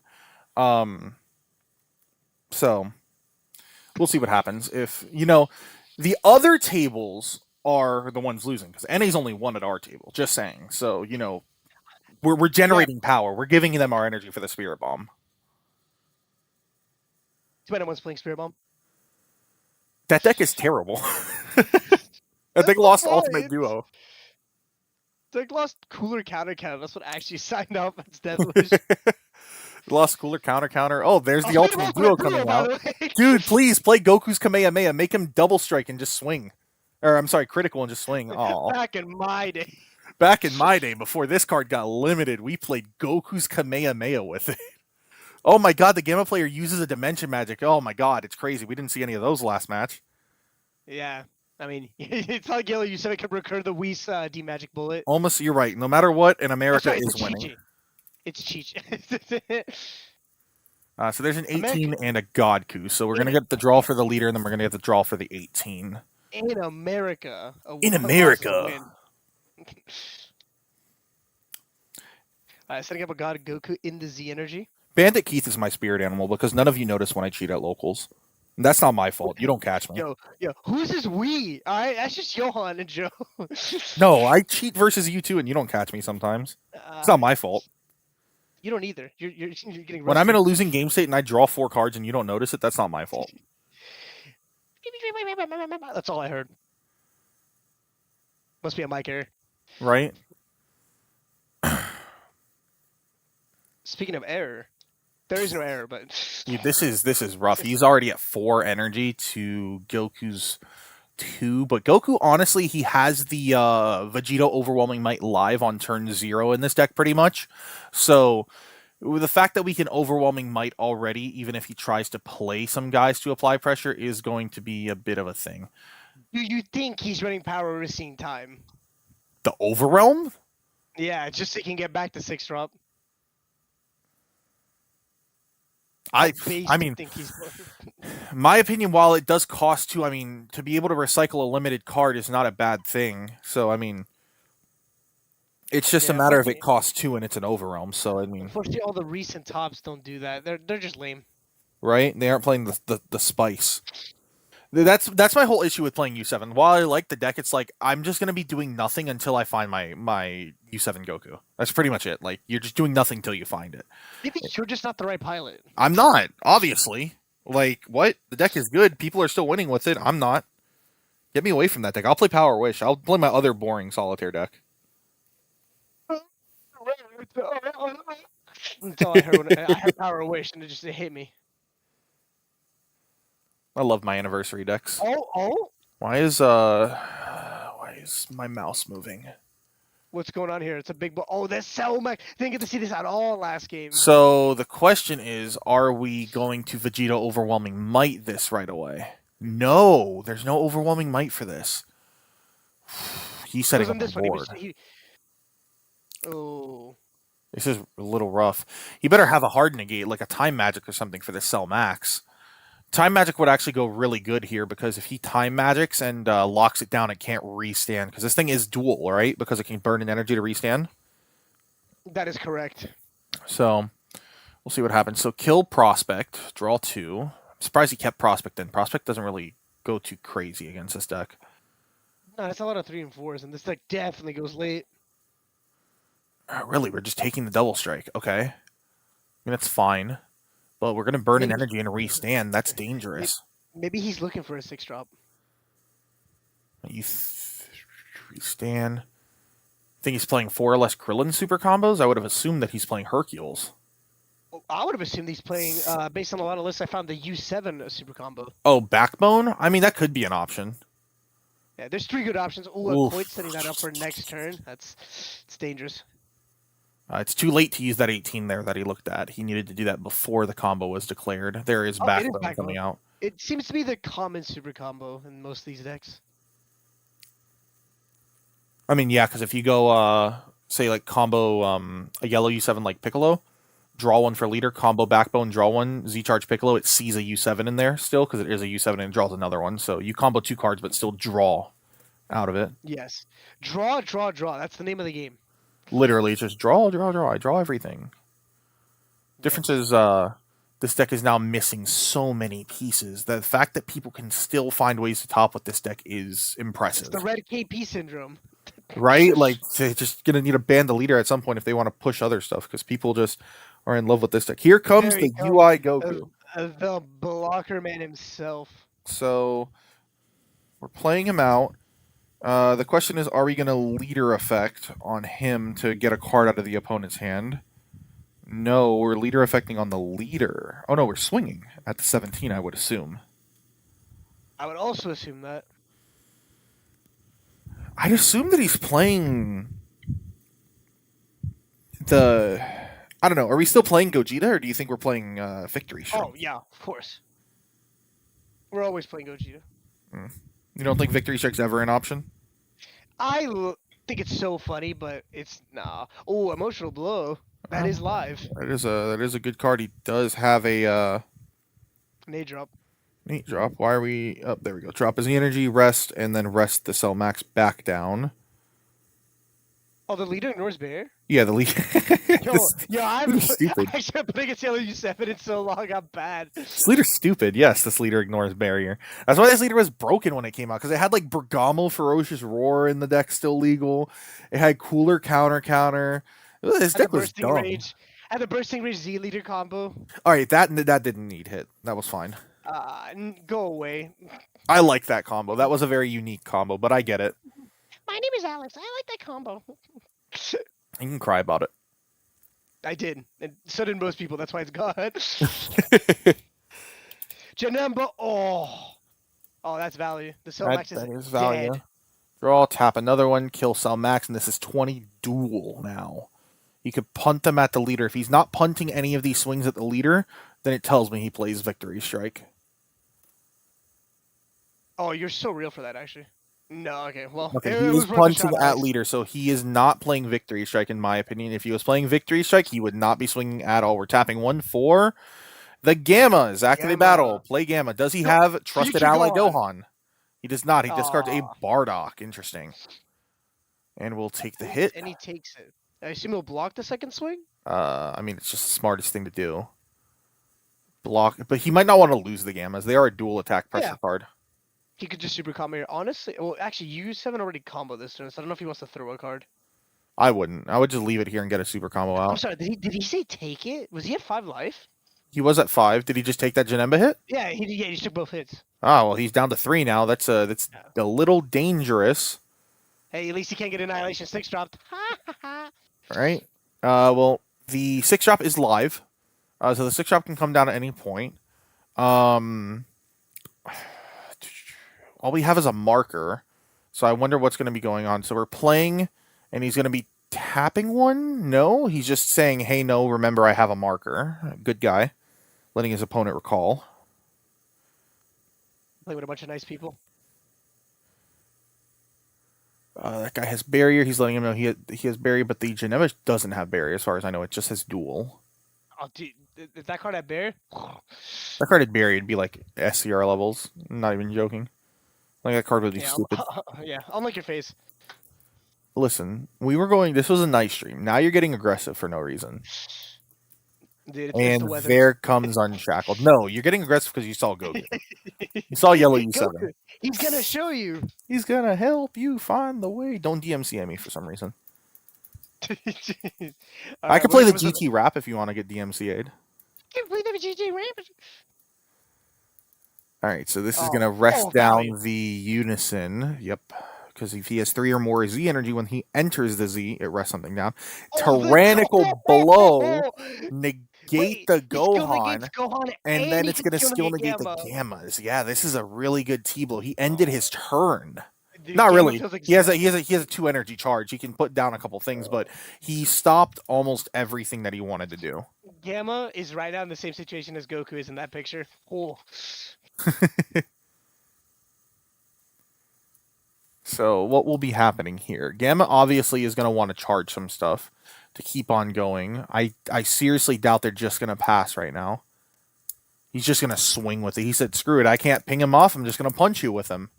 So we'll see what happens. If the other tables are the ones losing, because NA's only one at our table. Just saying. So we're generating power. We're giving them our energy for the Spirit Bomb. Too bad no one's playing Spirit Bomb. That deck is terrible. I think lost Ultimate Duo. It's like lost cooler counter. That's what actually signed off as Death Wish. Lost Cooler Counter. Oh, there's the Ultimate Duo coming by out. the way. Dude, please play Goku's Kamehameha. Make him double strike and just swing. Or I'm sorry, critical and just swing. Oh, Back in my day. Back in my day, before this card got limited, we played Goku's Kamehameha with it. Oh my god, the Gamma player uses a Dimension Magic. Oh my god, it's crazy. We didn't see any of those last match. Yeah. I mean, it's not like Yellow U7 can recur the Whis D-Magic Bullet. Almost, you're right. No matter what, in America Sorry, is it's winning. Chi-Chi. It's Cheech. So there's an 18 America- and a Godku. So we're going to get the draw for the leader, and then we're going to get the draw for the 18. In America. In a loss is a America. win. Setting up a God Goku in the Z energy. Bandit Keith is my spirit animal because none of you notice when I cheat at locals. That's not my fault. You don't catch me. Yo, who's this we? Alright, that's just Johan and Joe. No, I cheat versus you too, and you don't catch me sometimes. It's not my fault. You don't either. You're getting When I'm in a rusty. losing game state and I draw 4 cards and you don't notice it, that's not my fault. That's all I heard. Must be a mic error. Right? Speaking of error, there is no error, but Yeah, this is rough. He's already at 4 energy to Goku's 2, but Goku, honestly, he has the Vegeta Overwhelming Might live on turn 0 in this deck pretty much. So with the fact that we can Overwhelming Might already, even if he tries to play some guys to apply pressure, is going to be a bit of a thing. do you think he's running power risking time? The Overwhelm? Yeah, just so he can get back to 6-drop. I I mean, think he's my opinion, while it does cost 2, I mean, to be able to recycle a limited card is not a bad thing. So, I mean, it's just a Yeah, matter of it unfortunately- costs 2 and it's an Overwhelm. So, I mean, Unfortunately, all the recent tops don't do that. They're just lame. right? They aren't playing the spice. That's my whole issue with playing U7. While I like the deck, it's like I'm just gonna be doing nothing until I find my U7 Goku. That's pretty much it. Like you're just doing nothing till you find it. Maybe you're just not the right pilot. I'm not, obviously. Like what? The deck is good. People are still winning with it. I'm not. Get me away from that deck. I'll play Power Wish. I'll play my other boring solitaire deck. That's all I heard when I had Power Wish, and it hit me. I love my anniversary decks. Oh, Why is my mouse moving? what's going on here? It's a big ball. Oh, that's so much. Didn't get to see this at all last game. So the question is, are we going to Vegeta Overwhelming Might this right away? No, there's no Overwhelming Might for this. He's setting up Wasn't a this one? He board. was, oh, This is a little rough. He better have a hard negate, like a Time Magic or something for the Cell Max. Time Magic would actually go really good here because if he Time Magics and locks it down, it can't restand. Because this thing is dual, right? Because it can burn an energy to restand. that is correct. So we'll see what happens. So kill Prospect, draw 2. I'm surprised he kept Prospect in. Prospect doesn't really go too crazy against this deck. No, that's a lot of 3 and 4s, and this deck definitely goes late. Really, we're just taking the double strike. Okay. I mean, that's fine. But we're going to burn an Maybe- energy and restand. That's dangerous. Maybe he's looking for a 6-drop. You restand. Think he's playing 4 or less Krillin super combos? I would have assumed that he's playing Hercules. I would have assumed he's playing, based on a lot of lists I found, the U7 super combo. Oh, Backbone? I mean, that could be an option. Yeah, there's 3 good options. Oh, Oof. Coit setting that up for next turn. It's dangerous. It's too late to use that 18 there that he looked at. He needed to do that before the combo was declared. There is Oh, it is Backbone Backbone. coming out. It seems to be the common super combo in most of these decks. I mean, yeah, because if you go, say, like, combo a yellow U7 like Piccolo, draw 1 for leader, combo Backbone, draw 1, Z-Charge Piccolo, it sees a U7 in there still, because it is a U7 and it draws another one. So you combo 2 cards, but still draw out of it. Yes. Draw. That's the name of the game. Literally, it's just draw. I draw everything. Difference is, this deck is now missing so many pieces. The fact that people can still find ways to top with this deck is It's impressive. the red KP syndrome. Right? Like, they're just going to need to ban the leader at some point if they want to push other stuff, because people just are in love with this deck. Here comes There the you go. UI Goku. The blocker man himself. So, we're playing him out. The question is, are we going to leader effect on him to get a card out of the opponent's hand? No, we're leader effecting on the leader. Oh no, we're swinging at the 17, I would assume. I would also assume that. I'd assume that he's playing I don't know. Are we still playing Gogeta, or do you think we're playing Victory Strike? Oh yeah, of course. We're always playing Gogeta. You don't think Victory Strike's ever an option? Think it's so funny, but it's nah. Oh, emotional blow. That is live. That is a good card. He does have a Nade drop. neat drop. Why are we? Oh, there we go. Drop his energy, rest, and then rest the Cell Max back down. Oh, the leader ignores bear. Yeah, the lead. Yo, I'm stupid. I should put against LU7 in so long. I'm bad. This leader's stupid. Yes, this leader ignores barrier. That's why this leader was broken when it came out, because it had like Bergamo Ferocious Roar in the deck still legal. It had cooler counter. This Had the deck was bursting dumb. rage. Had the bursting rage Z leader combo. All right, that didn't need hit. That was fine. Go away. I like that combo. That was a very unique combo, but I get it. My name is Alex. I like that combo. You can cry about it. I did, and so did most people. That's why it's gone. Janemba. Oh, that's value. The Cell Max That is is value. dead. Draw, tap another one, kill Cell Max, and this is 20 duel now. You could punt them at the leader. If he's not punting any of these swings at the leader, then it tells me he plays Victory Strike. Oh, you're so real for that, actually. No, okay, well, Okay, it he was is worth a punting shot, at Alex. leader, so he is not playing Victory Strike, in my opinion. If he was playing Victory Strike, he would not be swinging at all. We're tapping 1 for the Gamma. Zach of the Gamma. battle. Play Gamma. Does he have Trusted Future Ally Gohan. Gohan? He does not. He discards a Aw. Bardock. Interesting. And we'll take the hit. And he takes it. I assume he'll block the second swing? I mean, it's just the smartest thing to do. Block, but he might not want to lose the Gammas. They are a dual attack pressure Yeah. card. He could just super combo here. Honestly, well, actually, you 7 already combo this turn, so I don't know if he wants to throw a card. I wouldn't. I would just leave it here and get a super combo I'm out. sorry, did he say take it? Was he at 5 life? He was at 5. Did he just take that Janemba hit? Yeah, he just took both hits. Ah, well, he's down to 3 now. That's a little dangerous, Hey, at least he can't get Annihilation 6 dropped. Ha ha ha. right? Well, the 6 drop is live, so the 6 drop can come down at any point. All we have is a marker, so I wonder what's going to be going on. So we're playing, and he's going to be tapping one? No, he's just saying, hey, no, remember I have a marker. Good guy. Letting his opponent recall. Play with a bunch of nice people. That guy has barrier. He's letting him know he has barrier, but the Geneva doesn't have barrier, as far as I know. It just has duel. Oh, dude, if that card had bear? That card had barrier, it'd be like SCR levels. I'm not even joking. Like, that card would be Yeah, stupid. yeah, I'll make your face. Listen, this was a nice stream. Now you're getting aggressive for no reason. Dude, it's And the weather. there comes Unshackled. No, you're getting aggressive because you saw Goku. You saw Yellow U7. Goku, he's gonna show you. He's gonna help you find the way. Don't DMCA me for some reason. I can play the GT rap if you want to get DMCA'd. Can play the GT rap. Alright, so this is gonna rest value. down the Unison. Yep. Because if he has 3 or more Z energy, when he enters the Z, it rests something down. Tyrannical Blow, negate the Gohan, and then it's gonna skill negate the Gammas. Yeah, this is a really good T-blow. He ended his turn. Dude, Not Gamma really. feels like He has a 2 energy charge. He can put down a couple things, but he stopped almost everything that he wanted to do. Gamma is right now in the same situation as Goku is in that picture. Oh. So what will be happening here? Gamma obviously is going to want to charge some stuff to keep on going. I seriously doubt they're just going to pass right now. He's just going to swing with it. He said, screw it, I can't ping him off. I'm just going to punch you with him.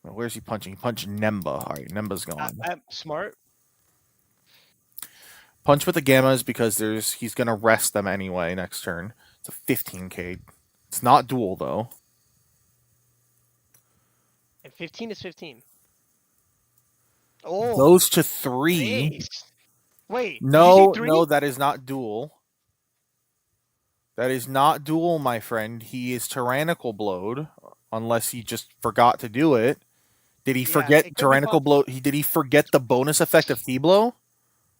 Well, where's he punching? He punched Nemba. All right, Nemba's gone. Smart. Punch with the Gammas because he's going to rest them anyway next turn. It's a 15k. It's not dual, though. And 15 is 15. Oh. Goes to 3. Nice. Wait. No, did you say 3? no, that is not dual. That is not dual, my friend. He is tyrannical blowed, unless he just forgot to do it. Did he forget tyrannical blow? Did he forget the bonus effect of T-blow?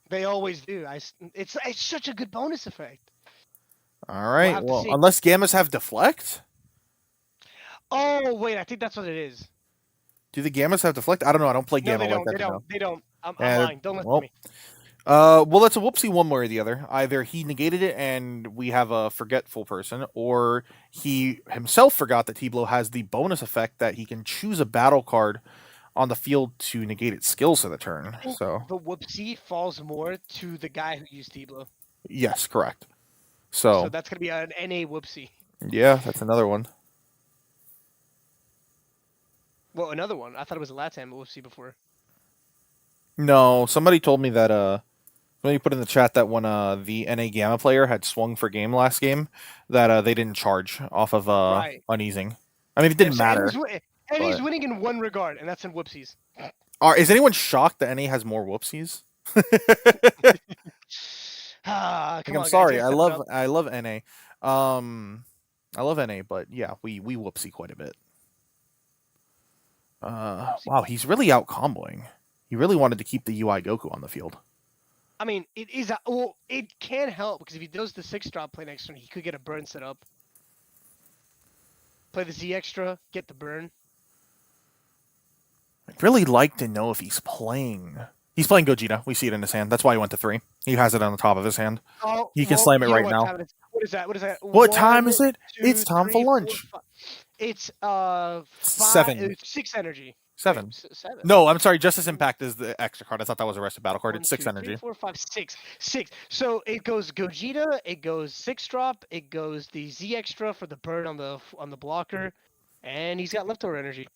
They always do. It's such a good bonus effect. All right. We'll Well, unless Gammas have deflect. Oh wait, I think that's what it is. Do the Gammas have deflect? I don't know. I don't play No, Gamma they like don't. that. They don't. I'm lying. Don't listen to well, me. well, that's a whoopsie one way or the other. Either he negated it and we have a forgetful person, or he himself forgot that T-Blow has the bonus effect that he can choose a battle card on the field to negate its skills for the turn. I think So, the whoopsie falls more to the guy who used T-Blow. yes, correct. So So, that's gonna be an NA whoopsie. yeah, that's another one. Well, another one. I thought it was a LATAM whoopsie before. No, somebody told me that somebody put in the chat that when the NA Gamma player had swung for game last game, that they didn't charge off of Right. uneasing. I mean, it didn't matter. And he's but- winning in one regard, and that's in whoopsies. Is anyone shocked that NA has more whoopsies? Come I'm on, sorry. guys, I you gotta step it love up. NA. I love NA, but yeah, we whoopsie quite a bit. Wow, he's really out comboing. He really wanted to keep the UI Goku on the field. I mean, it is well, it can help because if he does the 6-drop play next turn, he could get a burn set up. Play the Z extra, get the burn. I'd really like to know if he's playing. He's playing Gogeta. We see it in his hand. That's why he went to 3. He has it on the top of his hand. Oh, He can slam it you know right what now. time it is. What is that? What is that? What time is it? 2, It's time 3, for 4, lunch. 5. It's 7. 6 energy. 7. Wait, 7. No, I'm sorry. Justice Impact is the extra card. I thought that was a rested battle card. 1, It's 6 2, energy. 3, 4, 5, 6. 6. So it goes Gogeta, it goes 6-drop, it goes the Z extra for the burn on the blocker, and he's got leftover energy.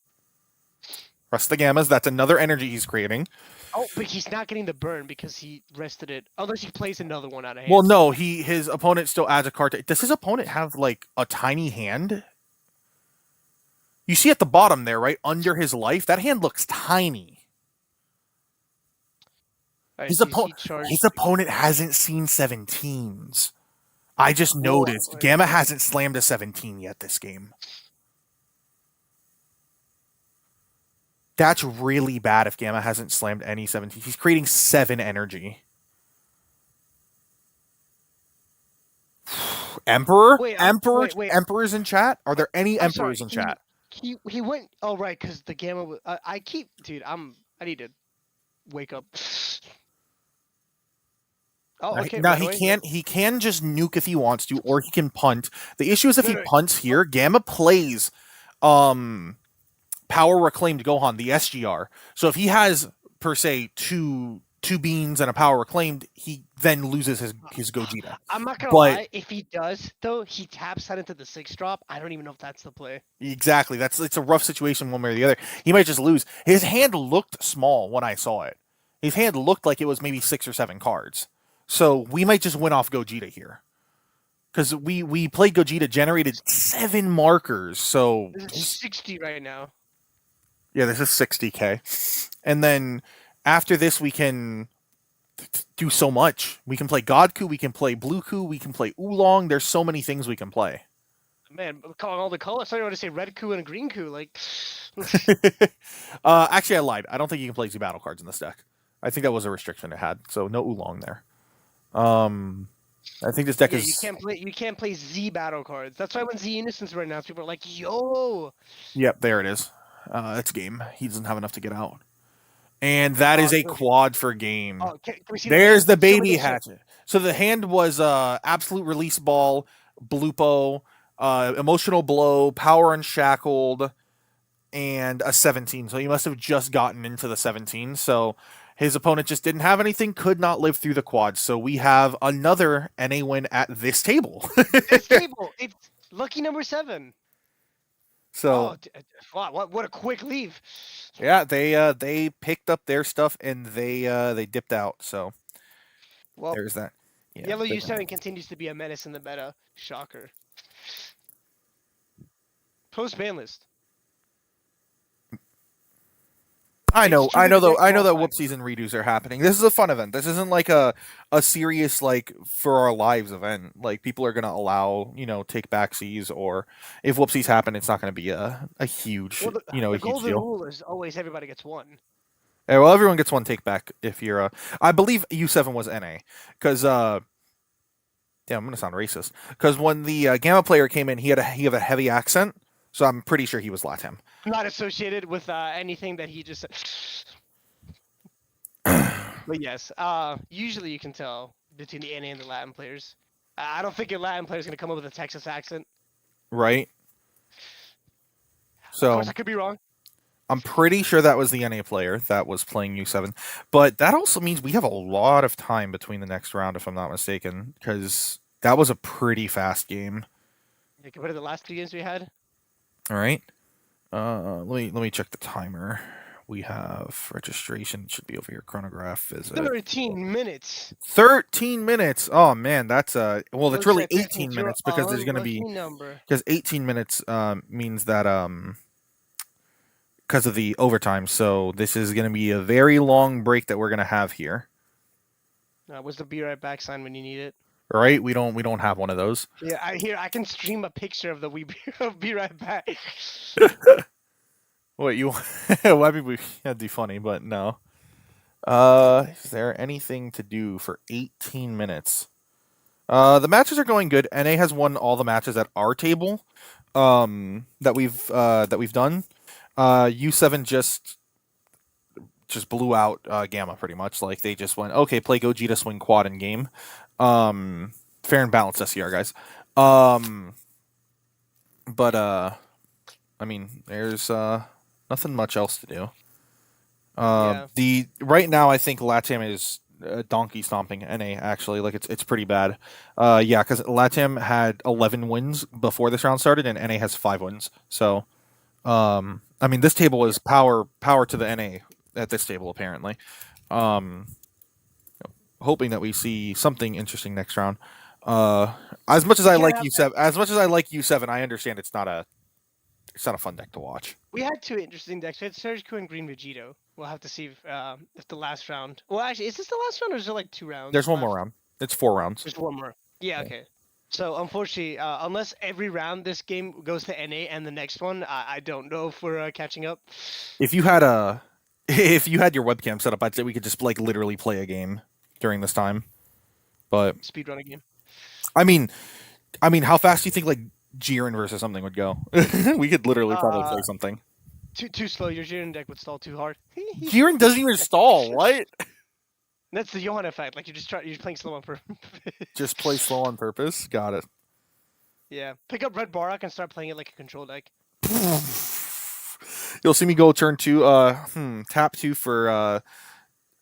Rest the Gammas. That's another energy he's creating. Oh, but he's not getting the burn because he rested it. Unless he plays another one out of hand. Well, no, his opponent still adds a card. Does his opponent have like a tiny hand? You see at the bottom there, right under his life, that hand looks tiny. Alright, His, so you see his opponent hasn't seen 17s. I just Well, noticed. Gamma hasn't slammed a 17 yet this game. That's really bad if Gamma hasn't slammed any 17. He's creating 7 energy. Emperor? Wait, wait. Emperors in chat? Are there any I'm sorry, emperors in chat? He went. Oh right, because the gamma. I keep, dude. I need to wake up. Oh, okay. Now right he away. he can just nuke if he wants to, or he can punt. The issue is if he No. punts here, Gamma plays Power Reclaimed Gohan, the SGR. So if he has per se two beans and a Power Reclaimed, he then loses his Gogeta. I'm not gonna But- lie. If he does, though, he taps that into the 6-drop. I don't even know if that's the play. Exactly. It's a rough situation one way or the other. He might just lose. His hand looked small when I saw it. His hand looked like it was maybe 6 or 7 cards. So we might just win off Gogeta here. Because we played Gogeta, generated 7 markers. So This is 60 right now. yeah, this is 60k. And then after this, we can do so much. We can play Godku, we can play Blueku, we can play Oolong. There's so many things we can play. Man, calling all the colors. I thought you were to say red coup and green coup. Like, Actually, I lied. I don't think you can play Z battle cards in this deck. I think that was a restriction it had. So no Oolong there. I think this deck yeah, is. you can't play Z battle cards. That's why when Z Innocence right now, people are like, yo. Yep, there it is. It's game. He doesn't have enough to get out. And that is a quad for game. Oh, can we see There's the hand? Show me baby the shit. hatchet. So the hand was Absolute Release Ball, Blupo, Emotional Blow, Power Unshackled, and a 17. So he must have just gotten into the 17. So his opponent just didn't have anything, could not live through the quad. So we have another NA win at this table. This table, it's lucky number 7. So Wow, what a quick leave. yeah, they picked up their stuff and they dipped out. So Well, there's that. Yeah, Yellow they- U7 continues to be a menace in the meta. Shocker. Post ban list. I know Extremely that qualified. whoopsies and redos are happening. This is a fun event. This isn't like a serious like for our lives event. Like people are gonna allow take backsies, or if whoopsies happen, it's not gonna be a huge Well, the a huge golden deal. rule is always everybody gets one. Yeah, well, everyone gets one take back if you're. I believe U7 was NA because yeah, I'm gonna sound racist because when the Gamma player came in, he had a heavy accent, so I'm pretty sure he was LATAM. Not associated with anything that he just said. But yes, usually you can tell between the NA and the Latin players. I don't think a Latin player is going to come up with a Texas accent. Right. Of So course, I could be wrong. I'm pretty sure that was the NA player that was playing U7. But that also means we have a lot of time between the next round, if I'm not mistaken, because that was a pretty fast game. Yeah, compared to the last 2 games we had. All right. Let me check the timer. We have registration should be over here. Chronograph visit. 13 minutes. 13 minutes. Oh man, that's well, it's Looks really like that 18 means you're minutes because there's going to be unlucky number. because 18 minutes means that because of the overtime. So this is going to be a very long break that we're going to have here. What's the be right back sign when you need it? All right, we don't have one of those. Yeah, I can stream a picture of the be right back. Wait, you? Well, I mean, that'd be funny, but no. Is there anything to do for 18 minutes? The matches are going good. NA has won all the matches at our table, that we've done. U7 just blew out Gamma pretty much. Like they just went, okay, play Gogeta swing quad in game. Fair and balanced SCR guys. But I mean, there's nothing much else to do. Yeah. The right now I think LATAM is donkey stomping NA actually. Like it's pretty bad. Yeah, because LATAM had 11 wins before this round started, and NA has 5 wins. So, I mean, this table is power to the NA at this table apparently. Hoping that we see something interesting next round. As much as I like U7, I understand it's not a fun deck to watch. We had 2 interesting decks. We had Surgical and Green Vegito. We'll have to see if the last round. Well, actually, is this the last round or is there like 2 rounds? There's one left? more round. It's 4 rounds. There's one more. Yeah, okay. So unfortunately, unless every round this game goes to NA and the next one, I don't know if we're catching up. If you had your webcam set up, I'd say we could just like literally play a game during this time. But Speedrun a game. I mean, how fast do you think like Jiren versus something would go? We could literally probably play something. Too slow. Your Jiren deck would stall too hard. Jiren doesn't even stall. What? That's the Johan effect. Like you're playing slow on purpose. Just play slow on purpose. Got it. Yeah. Pick up Red Barak and start playing it like a control deck. You'll see me go turn 2. Tap 2 for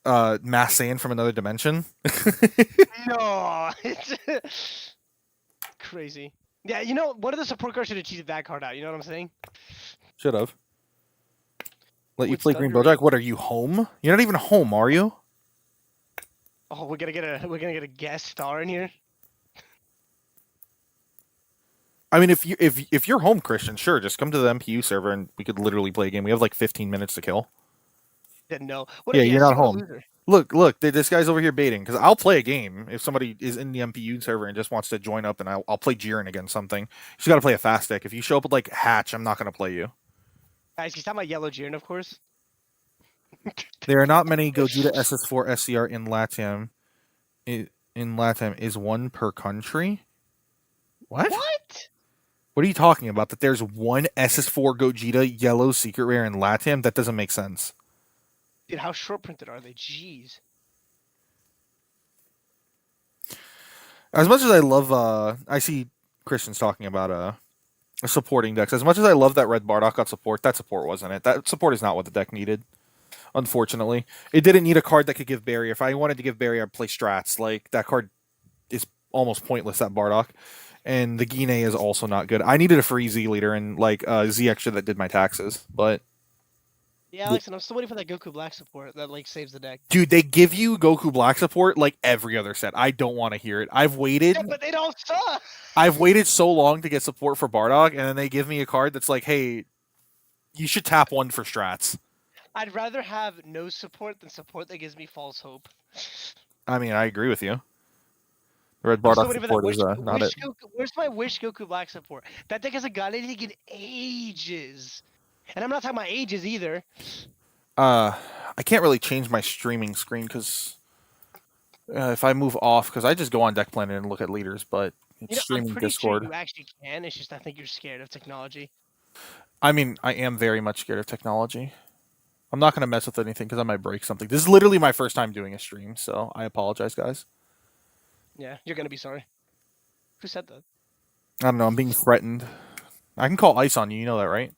Mass Saiyan from another dimension. No. It's crazy. Yeah, you know, one of the support cards should have cheated that card out. You know what I'm saying? Should have. Let you With play Green Thunder Bojack. What are you home? You're not even home, are you? Oh, we're gonna get a guest star in here. I mean, if you're home, Christian, sure, just come to the MPU server and we could literally play a game. We have like 15 minutes to kill. Didn't know. What Yeah, if you're not single home. loser? Look, this guy's over here baiting because I'll play a game if somebody is in the MPU server and just wants to join up, and I'll play Jiren against something. You just got to play a fast deck. If you show up with like Hatch, I'm not gonna play you. Guys, he's talking about Yellow Jiren, of course. There are not many Gogeta SS4 SCR in LATAM. In LATAM is one per country. What? What? What are you talking about? That there's one SS4 Gogeta yellow secret rare in LATAM? That doesn't make sense. Dude, how short printed are they? Jeez. As much as I love, I see Christians talking about supporting decks. As much as I love that Red Bardock got support, that support wasn't it. That support is not what the deck needed. Unfortunately, it didn't need a card that could give barrier. If I wanted to give barrier, I'd play Strats. Like that card is almost pointless at Bardock, and the Gine is also not good. I needed a free Z leader and like Z extra that did my taxes, but Yeah, Alex, and I'm still waiting for that Goku Black support that like saves the deck. dude, they give you Goku Black support like every other set. I don't want to hear it. I've waited. Yeah, but they don't suck. I've waited so long to get support for Bardock, and then they give me a card that's like, hey, you should tap 1 for Strats. I'd rather have no support than support that gives me false hope. I mean, I agree with you. The Red I'm still Bardock waiting for that support is not it. Where's my Wish Goku Black support? That deck hasn't got anything in ages. And I'm not talking about ages either. I can't really change my streaming screen because if I move off, because I just go on Deck Planet and look at leaders, but it's I'm streaming pretty Discord. sure you actually can. It's just I think you're scared of technology. I mean, I am very much scared of technology. I'm not gonna mess with anything because I might break something. This is literally my first time doing a stream, so I apologize, guys. Yeah, you're gonna be sorry. Who said that? I don't know. I'm being threatened. I can call ice on you. You know that, right?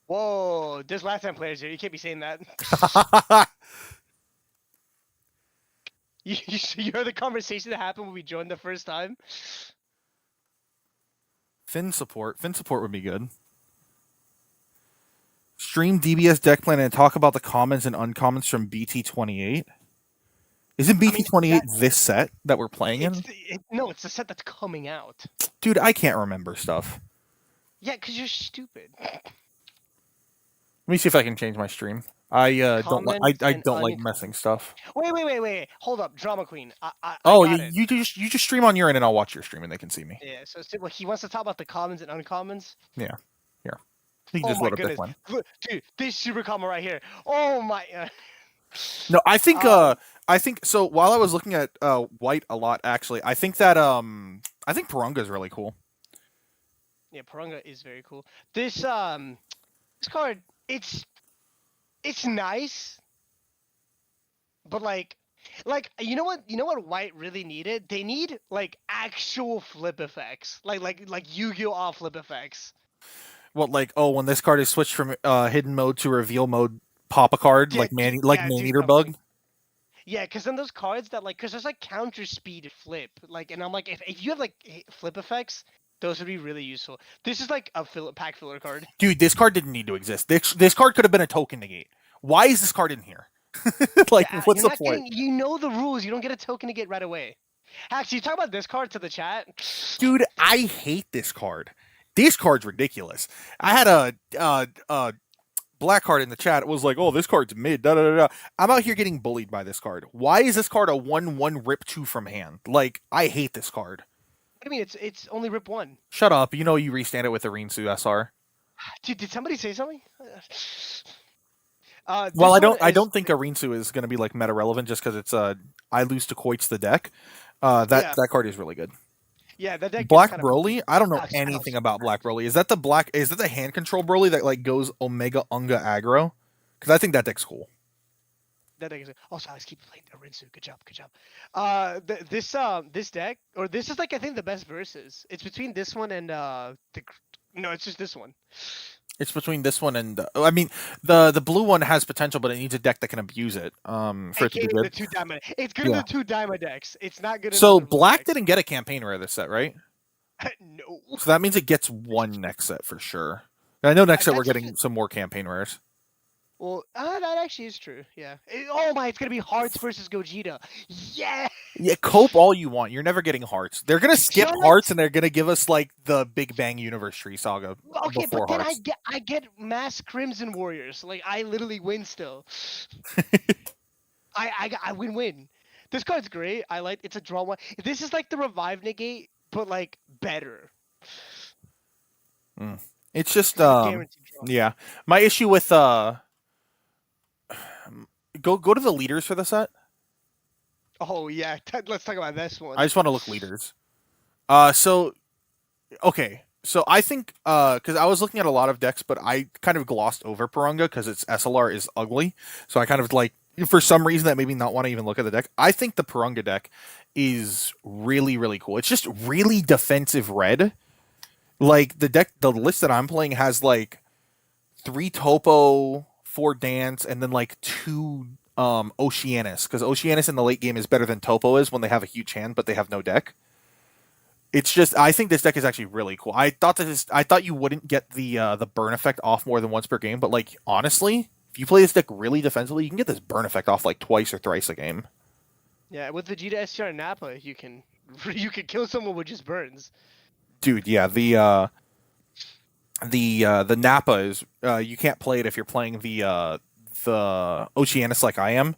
Whoa, there's LATAM players here. You can't be saying that. You heard the conversation that happened when we joined the first time? Fin support. Fin support would be good. Stream DBS deck plan and talk about the commons and uncommons from BT28. Isn't BT28 this set that we're playing in? No, it's the set that's coming out. Dude, I can't remember stuff. Yeah, because you're stupid. Let me see if I can change my stream. I don't like messing stuff. Wait. Hold up, Drama Queen. I Oh, got it. you just stream on your end and I'll watch your stream and they can see me. Yeah, so well, he wants to talk about the commons and uncommons. Yeah. Here. You can Oh just my load up this goodness. one. Look, dude, this super common right here. Oh my. No, I think so. While I was looking at white a lot, actually, I think that I think Parunga is really cool. Yeah, Parunga is very cool. This card, it's nice, but like you know what white really needed? They need like actual flip effects, like Yu-Gi-Oh! Flip effects. What, like, oh, when this card is switched from hidden mode to reveal mode, pop a card Yeah, like do Man-Eater something. Bug. Yeah, because then those cards that because there's like counter speed flip, like, and I'm like, if you have like flip effects, those would be really useful. This is like a pack filler card. Dude, this card didn't need to exist. This card could have been a token negate. Why is this card in here? Like, Yeah, what's the point? you know the rules. You don't get a token negate right away. Actually, you talk about this card to the chat. Dude, I hate this card. This card's ridiculous. I had a black card in the chat. It was like, oh, this card's mid. Da, da, da, da. I'm out here getting bullied by this card. Why is this card a 1/1 rip 2 from hand? Like, I hate this card. What do you mean? It's only rip 1. Shut up. You know you restand it with Arinsu SR. Dude, did somebody say something? Well, I don't think Arinsu is going to be like meta relevant just because it's I lose to Koitz the deck. That card is really good. Yeah, that deck. Black Broly. I don't know Ouch, anything ouch. about Black Broly. Is that the hand control Broly that like goes Omega Unga aggro? Because I think that deck's cool. That deck is. Oh, sorry, let's keep playing Rinsu. Good job. This deck, or this is like I think the best versus. It's between this one and no, it's just this one. It's between this one and I mean the blue one has potential, but it needs a deck that can abuse it. For it to be good. The 2 diamond. It's good in the 2 diamond decks. It's not good. So in the black decks. didn't get a campaign rare this set, right? No. So that means it gets one next set for sure. I know next set we're getting some more campaign rares. Well, that actually is true. Yeah. Oh my! It's gonna be Hearts versus Gogeta. Yeah. Yeah, cope all you want. You're never getting hearts. They're gonna skip Shut up. hearts and they're gonna give us like the Big Bang Universe Tree Saga. Okay, before but then hearts. I get Mass Crimson Warriors. Like I literally win still. I win. This card's great. I like it's a draw one. This is like the revive negate, but like better. It's just Guaranteed draw. yeah. My issue with go to the leaders for the set. Oh yeah, let's talk about this one. I just want to look leaders. So okay. So I think because I was looking at a lot of decks, but I kind of glossed over Parunga because its SLR is ugly. So I kind of like for some reason that made me not want to even look at the deck. I think the Parunga deck is really, really cool. It's just really defensive red. Like the list that I'm playing has like 3 Topo, 4 Dance, and then like 2 Oceanus. Because Oceanus in the late game is better than Topo is when they have a huge hand, but they have no deck. It's just I think this deck is actually really cool. I thought you wouldn't get the burn effect off more than once per game, but like honestly, if you play this deck really defensively, you can get this burn effect off like twice or thrice a game. Yeah, with Vegeta, STR, and Nappa, you can kill someone with just burns. Dude, yeah, the Nappa is you can't play it if you're playing the Oceanus like I am.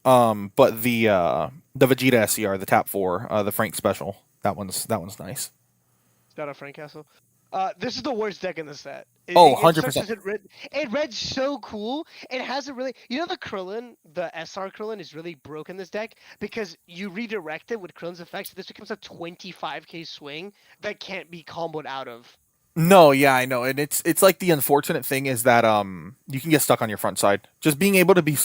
But the Vegeta SCR, the tap 4, the Frank special, that one's nice. Shout out Frank Castle. This is the worst deck in the set. 100%. It reads so cool. It has a really, the Krillin, the SR Krillin is really broken this deck because you redirect it with Krillin's effects. This becomes a 25k swing that can't be comboed out of. No, yeah, I know, and it's like the unfortunate thing is that you can get stuck on your front side. Just being able to be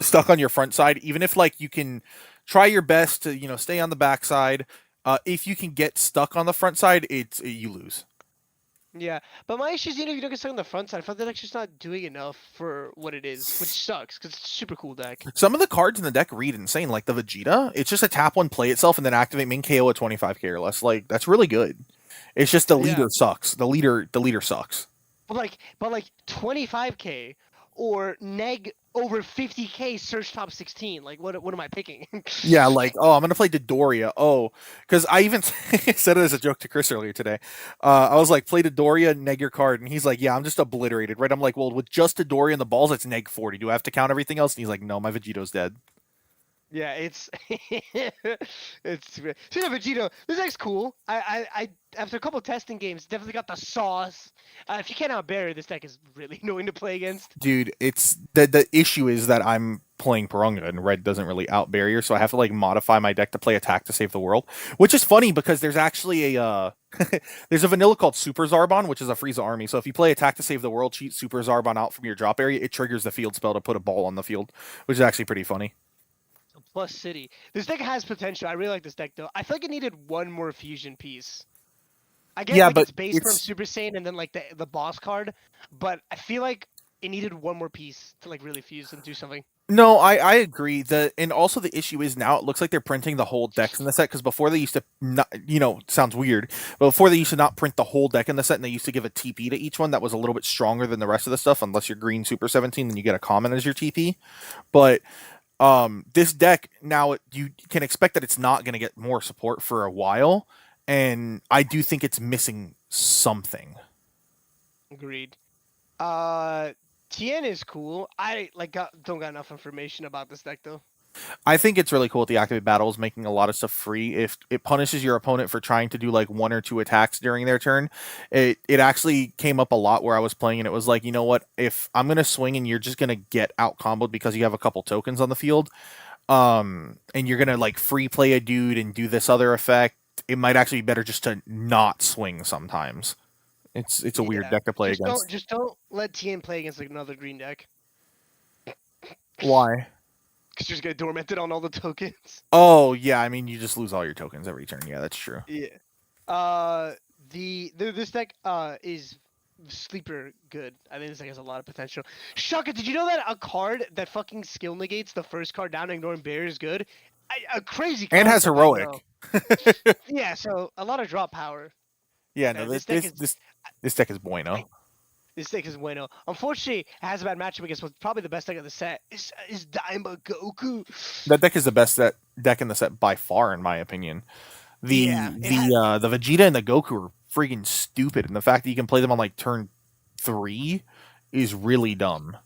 stuck on your front side, even if like you can try your best to stay on the back side. If you can get stuck on the front side, you lose. Yeah, but my issue is, if you don't get stuck on the front side, I feel like the deck's just not doing enough for what it is, which sucks because it's a super cool deck. Some of the cards in the deck read insane, like the Vegeta. It's just a tap one, play itself, and then activate main KO at 25k or less. Like that's really good. It's just the Yeah. leader sucks. The leader sucks. But like 25k or neg over 50k search top 16. Like what am I picking? Yeah, like I'm gonna play Dodoria. Oh, because I even said it as a joke to Chris earlier today. I was like, play Dodoria, neg your card, and he's like, yeah, I'm just obliterated, right? I'm like, well, with just Dodoria and the balls, it's neg 40. Do I have to count everything else? And he's like, no, my Vegito's dead. Yeah, it's it's speaking of Vegito, this deck's cool. I after a couple testing games, definitely got the sauce. If you can't outbury, this deck is really annoying to play against. Dude, it's the issue is that I'm playing Purunga and red doesn't really out barrier, so I have to like modify my deck to play attack to save the world, which is funny because there's actually a there's a vanilla called Super Zarbon, which is a Frieza army. So if you play attack to save the world, cheat Super Zarbon out from your drop area, it triggers the field spell to put a ball on the field, which is actually pretty funny. Plus City. This deck has potential. I really like this deck though. I feel like it needed one more fusion piece. I get Yeah, like but it's based from it's Super Saiyan and then like the boss card, but I feel like it needed one more piece to like really fuse and do something. no, I agree. And also the issue is now it looks like they're printing the whole decks in the set because before they used to not, sounds weird, but before they used to not print the whole deck in the set and they used to give a TP to each one that was a little bit stronger than the rest of the stuff. Unless you're green Super 17, then you get a common as your TP. But this deck now you can expect that it's not going to get more support for a while, and I do think it's missing something. Agreed. Tien is cool. I like don't got enough information about this deck though. I think it's really cool with the activate battles making a lot of stuff free. If it punishes your opponent for trying to do like one or two attacks during their turn, it actually came up a lot where I was playing and it was like, you know what, if I'm gonna swing and you're just gonna get out comboed because you have a couple tokens on the field, and you're gonna like free play a dude and do this other effect, it might actually be better just to not swing sometimes. It's a weird Yeah. deck to play Just against. don't let Tien play against like another green deck Why? because you're just gonna dormant it on all the tokens. Oh yeah, I mean you just lose all your tokens every turn. Yeah, that's true. Yeah. This deck is sleeper good. I think this deck has a lot of potential. Shaka, did you know that a card that fucking skill negates the first card down, ignoring barrier is good? A crazy card. And has heroic. Yeah, so a lot of drop power. Yeah, no, This this deck this is this deck is bueno. I- this deck is bueno. Unfortunately, it has a bad matchup against what's probably the best deck of the set. Is Daima Goku. That deck is the best deck in the set by far, in my opinion. Yeah, it has- The Vegeta and the Goku are freaking stupid, and the fact that you can play them on like turn 3 is really dumb.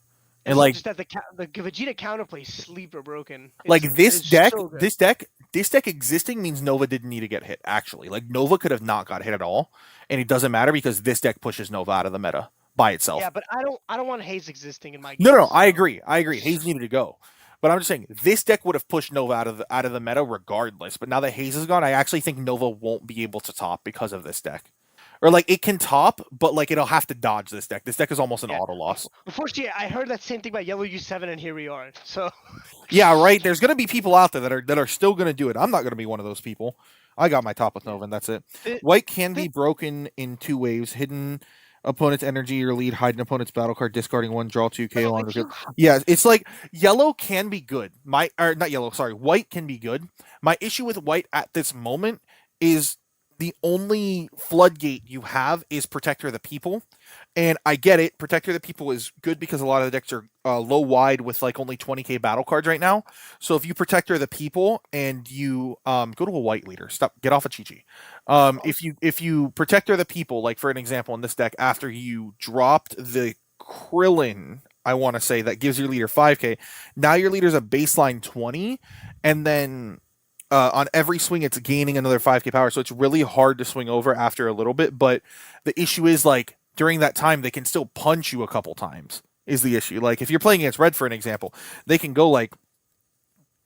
And It's like just that the Vegeta counterplay is sleeper broken. like this it's deck, so good. this deck existing means Nova didn't need to get hit. Actually, like Nova could have not got hit at all, and it doesn't matter because this deck pushes Nova out of the meta by itself. Yeah, but I don't want Haze existing in my game. No, I agree. Hayes needed to go. But I'm just saying this deck would have pushed Nova out of the meta regardless. But now that Hayes is gone, I actually think Nova won't be able to top because of this deck. Or like it can top, but like it'll have to dodge this deck. This deck is almost an auto loss. Unfortunately, I heard that same thing about Yellow U7, and here we are. So Yeah, right. There's gonna be people out there that are still gonna do it. I'm not gonna be one of those people. I got my top with Nova, and that's it. White can be broken in two waves: hidden opponent's energy or lead, hide an opponent's battle card, discarding one, draw two, KO on the field. Yeah, it's like yellow can be good. Not yellow, sorry, white can be good. My issue with white at this moment is the only floodgate you have is Protector of the People. And I get it. Protector of the People is good because a lot of the decks are low wide with like only 20k battle cards right now. So if you Protector of the People and you go to a white leader, get off of Chi-Chi. If you Protector of the People, like for an example in this deck, after you dropped the Krillin, I want to say that gives your leader 5k. Now your leader's a baseline 20, and then on every swing it's gaining another 5k power. So it's really hard to swing over after a little bit. But the issue is like during that time they can still punch you a couple times. Is the issue. Like if you're playing against red, for an example, they can go like,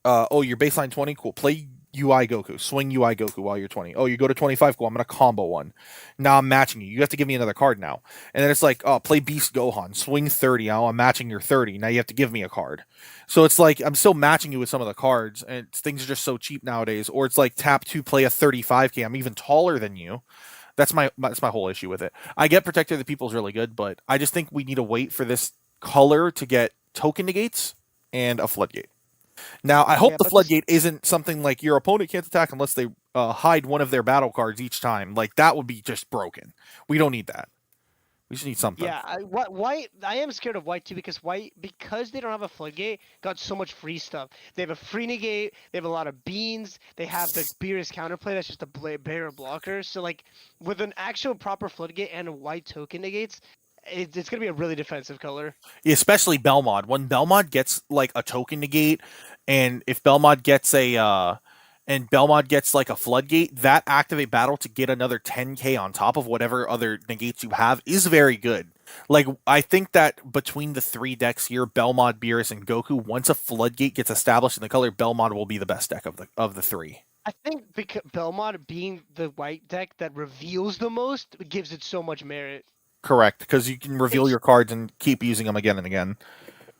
oh, your baseline 20, cool. Play UI Goku, swing UI Goku while you're 20. Oh, you go to 25, cool. I'm gonna combo one. Now I'm matching you. You have to give me another card now. And then it's like, oh, play Beast Gohan, swing 30. Now I'm matching your 30. Now you have to give me a card. So it's like I'm still matching you with some of the cards, and things are just so cheap nowadays. Or it's like tap to play a 35k. I'm even taller than you. That's my whole issue with it. I get Protector of the People is really good, but I just think we need to wait for this color to get token negates and a floodgate. Now, I hope Yeah, the but this floodgate isn't something like your opponent can't attack unless they hide one of their battle cards each time. Like that would be just broken. We don't need that. We just need something. Yeah, white. I am scared of white too because white, because they don't have a floodgate, got so much free stuff. They have a free negate. They have a lot of beans. They have the Beerus counterplay. That's just a bearer blocker. So like, with an actual proper floodgate and a white token negates, it's gonna be a really defensive color. Especially Belmod. When Belmod gets like a token negate, and if Belmod gets like a floodgate, that activate battle to get another 10k on top of whatever other negates you have is very good. Like I think that between the three decks here, Belmod, Beerus, and Goku, once a floodgate gets established in the color, Belmod will be the best deck of the three. I think because Belmont being the white deck that reveals the most gives it so much merit. Correct, because you can reveal It's your cards and keep using them again and again.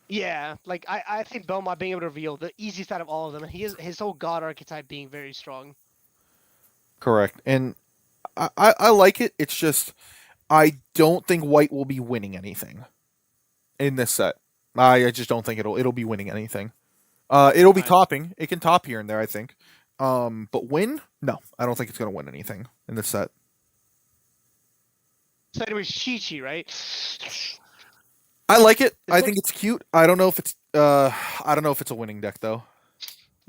Yeah, like I think Belmont being able to reveal the easiest out of all of them, and he is his whole god archetype being very strong. Correct, and I like it. It's just I don't think White will be winning anything in this set. I just don't think it'll be winning anything. It'll be Alright. topping. It can top here and there, I think. But win? No, I don't think it's gonna win anything in this set. So anyways, Chi-Chi, right? I like it. This I deck, think it's cute. I don't know if it's a winning deck though.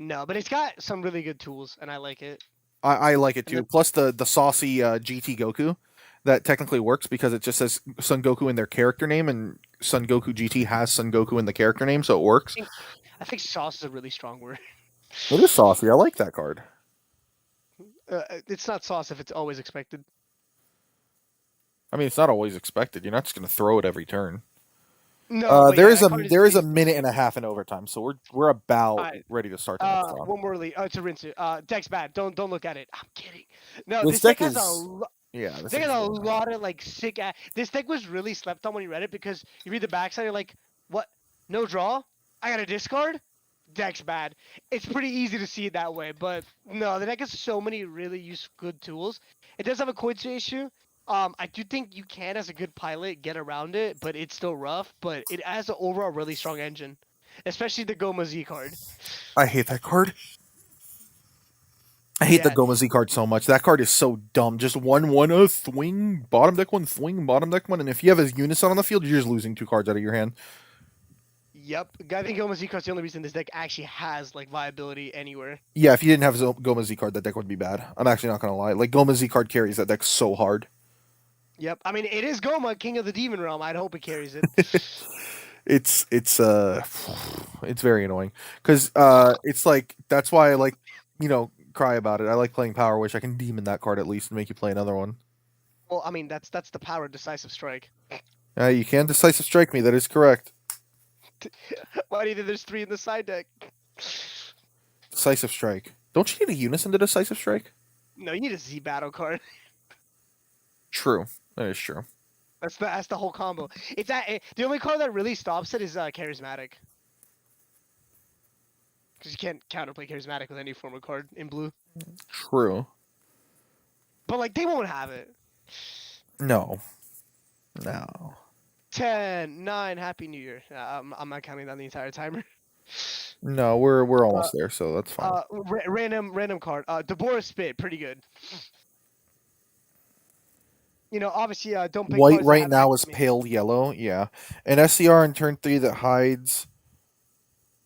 no, but it's got some really good tools, and I like it. I like it And too. Plus the saucy GT Goku that technically works because it just says Son Goku in their character name, and Son Goku GT has Son Goku in the character name, so it works. I think sauce is a really strong word. It is saucy. I like that card. It's not sauce if it's always expected. I mean, it's not always expected. You're not just going to throw it every turn. No, but There yeah, is that a card is there is a really minute and a half in overtime, so we're about Alright, ready to start the next round. one more lead. Oh, it's a rinse. Deck's bad. Don't look at it. I'm kidding. No, This this deck deck has a is yeah. This They deck is got a really nice. lot of like sick. This deck was really slept on when you read it because you read the backside, you're like, what? No draw? I got a discard? Deck's bad. It's pretty easy to see it that way, but no, the deck has so many really good tools. It does have a coin issue. I do think you can, as a good pilot, get around it, but it's still rough. But it has an overall really strong engine, especially the Goma Z card. I hate that card. I hate the Yeah. Goma Z card so much. That card is so dumb. Just one swing, bottom deck one, swing, bottom deck one, and if you have his Unison on the field, you're just losing two cards out of your hand. Yep. I think Goma Z card's the only reason this deck actually has like viability anywhere. Yeah, if you didn't have Goma Z card, that deck would be bad. I'm actually not gonna lie. Like Goma Z card carries that deck so hard. Yep. I mean, it is Goma, King of the Demon Realm. I'd hope it carries it. It's it's very annoying because it's like that's why I like cry about it. I like playing Power Wish. I can demon that card at least and make you play another one. Well, I mean, that's the power of Decisive Strike. You can decisive strike me. That is correct. Why do you think there's 3 in the side deck? Decisive strike. Don't you need a Unison to decisive strike? No, you need a Z battle card. True. That is true. That's the whole combo. The only card that really stops it is Charismatic. Because you can't counterplay Charismatic with any form of card in blue. True. But like they won't have it. No. No. 10, 9, Happy New Year. I'm not counting down the entire timer. No, we're almost there, so that's fine. Random card. Deborah Spit, pretty good. Obviously, don't pick White cards that right have now is activate. pale yellow. Yeah, an SCR in turn 3 that hides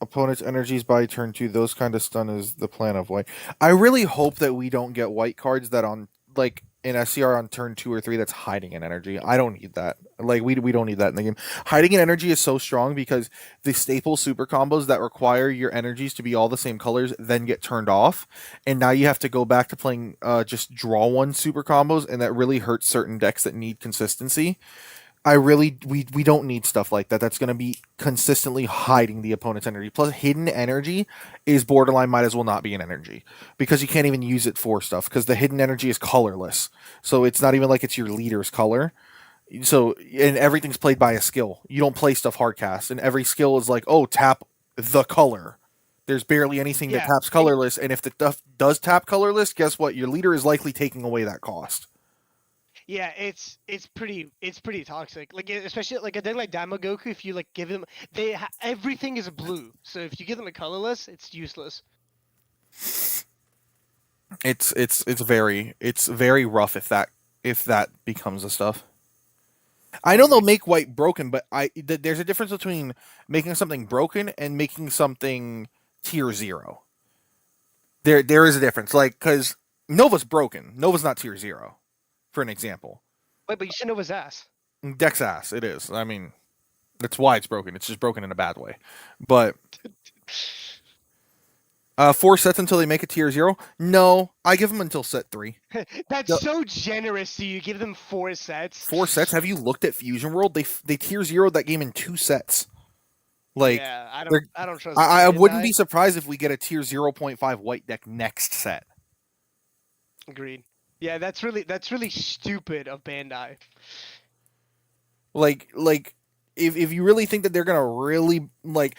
opponent's energies by turn 2. Those kind of stun is the plan of white. I really hope that we don't get white cards that on like an SCR on turn 2 or 3 that's hiding an energy. I don't need that. Like we don't need that in the game. Hiding an energy is so strong because the staple super combos that require your energies to be all the same colors then get turned off, and now you have to go back to playing just draw one super combos, and that really hurts certain decks that need consistency. we don't need stuff like that. That's going to be consistently hiding the opponent's energy. Plus, hidden energy is borderline might as well not be an energy because you can't even use it for stuff because the hidden energy is colorless. So it's not even like it's your leader's color. So and everything's played by a skill. You don't play stuff hardcast, and every skill is like, oh, tap the color. There's barely anything that Yeah, taps and colorless, and if the stuff does tap colorless, guess what? Your leader is likely taking away that cost. yeah, it's pretty toxic. Like especially like a deck like Damagoku, if you like give them, everything is blue. So if you give them a colorless, it's useless. It's very rough if that becomes a stuff. I know they'll make white broken, but there's a difference between making something broken and making something tier 0. There is a difference. Like because Nova's broken. Nova's not tier 0, for an example. Wait, but you should know his ass. Dex ass, it is. I mean, that's why it's broken. It's just broken in a bad way. But 4 sets until they make it tier 0? No, I give them until set 3. That's No. so generous to you. Give them 4 sets. 4 sets? Have you looked at Fusion World? They tier 0'd that game in 2 sets. Like, yeah, they're- I don't trust. I Bandai. wouldn't be surprised if we get a tier 0.5 white deck next set. Agreed. Yeah, that's really stupid of Bandai. Like if you really think that they're gonna really like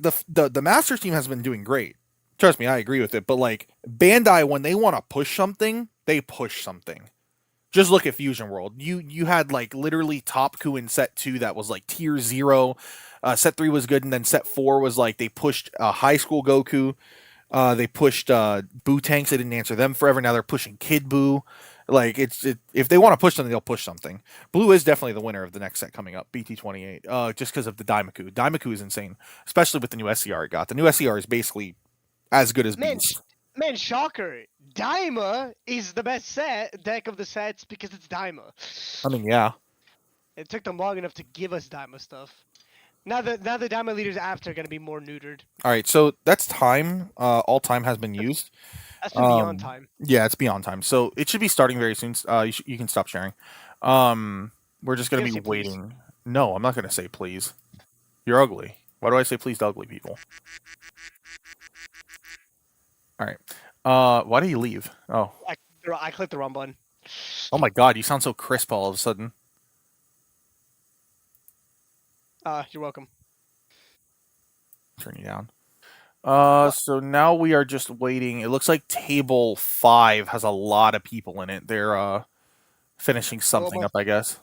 the Masters team has been doing great. Trust me, I agree with it. But like Bandai, when they want to push something, they push something. Just look at Fusion World. You had like literally Top Coup in set 2 that was like tier 0. Set 3 was good, and then set 4 was like they pushed High School Goku. They pushed Boo Tanks. They didn't answer them forever. Now they're pushing Kid Boo. Like if they want to push something, they'll push something. Blue is definitely the winner of the next set coming up, BT28. Just because of the Daimaku. Daimaku is insane, especially with the new SCR it got. The new SCR is basically as good as Man, Beast. man, shocker! Daima is the best deck of the sets because it's Daima. I mean, yeah. It took them long enough to give us Daima stuff. Now the Daima leaders after are gonna be more neutered. All right, so that's time. All time has been used. That's been beyond time. Yeah, it's beyond time. So it should be starting very soon. You can stop sharing. We're just gonna You be gotta say please. waiting. No, I'm not gonna say please. You're ugly. Why do I say please to ugly people? All right. Why do you leave? Oh, I clicked the wrong button. oh my God, you sound so crisp all of a sudden. You're welcome. Turn you down. So now we are just waiting. It looks like table 5 has a lot of people in it. They're finishing something up, I guess.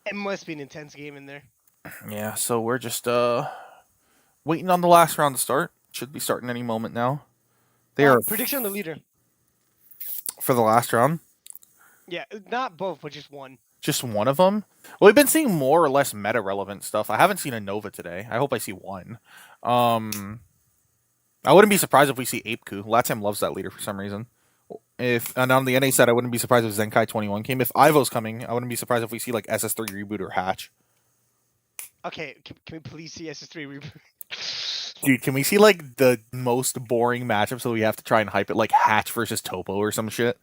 It must be an intense game in there. Yeah, so we're just waiting on the last round to start. Should be starting any moment now. They are Prediction on the leader. for the last round. Yeah, not both, but just one. Just one of them. Well, we've been seeing more or less meta relevant stuff. I haven't seen a Nova today. I hope I see one. I wouldn't be surprised if we see Apeku. LATAM loves that leader for some reason. And on the NA side, I wouldn't be surprised if Zenkai 21 came. If Ivo's coming, I wouldn't be surprised if we see like SS3 reboot or Hatch. Okay, can we please see SS3 reboot? Dude, can we see like the most boring matchup so we have to try and hype it like Hatch versus Topo or some shit?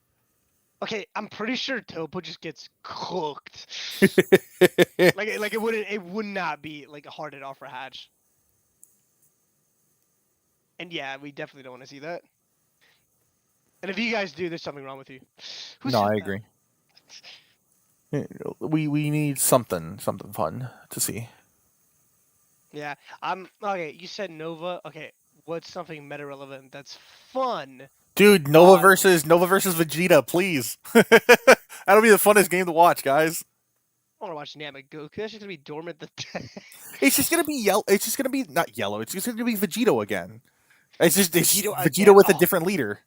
Okay, I'm pretty sure Topo just gets cooked. like it would not be like a hard hit off for Hatch. And yeah, we definitely don't want to see that. And if you guys do, there's something wrong with you. Who No, said I that? agree. We need something fun to see. Yeah, I'm okay. You said Nova. Okay, what's something meta relevant that's fun? Dude, Nova versus Vegeta, please. That'll be the funnest game to watch, guys. I want to watch Namagoku. That's just gonna be dormant. It's just gonna be yellow. It's just gonna be not yellow. It's just gonna be Vegito again. It's Vegito Vegeta again? with a Oh. different leader.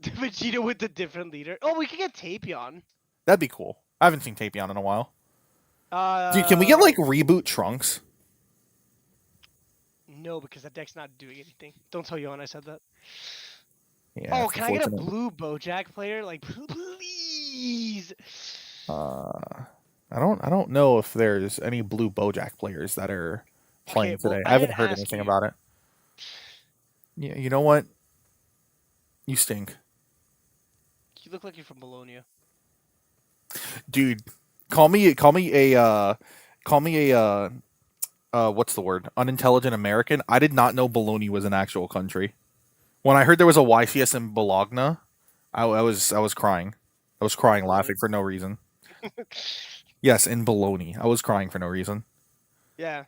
Vegeta with the different leader. Oh, we could get Tapion. That'd be cool. I haven't seen Tapion in a while. Uh, Dude, can we get like reboot Trunks? No, because that deck's not doing anything. Don't tell Yohan I said that. Yeah. Oh, it's can I get a unfortunate. blue Bojack player? Like, please. I don't know if there's any blue Bojack players that are playing Okay, well, today. I I haven't didn't heard ask anything you. about it. Yeah, you know what? You stink. You look like you're from Bologna. Dude, call me what's the word? Unintelligent American. I did not know Bologna was an actual country. When I heard there was a YCS in Bologna, I was crying. I was crying laughing for no reason. Yes, in Bologna. I was crying for no reason. Yeah. I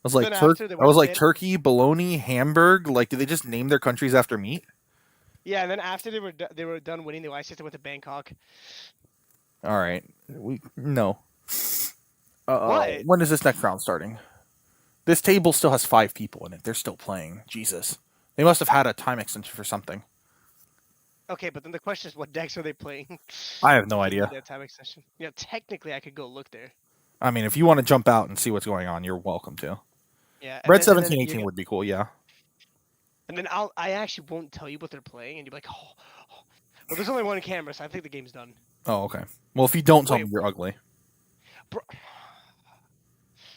was But like then after I was like they Turkey, Bologna, Hamburg. Like, did they just name their countries after meat? yeah, and then after they were done winning the ICS, they went to Bangkok. All right, no. What? When is this next round starting? This table still has 5 people in it. They're still playing. Jesus, they must have had a time extension for something. Okay, but then the question is, what decks are they playing? I have no If they need idea. that time extension. Yeah, technically, I could go look there. I mean, if you want to jump out and see what's going on, you're welcome to. Yeah, Red and then 1718 would be cool. Yeah. and then I actually won't tell you what they're playing, and you're like, oh. But there's only one camera, so I think the game's done. Oh, okay. Well, if you don't tell Wait, me, you're ugly. bro,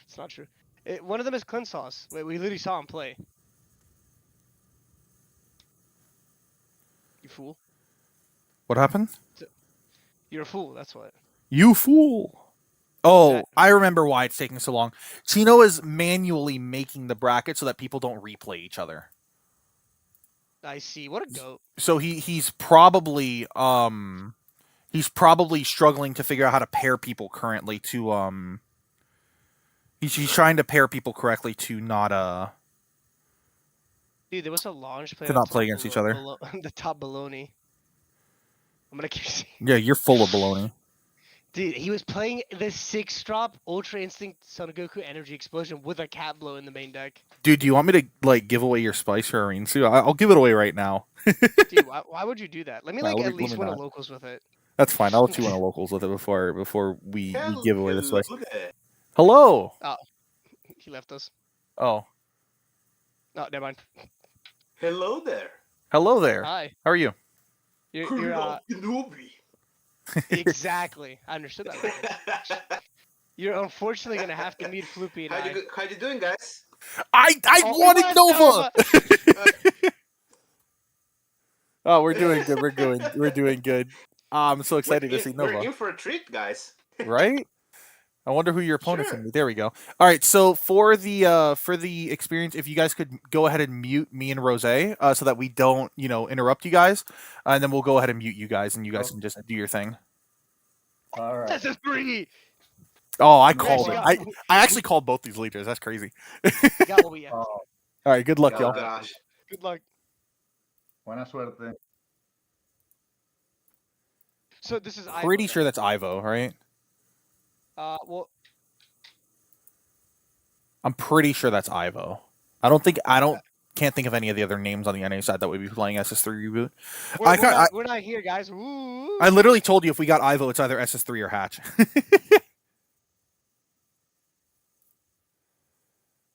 it's not true. One of them is Clint Sauce. Wait, we literally saw him play. You fool. What happened? You're a fool. That's what. You fool. Oh, That- I remember why it's taking so long. Chino is manually making the bracket so that people don't replay each other. I see. What a goat. So he's probably struggling to figure out how to pair people currently to he's trying to pair people correctly to not Dude, there was a launch play to on not top play against each other. the top baloney. I'm gonna keep saying. Yeah, you're full of baloney. Dude, he was playing the 6-drop Ultra Instinct Son Goku Energy Explosion with a cat blow in the main deck. Dude, do you want me to like give away your spice for Arinsu? I'll give it away right now. Dude, why would you do that? Let me Nah, like let at me least win a not. locals with it. That's fine. I'll let you win a locals with it before we give away the Hello spice. there. Hello. He left us. Oh, No, never mind. Hello there. hello there. Hi. How are you? You're Kenobi. exactly. I understood that. Right. You're unfortunately gonna have to meet Floopy and I. How you doing, guys? I Oh, wanted what? Nova. Oh, we're doing good. We're doing good. I'm so excited to see We're Nova. in for a treat, guys. Right? I wonder who your opponent's Sure. gonna be. There we go. All right. So for the experience, if you guys could go ahead and mute me and Rose, so that we don't interrupt you guys, and then we'll go ahead and mute you guys, and you guys can just do your thing. All right. That's a 3. Oh, I We called actually it. I actually called both these leaders. That's crazy. We got what we asked. Oh, All right. Good luck, Oh y'all. gosh. Good luck. buena suerte. So this is Pretty Ivo sure then. that's Ivo, right? Well, I'm pretty sure that's Ivo. Can't think of any of the other names on the NA side that would be playing SS3 reboot. we're not here, guys. Ooh. I literally told you if we got Ivo, it's either SS3 or Hatch.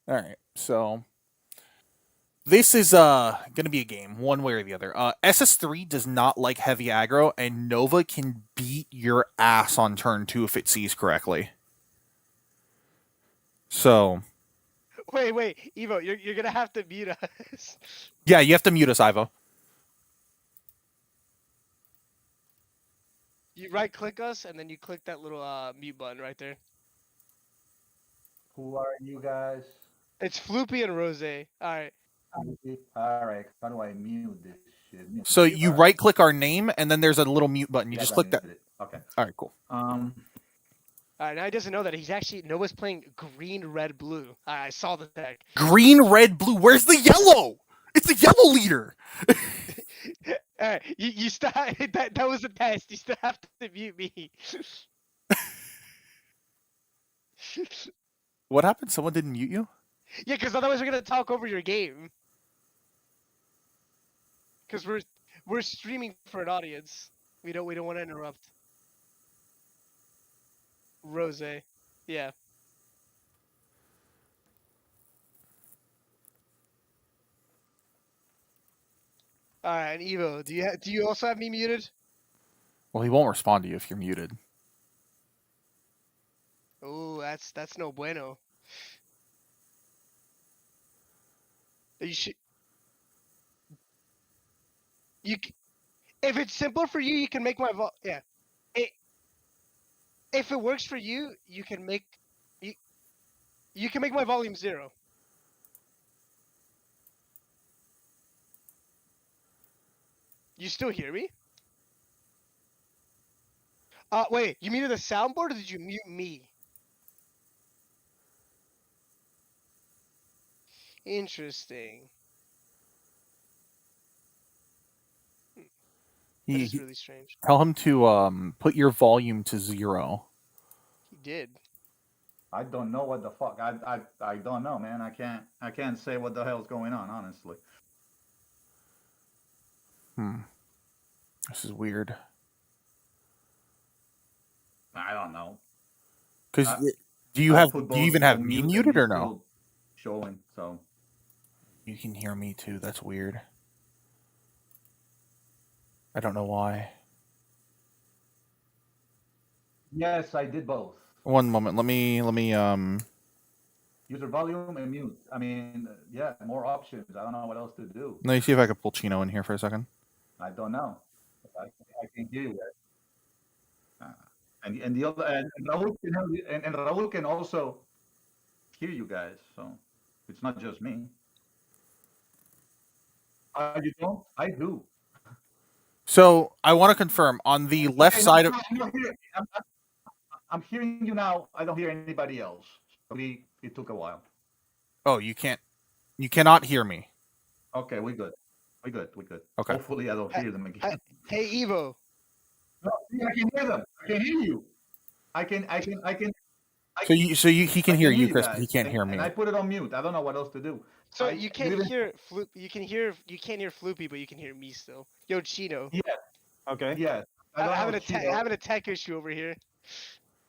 All right, so this is gonna be a game, one way or the other. SS3 does not like heavy aggro, and Nova can beat your ass on turn 2 if it sees correctly. So Wait, Evo, you're gonna have to mute us. yeah, you have to mute us, Ivo. You right click us and then you click that little mute button right there. Who are you guys? It's Floopy and Rose. Alright. All right. How do I mute this shit? So you right click our name, and then there's a little mute button. You Yeah, just I click that. muted it. Okay. All right, cool. Alright, now he doesn't know that he's actually Noah's playing green, red, blue. I saw the deck. Green, red, blue. Where's the yellow? It's the yellow leader. Alright, you still that was a test. You still have to mute me. What happened? Someone didn't mute you? Yeah, because otherwise we're gonna talk over your game. Because we're streaming for an audience. We don't want to interrupt. Rose. Yeah. Alright, and Evo, do you also have me muted? Well, he won't respond to you if you're muted. Oh, that's no bueno. You should. If it's simple for you, you can make my yeah. If it works for you, you can make my volume 0. You still hear me? Wait, you muted the soundboard or did you mute me? Interesting. That is really strange. Tell him to put your volume to 0. He did. I don't know what the fuck. I don't know, man. I can't say what the hell's going on, honestly. This is weird. I don't know. Because I- do you I put even both have on me mute muted and or it's no? still showing, so You can hear me too. That's weird. I don't know why. yes, I did both. One moment. Let me User volume and mute. I mean, yeah, more options. I don't know what else to do. let me see if I can pull Chino in here for a second. I don't know. I can hear you. And the other and Raul can and Raul can also hear you guys. So it's not just me. You don't? I do. So I want to confirm on the left Okay, side of. I'm hearing you now. I don't hear anybody else. So it took a while. Oh, you cannot hear me. Okay, we good. We good. Okay. Hopefully, I don't hear them again. Hey Evo. No, I can hear them. I can hear you. I can. He can I hear can you, hear Chris, but he guys, can't hear me. And I put it on mute. I don't know what else to do. So I- you you can't even- hear you can't hear Floopy, but you can hear me still. Yo, Chino. Yeah. Okay. Yes. I don't Having know a Chino. having a tech issue over here.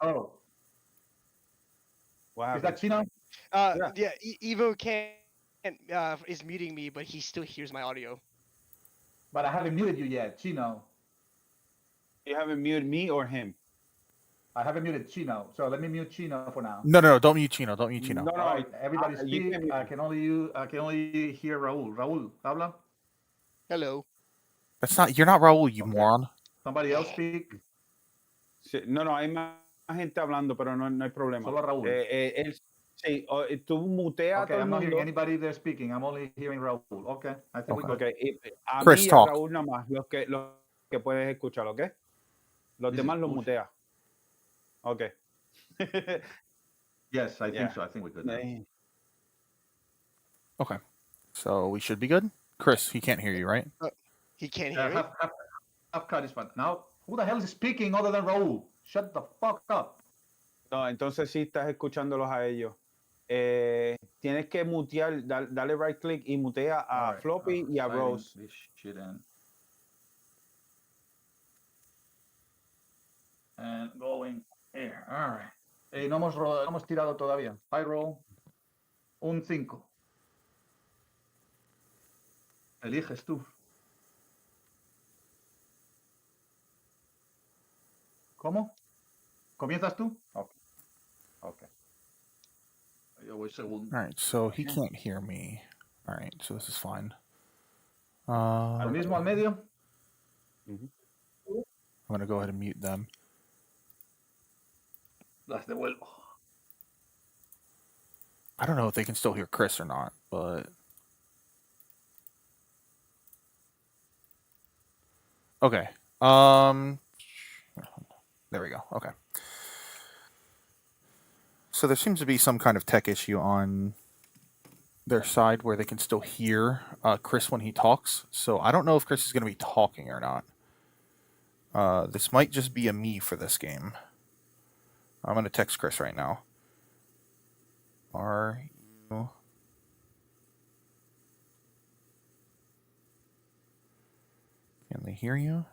Oh, What is happened? that Chino? Yeah, Evo can't is muting me, but he still hears my audio. But I haven't muted you yet, Chino. You haven't muted me or him? I haven't muted Chino. So let me mute Chino for now. No, don't mute Chino. Don't mute Chino. No, All right, everybody you speak. can mute I me. can only hear Raul. Raul, habla. Hello. You're not Raul, you Okay. moron. Somebody else speak. Sí, no, hay más gente hablando, pero no hay problema. Solo Raúl. Él, sí, tú muteas a Okay, todo el I'm not hearing mundo. anybody there speaking. I'm only hearing Raul. Okay, I think we good. Okay, a Chris, mí y a talk. Raúl nada más, los que puedes escuchar, ¿ok? Los This is demás los bullshit. muteas. Ok. Yes, I Yeah. think so. I think we're good now. Okay. So we should be good? Chris, he can't hear you, right? He can't hear me. Have cut this one. Now, who the hell is speaking other than Raul? Shut the fuck up. No, entonces sí estás escuchándolos a ellos. Tienes que mutear, dale right click y mutea a All right, Floppy y a sliding Rose. this shit in. And going here. All right. No hemos tirado todavía. High roll. Un 5. Eliges tú. ¿Cómo? ¿Comienzas tú? Okay. Okay. Yo voy segundo. All right, so he can't hear me. All right, so this is fine. Al mismo al medio. I'm going to go ahead and mute them. Las devuelvo. I don't know if they can still hear Chris or not, but... Okay. There we go. Okay. So there seems to be some kind of tech issue on their side where they can still hear Chris when he talks. So I don't know if Chris is going to be talking or not. This might just be a me for this game. I'm going to text Chris right now. Are you... Can they hear you?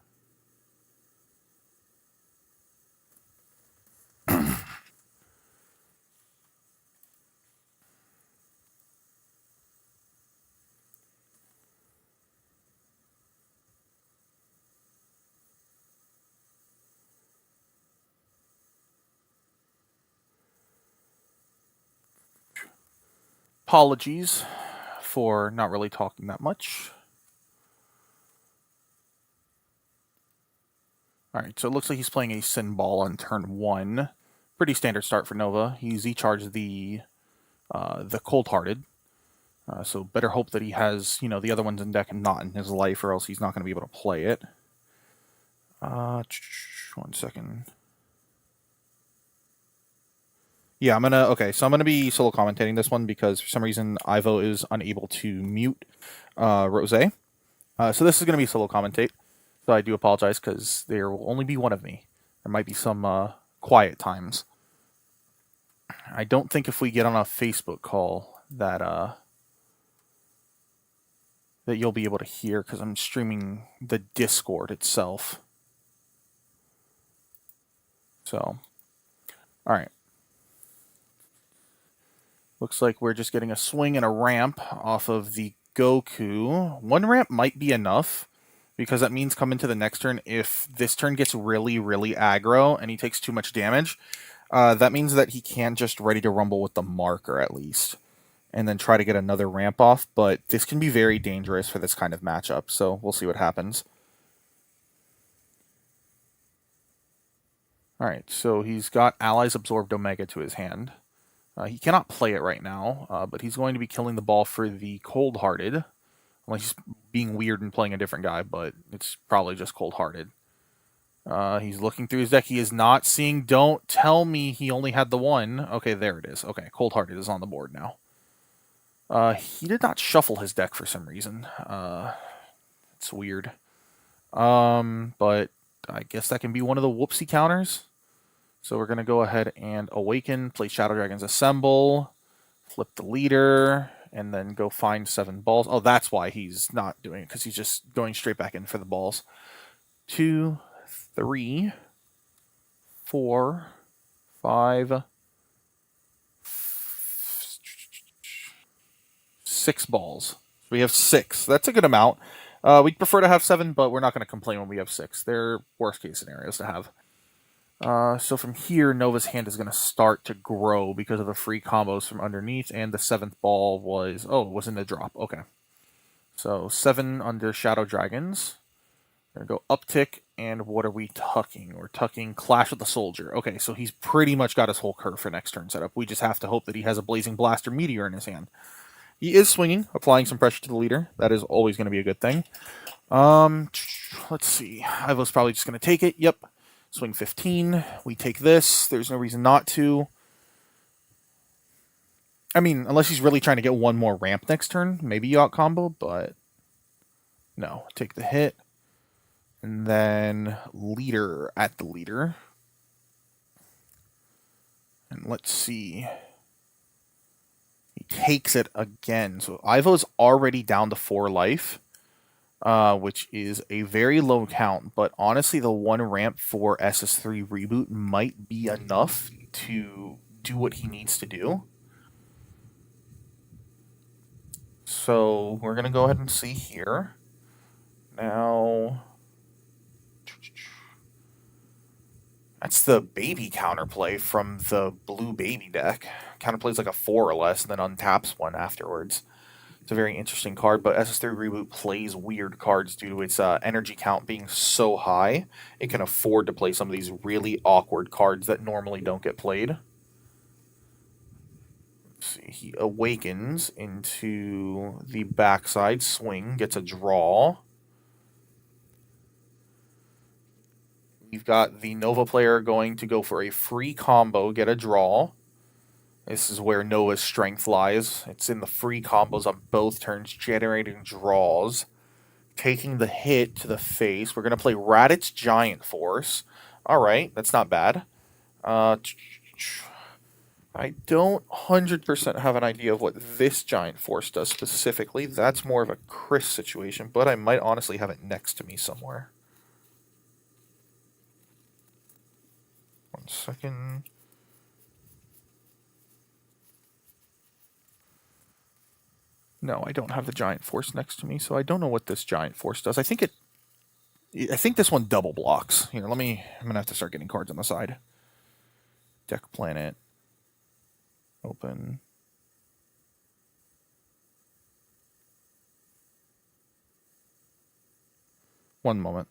Apologies for not really talking that much. Alright, so it looks like he's playing a Sin Ball on turn 1. Pretty standard start for Nova. He Z-charged the Cold Hearted. So better hope that he has, the other ones in deck and not in his life, or else he's not going to be able to play it. 1 second. Yeah, I'm gonna be solo commentating this one because for some reason Ivo is unable to mute Rose. So this is gonna be solo commentate. So I do apologize because there will only be one of me. There might be some quiet times. I don't think if we get on a Facebook call that that you'll be able to hear because I'm streaming the Discord itself. So, all right. Looks like we're just getting a swing and a ramp off of the Goku. One ramp might be enough, because that means come into the next turn, if this turn gets really, really aggro and he takes too much damage, that means that he can't just ready to rumble with the marker at least, and then try to get another ramp off, but this can be very dangerous for this kind of matchup, so we'll see what happens. Alright, so he's got Allies Absorbed Omega to his hand. He cannot play it right now, but he's going to be killing the ball for the Cold Hearted. Unless he's being weird and playing a different guy, but it's probably just Cold Hearted. He's looking through his deck. He is not seeing... Don't tell me he only had the one. Okay, there it is. Okay, Cold Hearted is on the board now. He did not shuffle his deck for some reason. It's weird. But I guess that can be one of the whoopsie counters. So we're going to go ahead and awaken, play Shadow Dragons Assemble, flip the leader, and then go find 7 balls. Oh, that's why he's not doing it, because he's just going straight back in for the balls. 2, 3, 4, 5, 6 balls. We have 6. That's a good amount. We'd prefer to have 7, but we're not going to complain when we have 6. They're worst case scenarios to have. So from here, Nova's hand is going to start to grow because of the free combos from underneath, and the 7th ball was... Oh, it was in the drop. Okay. So 7 under Shadow Dragons. We're going to go uptick, and what are we tucking? We're tucking Clash with the Soldier. Okay, so he's pretty much got his whole curve for next turn set up. We just have to hope that he has a Blazing Blaster Meteor in his hand. He is swinging, applying some pressure to the leader. That is always going to be a good thing. Let's see. Ivo's probably just going to take it. Yep. Swing 15. We take this. There's no reason not to. I mean, unless he's really trying to get one more ramp next turn. Maybe you out combo, but no. Take the hit. And then leader at the leader. And let's see. He takes it again. So Ivo's already down to 4 life. Which is a very low count, but honestly the 1 ramp for SS3 Reboot might be enough to do what he needs to do. So we're going to go ahead and see here. Now, that's the baby counterplay from the blue baby deck. Counterplays like a 4 or less, and then untaps one afterwards. It's a very interesting card, but SS3 Reboot plays weird cards due to its energy count being so high. It can afford to play some of these really awkward cards that normally don't get played. Let's see, he awakens into the backside swing, gets a draw. We've got the Nova player going to go for a free combo, get a draw. This is where Nova's strength lies. It's in the free combos on both turns, generating draws. Taking the hit to the face. We're going to play Raditz Giant Force. Alright, that's not bad. I don't 100% have an idea of what this Giant Force does specifically. That's more of a Chris situation, but I might honestly have it next to me somewhere. 1 second. No, I don't have the Giant Force next to me, so I don't know what this Giant Force does. I think this one double blocks. Here, I'm going to have to start getting cards on the side. Deck Planet. Open. One moment.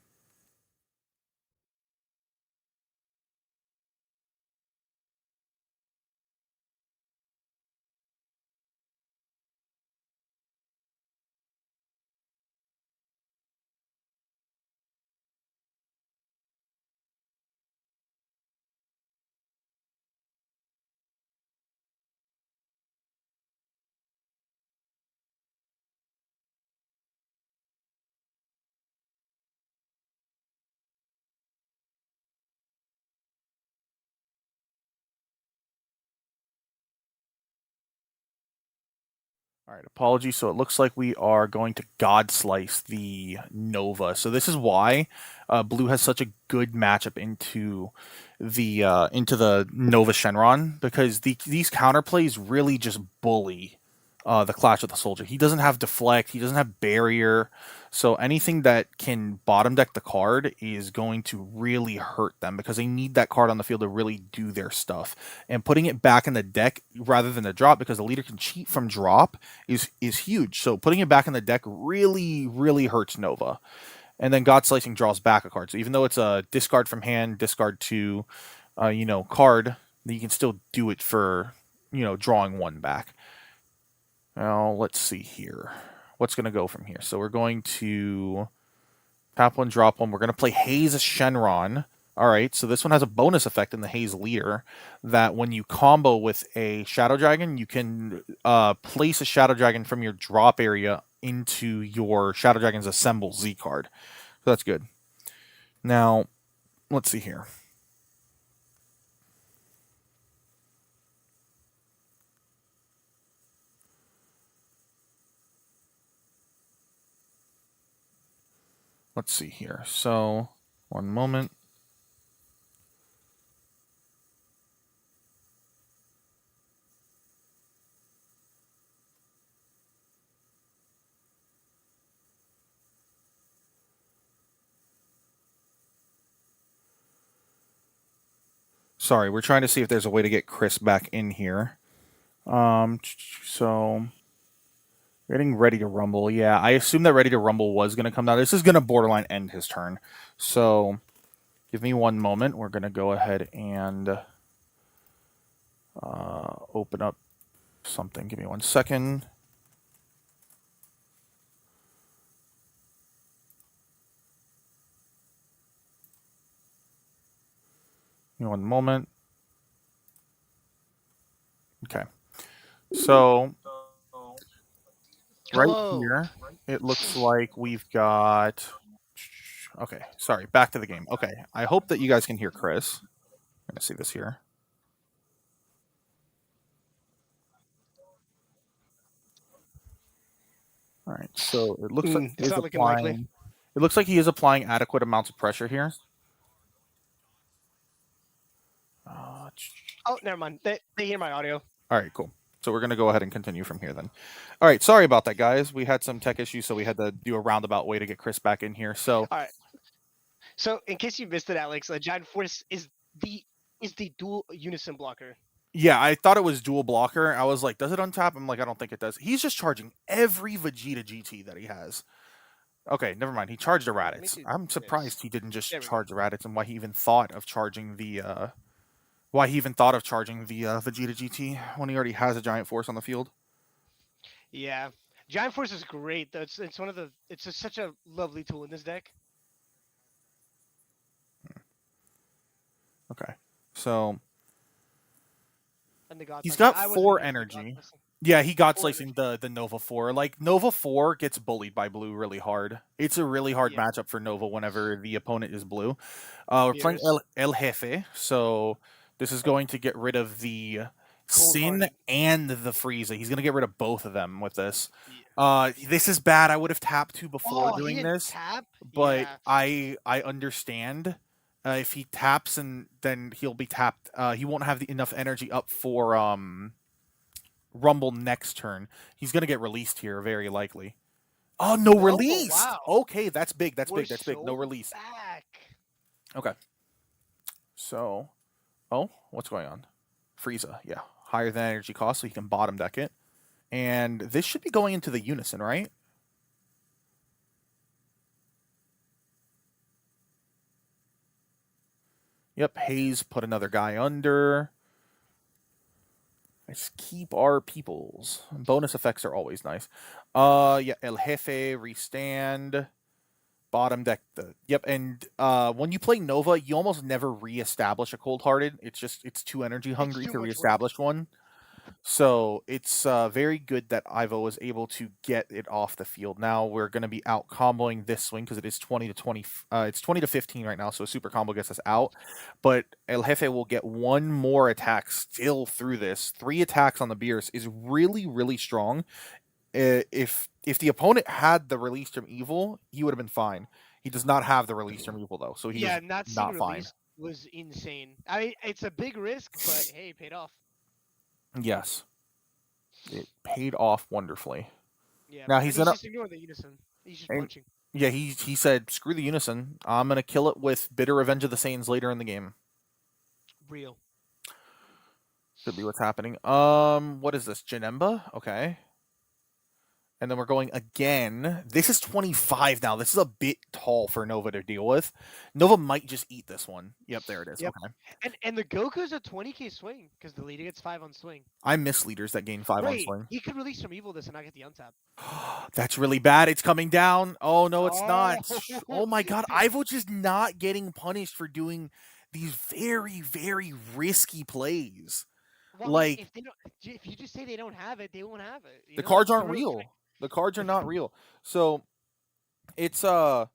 All right, apologies. So it looks like we are going to God Slice the Nova. So this is why Blue has such a good matchup into the Nova Shenron, because these counterplays really just bully the Clash of the Soldier. He doesn't have deflect. He doesn't have barrier. So anything that can bottom deck the card is going to really hurt them because they need that card on the field to really do their stuff. And putting it back in the deck rather than the drop, because the leader can cheat from drop, is huge. So putting it back in the deck really hurts Nova. And then God Slicing draws back a card. So even though it's a discard from hand, discard to, card, you can still do it for, drawing one back. Now let's see here. What's going to go from here? So we're going to tap one, drop one. We're going to play Haze Shenron. All right, so this one has a bonus effect in the Haze leader that when you combo with a Shadow Dragon, you can place a Shadow Dragon from your drop area into your Shadow Dragon's Assemble Z card. So that's good. Now, let's see here. Let's see here. So, one moment. Sorry, we're trying to see if there's a way to get Chris back in here. So getting Ready to Rumble. Yeah, I assume that Ready to Rumble was going to come down. This is going to borderline end his turn. So give me one moment. We're going to go ahead and open up something. Give me 1 second. Give me 1 moment. Okay. So right Hello. here, it looks like we've got... Okay, sorry, back to the game. Okay, I hope that you guys can hear Chris. I'm going to see this here. All right, so it looks like he It's is not looking likely. applying... It looks like he is applying adequate amounts of pressure here. Oh, never mind. They hear my audio. All right, cool. So we're going to go ahead and continue from here then. All right, sorry about that, guys. We had some tech issues, so we had to do a roundabout way to get Chris back in here. So, All right. So, in case you missed it, Alex, Giant Force is the dual unison blocker. yeah, I thought it was dual blocker. I was like, does it untap? I'm like, I don't think it does. He's just charging every Vegeta GT that he has. Okay, never mind. He charged a Let me Raditz. do I'm this. surprised he didn't just There we go. charge a Raditz, and why he even thought of charging the Vegeta GT when he already has a Giant Force on the field. Yeah, Giant Force is great. Though it's one of the such a lovely tool in this deck. Okay, so And the God he's Slicer. got I wasn't 4 here for the God energy. Slicer. Yeah, he got 4 slicing the Nova 4. Like, Nova 4 gets bullied by Blue really hard. It's a really hard Yeah. matchup for Nova whenever the opponent is Blue. We're playing Beerus. El Jefe, so this is going to get rid of the Sin Cold-hearted. and the Frieza. He's going to get rid of both of them with this. Yeah. This is bad. I would have tapped 2 before Oh, he doing didn't this, tap. but Yeah. I understand. If he taps, and then he'll be tapped. He won't have enough energy up for Rumble next turn. He's going to get released here, very likely. Oh, no release! Wow. Okay, that's big, that's We're big, that's big. No so release. back. Okay. So, what's going on? Frieza, yeah. Higher than energy cost, so he can bottom deck it. And this should be going into the Unison, right? Yep, Hayes put another guy under. Let's keep our peoples. Bonus effects are always nice. Yeah, El Jefe, restand. Bottom deck and when you play Nova, you almost never reestablish a Cold Hearted. It's too energy hungry too to much work. reestablish one. So it's very good that Ivo was able to get it off the field. Now we're going to be out comboing this swing because it is 20 to 20. It's 20 to 15 right now, so a super combo gets us out. But El Jefe will get 1 more attack still through this. 3 attacks on the Beerus is really, really strong. if the opponent had the release from evil, he would have been fine. He does not have the release from evil though, so he Yeah, is not seeing not fine. release was insane. I mean, it's a big risk, but hey, it paid off. Yes, it paid off wonderfully. Yeah, Now and he's he's gonna just ignoring the unison. He's just and punching. yeah, he said screw the unison. I'm gonna kill it with bitter revenge of the Saiyans later in the game. Real. Could be what's happening. What is this? Janemba? Okay. And then we're going again. This is 25 now. This is a bit tall for Nova to deal with. Nova might just eat this one. Yep, there it is. Yep. Okay. And the Goku's a 20k swing because the leader gets 5 on swing. I miss leaders that gain 5 on Wait, swing. he could release from evil this and not get the untap. That's really bad. It's coming down. Oh, no, it's not. Oh. Oh, my God. Ivo just not getting punished for doing these very, very risky plays. Well, I mean, Like, if you just say they don't have it, they won't have it. You the know, cards that's aren't the real real. thing. The cards are not real. So, it's, yeah,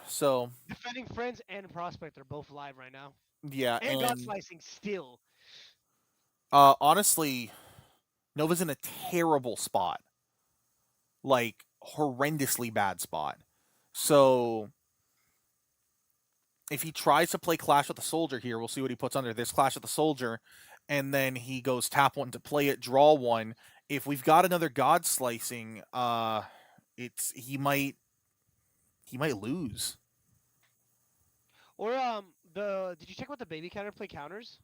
so, Defending friends and prospect are both live right now, yeah. and God slicing still. Honestly, Nova's in a terrible spot. Like, horrendously bad spot. So, if he tries to play Clash with the Soldier here, we'll see what he puts under this Clash with the Soldier, and then he goes tap 1 to play it, draw 1. If we've got another God Slicing, he might lose. Or did you check what the baby counterplay counters?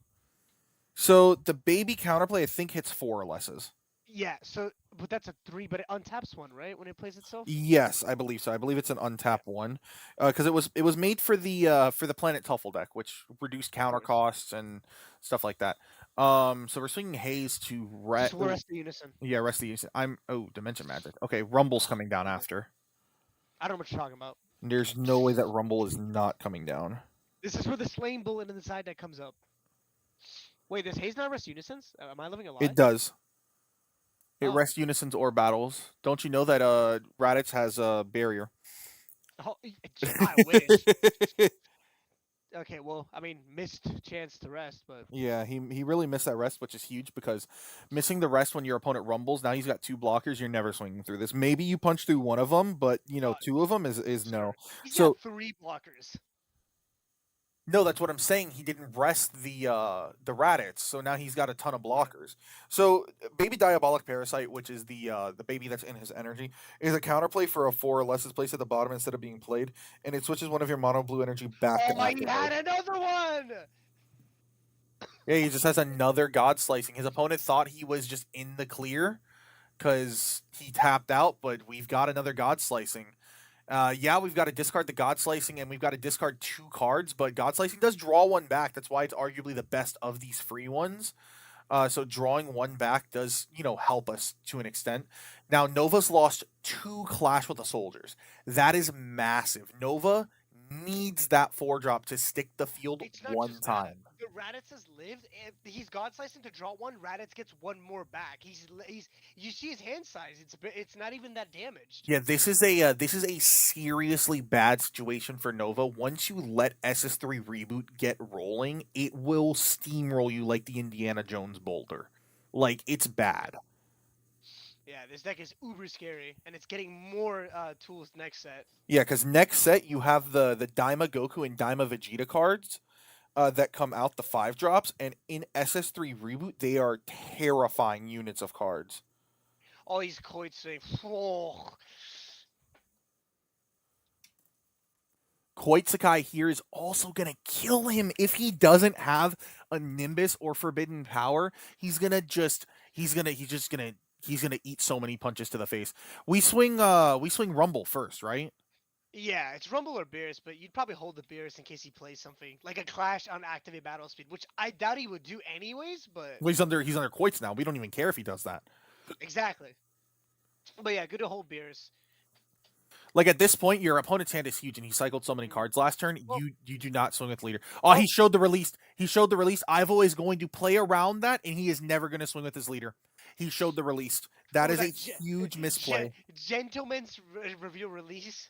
So the baby counterplay I think hits 4 or lesses. Yeah, but that's a 3, but it untaps 1, right, when it plays itself? Yes, I believe so. I believe it's an untapped one, because it was made for the Planet Tuffle deck, which reduced counter costs and stuff like that. So we're swinging Haze to Just rest the unison. Yeah, rest the unison. Dimension Magic. Okay, Rumble's coming down after. I don't know what you're talking about. There's no way that Rumble is not coming down. This is where the Slain Bullet in the side deck comes up. Wait, does Haze not rest unisons? Am I living a lie? It does. It Oh. rests unisons or battles. Don't you know that Raditz has a barrier? Oh, I wish. Okay, well, I mean, missed chance to rest, but Yeah, he really missed that rest, which is huge because missing the rest when your opponent rumbles, now he's got 2 blockers, you're never swinging through this. Maybe you punch through one of them, but, 2 of them is no. he's So got 3 blockers. no, that's what I'm saying. He didn't rest the Raditz, so now he's got a ton of blockers. So Baby Diabolic Parasite, which is the baby that's in his energy, is a counterplay for a 4 or less is placed at the bottom instead of being played, and it switches one of your mono blue energy back to Oh, he active had mode. another one! Yeah, he just has another God Slicing. His opponent thought he was just in the clear because he tapped out, but we've got another God Slicing. Yeah, we've got to discard the God Slicing and we've got to discard 2 cards, but God Slicing does draw 1 back. That's why it's arguably the best of these free ones. So drawing 1 back does, help us to an extent. Now, Nova's lost 2 Clash with the Soldiers. That is massive. Nova needs that 4-drop to stick the field It's not 1 just time. The Raditz has lived. If he's God slicing to draw 1. Raditz gets 1 more back. He's you see his hand size. It's not even that damaged. Yeah, this is a seriously bad situation for Nova. Once you let SS3 reboot get rolling, it will steamroll you like the Indiana Jones boulder. Like, it's bad. Yeah, this deck is uber scary, and it's getting more tools next set. Yeah, because next set you have the Daima Goku and Daima Vegeta cards that come out, the 5-drops, and in SS3 reboot they are terrifying units of cards. All these Koits saying, oh. Koitsukai here is also gonna kill him if he doesn't have a Nimbus or Forbidden Power. He's gonna eat so many punches to the face. We swing Rumble first, right? Yeah, it's Rumble or Beerus, but you'd probably hold the Beerus in case he plays something like a Clash on activate battle speed, which I doubt he would do anyways. But Well, he's under Koits now. We don't even care if he does that. Exactly. But yeah, good to hold Beerus. Like, at this point, your opponent's hand is huge, and he cycled so many cards last turn. Well- You do not swing with leader. Oh, he showed the release. Ivo is going to play around that, and he is never going to swing with his leader. He showed the release. That is a huge misplay. Gentleman's reveal release.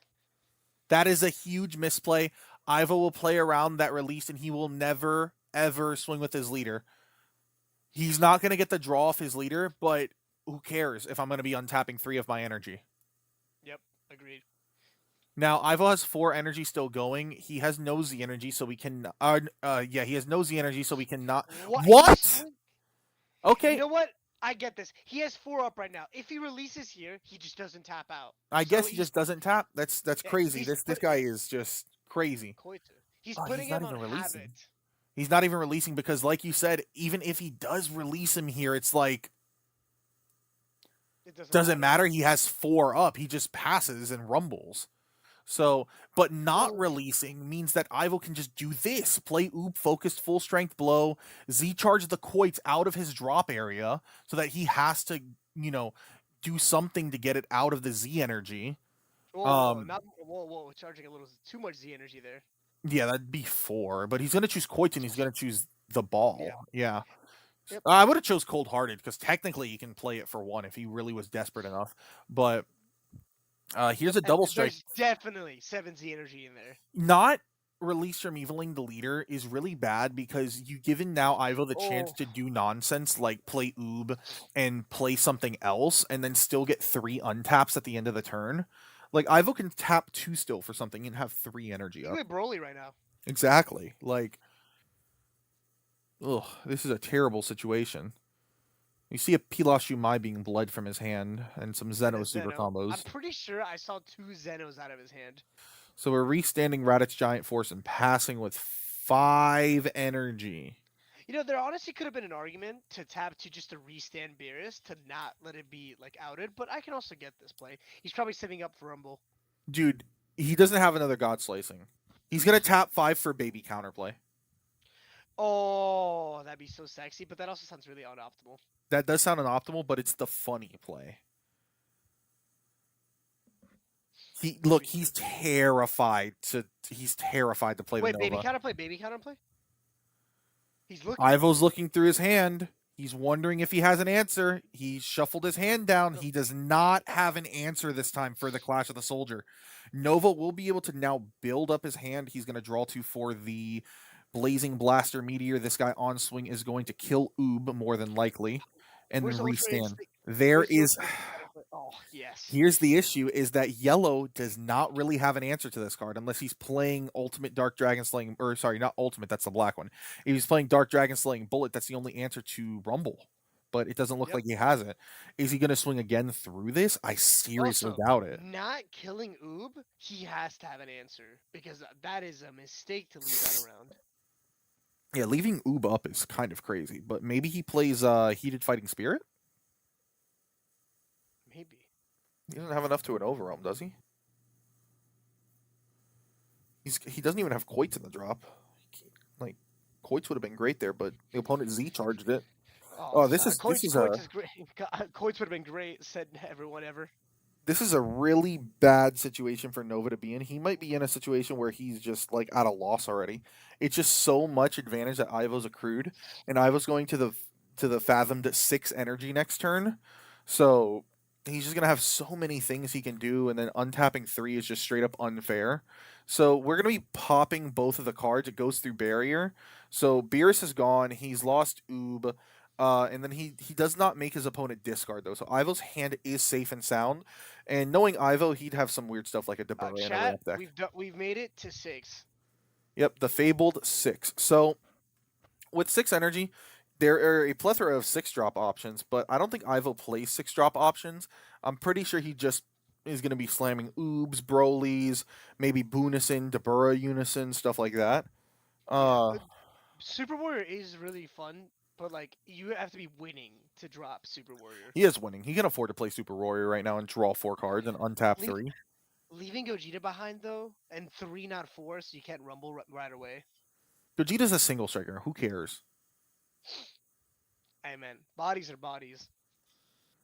That is a huge misplay. Ivo will play around that release, and he will never, ever swing with his leader. He's not going to get the draw off his leader, but who cares if I'm going to be untapping 3 of my energy? Yep, agreed. Now, Ivo has 4 energy still going. He has no Z energy, so we can. Yeah, he has no Z energy, so we cannot. What? What? You Okay, know what? I get this. He has 4 up right now. If he releases here, he just doesn't tap out. I So guess he just doesn't tap. That's yeah, crazy. This guy is just crazy. Koitu. He's Oh, putting he's not him on even releasing. habit. He's not even releasing because, like you said, even if he does release him here, it's like It doesn't matter. He has 4 up. He just passes and rumbles. So, but not Well- releasing means that Ivo can just do this: play Oop, focused full strength blow, Z charge the Koits out of his drop area, so that he has to, you know, do something to get it out of the Z energy. Whoa, charging a little too much Z energy there. Yeah, that'd be 4, but he's gonna choose Koits and he's gonna choose the ball. Yeah. Yep. I would have chose Cold Hearted because technically he can play it for 1 if he really was desperate enough. But here's a double strike. There's definitely 7 Z energy in there. Not release from eviling the leader is really bad because you've given now Ivo the chance Oh. to do nonsense like play Oob and play something else and then still get 3 untaps at the end of the turn. Like Ivo can tap 2 still for something and have 3 energy You up. play Broly right now. Exactly. Like, ugh, this is a terrible situation. You see a Pilaf Shumai being bled from his hand and some Zeno And super Zeno. combos. I'm pretty sure I saw 2 Zenos out of his hand. So we're restanding Raditz Giant Force and passing with 5 energy. You know, there honestly could have been an argument to tap to just to restand Beerus to not let it be like outed, but I can also get this play. He's probably setting up for Rumble. Dude, he doesn't have another God Slicing. He's gonna tap 5 for baby counterplay. Oh, that'd be so sexy, but that also sounds really unoptimal. That does sound unoptimal, but it's the funny play. He's terrified to play Wait, the baby Nova. counterplay, baby counterplay? He's looking. Ivo's looking through his hand. He's wondering if he has an answer. He shuffled his hand down. He does not have an answer this time for the Clash of the Soldier. Nova will be able to now build up his hand. He's going to draw 2 for the Blazing Blaster Meteor. This guy on swing is going to kill Oob more than likely. And Where's then the Ultra restand. Instinct? There Where's the is. Ultra Instinct counterplay? Oh, yes. Here's the issue: is that Yellow does not really have an answer to this card unless he's playing Ultimate Dark Dragon Slaying, or sorry, not Ultimate. That's the black one. If he's playing Dark Dragon Slaying Bullet, that's the only answer to Rumble. But it doesn't look Yep. like he has it. Is he going to swing again through this? I seriously Also, doubt it. Not killing Oob, he has to have an answer because that is a mistake to leave that around. Yeah, leaving Oob up is kind of crazy. But maybe he plays Heated Fighting Spirit. Maybe. He doesn't have enough to an Overwhelm, does he? He doesn't even have Koits in the drop. Like Koits would have been great there, but the opponent Z charged it. Oh, this is Koits is great. Koits would have been great, said everyone ever. This is a really bad situation for Nova to be in. He might be in a situation where he's just like at a loss already. It's just so much advantage that Ivo's accrued, and Ivo's going to the fathomed 6 energy next turn. So he's just gonna have so many things he can do, and then untapping 3 is just straight up unfair. So we're gonna be popping both of the cards. It goes through barrier. So Beerus is gone. He's lost Oob. And then he does not make his opponent discard though, so Ivo's hand is safe and sound. And knowing Ivo, he'd have some weird stuff like a Deburra and a Chat, ramp deck. we've made it to 6. Yep, the fabled 6. So with 6 energy, there are a plethora of 6-drop options, but I don't think Ivo plays 6-drop options. I'm pretty sure he just is going to be slamming Oobs, Brolys, maybe Boonison, Deburra Unison, stuff like that. Super Warrior is really fun, but like you have to be winning to drop Super Warrior. He is winning. He can afford to play Super Warrior right now and draw 4 cards and untap 3. Leaving Gogeta behind though, and 3 not 4, so you can't rumble right away. Gogeta's a single striker. Who cares? Hey man, bodies are bodies.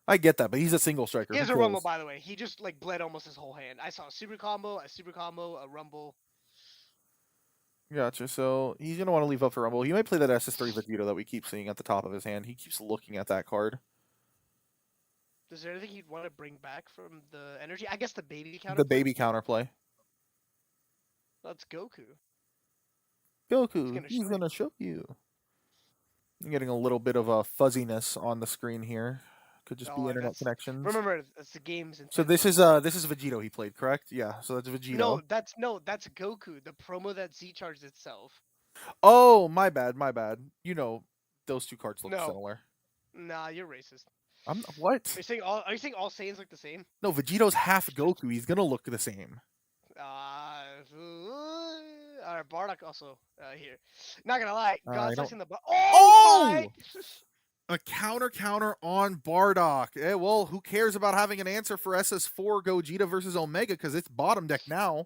I get that, but he's a single striker. He has Who a cares? rumble, by the way. He just like bled almost his whole hand. I saw a super combo, a rumble. Gotcha. So he's gonna want to leave up for Rumble. He might play that SS3 Vegeta that we keep seeing at the top of his hand. He keeps looking at that card. Is there anything you'd want to bring back from the energy? I guess the baby counter. The baby counterplay. That's Goku. Goku, he's gonna show you. I'm getting a little bit of a fuzziness on the screen here Could just Oh, be internet that's connections. remember that's the game's. So this is Vegito he played, correct? Yeah. So that's Vegito. No, that's Goku. The promo that Z charged itself. Oh, my bad, my bad. You know, those two cards look No. similar. Nah, you're racist. I'm what? Are you saying all Saiyans look the same? No, Vegito's half Goku. He's gonna look the same. Alright, Bardock also here. Not gonna lie, I God's don't- in the Oh! my! A counter on Bardock. Well, who cares about having an answer for SS4 Gogeta versus Omega because it's bottom deck now.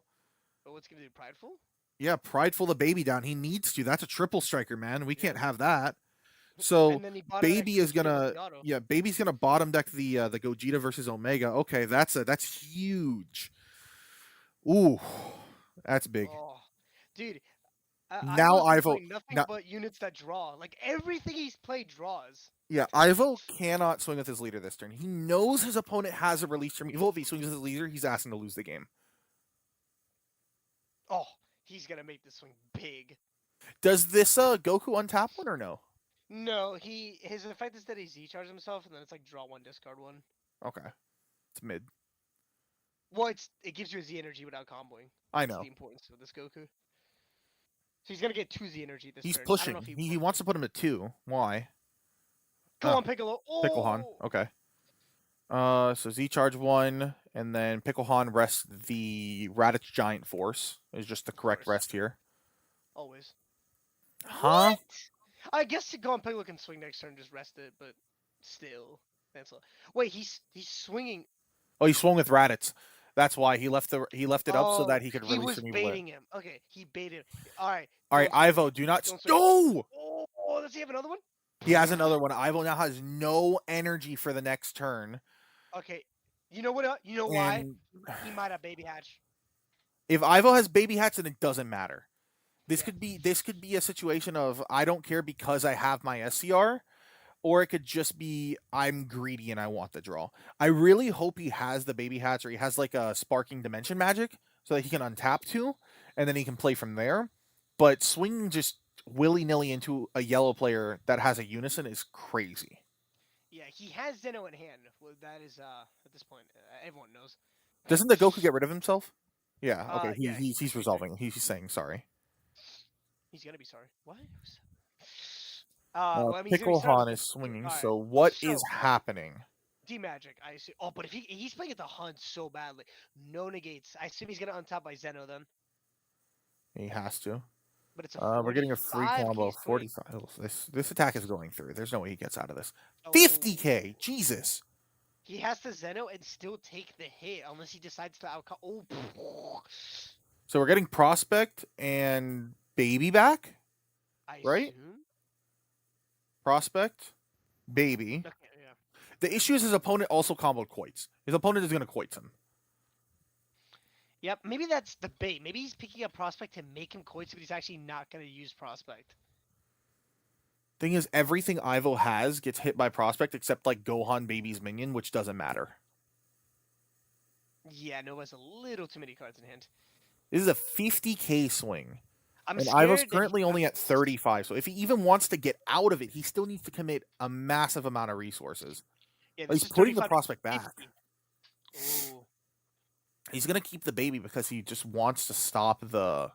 Oh, what's gonna do? Prideful? Yeah, Prideful the baby down. He needs to. That's a triple striker, man. We can't Yeah. have that. So And then he bottom Baby decks is Gogeta with gonna the auto. yeah, Baby's gonna bottom deck the Gogeta versus Omega. Okay, that's huge. Ooh, that's big. Oh, dude. Now Ivo's been Ivo- playing nothing now- but units that draw. Like everything he's played draws. Yeah, Ivo cannot swing with his leader this turn. He knows his opponent has a release from evil. If he swings with his leader, he's asking to lose the game. Oh, he's gonna make this swing big. Does this Goku untap one or no? No, his effect is that he Z charges himself and then it's like draw one, discard one. Okay, it's mid. Well, it gives you a Z energy without comboing. I That's know. the importance of this Goku. So he's gonna get 2 Z energy this He's turn. I don't pushing. know if He wants to put him at 2. Why? Come Oh, on, Piccolo. Oh! Picklehan. Okay. So Z charge 1, and then Picklehan rests the Raditz Giant Force. Is just the correct course. rest here. Always. Huh? What? I guess Go on Piccolo can swing next turn, just rest it, but still. Wait, he's swinging. Oh, he swung with Raditz. That's why he left it up so Oh, that he could he release was from evil. baiting him. Okay, he baited. All right. All right, don't swing. Ivo, do not. Don't swing. No! Oh, does he have another one? He has another one. Ivo now has no energy for the next turn. Okay. You know what? You know why? And He might have baby hatch. if Ivo has baby hats, then it doesn't matter. This Yeah. could be a situation of I don't care because I have my SCR, or it could just be I'm greedy and I want the draw. I really hope he has the baby hats or he has like a sparking dimension magic so that he can untap 2 and then he can play from there. But swinging just willy-nilly into a yellow player that has a unison is crazy. Yeah, he has Zeno in hand. Well, that is at this point everyone knows. Doesn't the Goku get rid of himself? Yeah, okay. Yeah, He's resolving. He's saying sorry. He's gonna be sorry. What? Well, I mean, he's gonna be sorry Picklehan about is the- swinging, Alright, so what is so- happening? D Magic, I assume. Oh, but if he's playing at the Hunt so badly, no negates. I assume he's gonna untap by Zeno then. He has to. But it's a We're getting a free 45 combo. key swing. 45. Oh, this attack is going through. There's no way he gets out of this. Oh, 50k. Jesus. He has to Zeno and still take the hit unless he decides to outcome. Oh, So we're getting Prospect and Baby back. I Right? assume? Prospect, Baby. Okay, yeah. The issue is his opponent also comboed Quoits. His opponent is going to Quoits him. Yep, maybe that's the bait. Maybe he's picking up Prospect to make him Koitsu, but he's actually not going to use Prospect. Thing is, everything Ivo has gets hit by Prospect except like Gohan Baby's minion, which doesn't matter. Yeah, Nova has a little too many cards in hand. This is a 50k swing. I'm And scared Ivo's that currently only at 35, so if he even wants to get out of it, he still needs to commit a massive amount of resources. Yeah, He's this is putting the 35 Prospect back. 50. Ooh. He's gonna keep the Baby because he just wants to stop the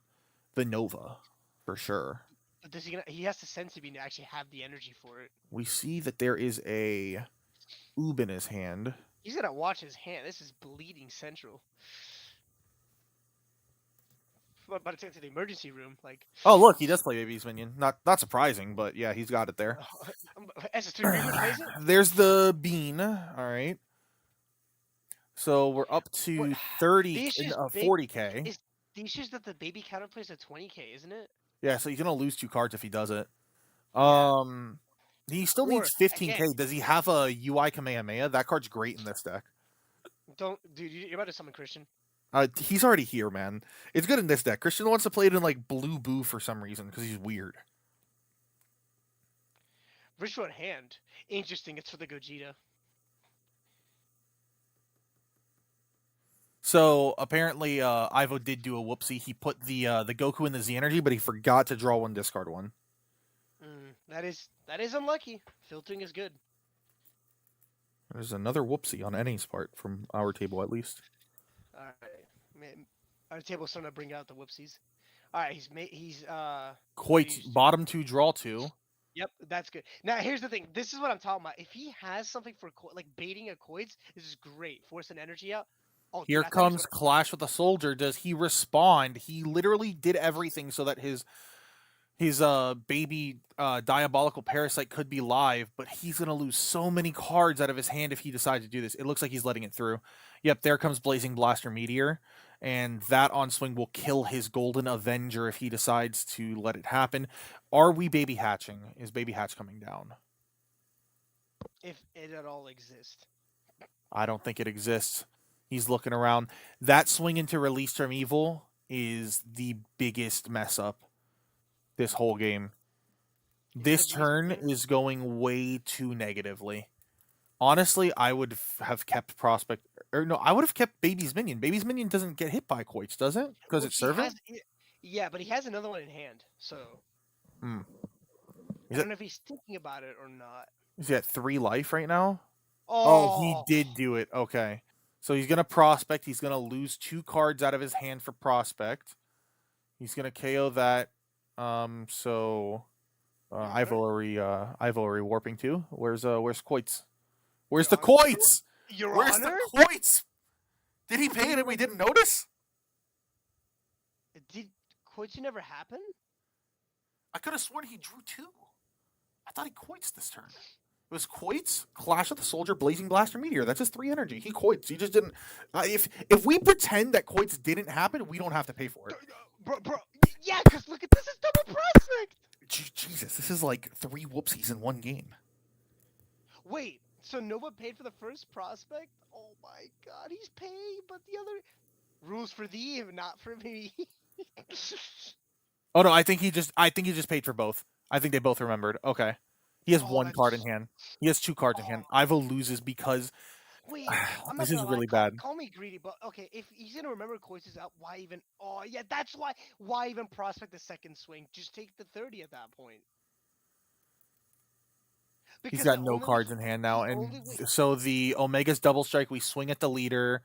Nova, for sure. But does he has to Sensibi to actually have the energy for it. We see that there is a Oob in his hand. He's gonna watch his hand. This is bleeding central. But it's into the emergency room, like. Oh, look, he does play Baby's minion. Not surprising, but yeah, he's got it there. SS3 Greenwood plays it? There's the Bean. All right. So we're up to What- 30, the issue's big 40k. is- The issue is that the baby counter plays at 20k, isn't it? Yeah, so he's gonna lose 2 cards if he does it. He still Or, needs 15k. again- Does he have a UI Kamehameha? That card's great in this deck. Dude, you're about to summon Christian. He's already here, man. It's good in this deck. Christian wants to play it in like Blue Boo for some reason because he's weird. Ritual at hand. Interesting. It's for the Gogeta. So apparently, Ivo did do a whoopsie. He put the Goku in the Z energy, but he forgot to draw 1, discard 1. That is unlucky. Filtering is good. There's another whoopsie on NA's part from our table, at least. All right, man, our table's starting to bring out the whoopsies. All right, what Coit, he's bottom 2, draw 2. Yep, that's good. Now here's the thing. This is what I'm talking about. If he has something for like baiting a Coits, this is great. Force an energy out. Oh, dude, Here I thought he was comes gonna. Clash with the Soldier. Does he respond? He literally did everything so that his baby diabolical parasite could be live, but he's gonna lose so many cards out of his hand if he decides to do this. It looks like he's letting it through. Yep, there comes Blazing Blaster Meteor, and that on swing will kill his Golden Avenger if he decides to let it happen. Are we baby hatching? Is baby hatch coming down? If it at all exists. I don't think it exists. He's looking around. That swing into Release from Evil is the biggest mess up this whole game. Is it This the biggest turn thing? is going way too negatively. Honestly, I would have kept Prospect. Or no, I would have kept Baby's Minion. Baby's Minion doesn't get hit by Coits, does it? Because Well, it's he serving? has. Yeah, but he has another one in hand, so Hmm. I Is don't it? know if he's thinking about it or not. Is he at 3 life right now? Oh, he Oh, did do it. Okay. So he's going to Prospect. He's going to lose 2 cards out of his hand for Prospect. He's going to KO that. So I've Honor? already warping too. Where's Coits? Where's Your the Honor? Coits? Your Where's the Honor? Coits? Did he pay it and we didn't notice? Did Coits never happen? I could have sworn he drew 2. I thought he Coits this turn. It was Coits, Clash of the Soldier, Blazing Blaster, Meteor. That's just 3 energy. He Coits. He just didn't. If we pretend that Coits didn't happen, we don't have to pay for it. Bro, yeah, because look at this, is double prospect. Jesus, this is like 3 whoopsies in one game. Wait, so Nova paid for the first prospect? Oh my god, he's paying, but the other rules for thee, not for me. Oh no, I think he just paid for both. I think they both remembered. Okay. He has Oh, 1 card in hand. He has 2 cards in hand. Ivo loses because wait, I'm not this is gonna lie. really bad. Call me greedy, but okay, if he's gonna remember Coins is out, why even? Oh yeah, that's why. Why even prospect the second swing? Just take the 30 at that point. He's Because got the no only cards way, in hand now, the and only way. so the Omega's double strike. We swing at the leader,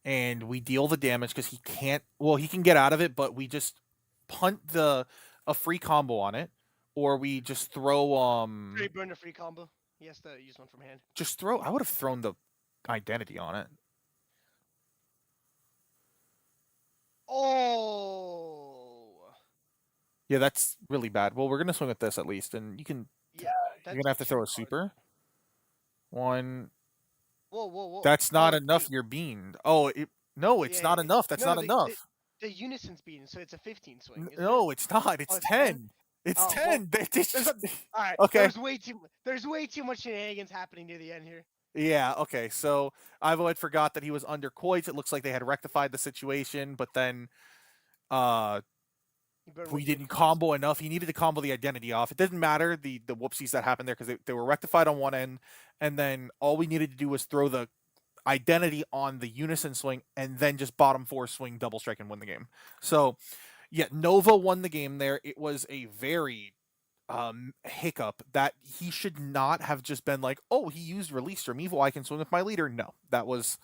and we deal the damage because he can't. Well, he can get out of it, but we just punt a free combo on it, or we just throw Straight burn a free combo. He has to use one from hand. just throw. I would have thrown the identity on it. Oh. Yeah, that's really bad. Well, we're gonna swing at this at least, and you can. Yeah. You're gonna have to two throw a cards. super. One. Whoa. That's not Oh, enough. wait. You're beamed. Oh, no, it's not enough. That's No, not enough. the unison's beaten, so it's a 15 swing. Isn't No, it? it's not. It's Oh, it's 10. It's Oh, 10. There's a, all right. Okay. There's way too much shenanigans happening near the end here. Yeah, okay. So Ivo had forgot that he was under Coits. It looks like they had rectified the situation, but then He burned we way too many didn't cards. combo enough. He needed to combo the identity off. It didn't matter the whoopsies that happened there because they were rectified on one end, and then all we needed to do was throw the identity on the unison swing and then just bottom 4 swing double strike and win the game. So yeah, Nova won the game there. It was a very hiccup that he should not have just been like, oh, he used release from evil, I can swing with my leader. No, that was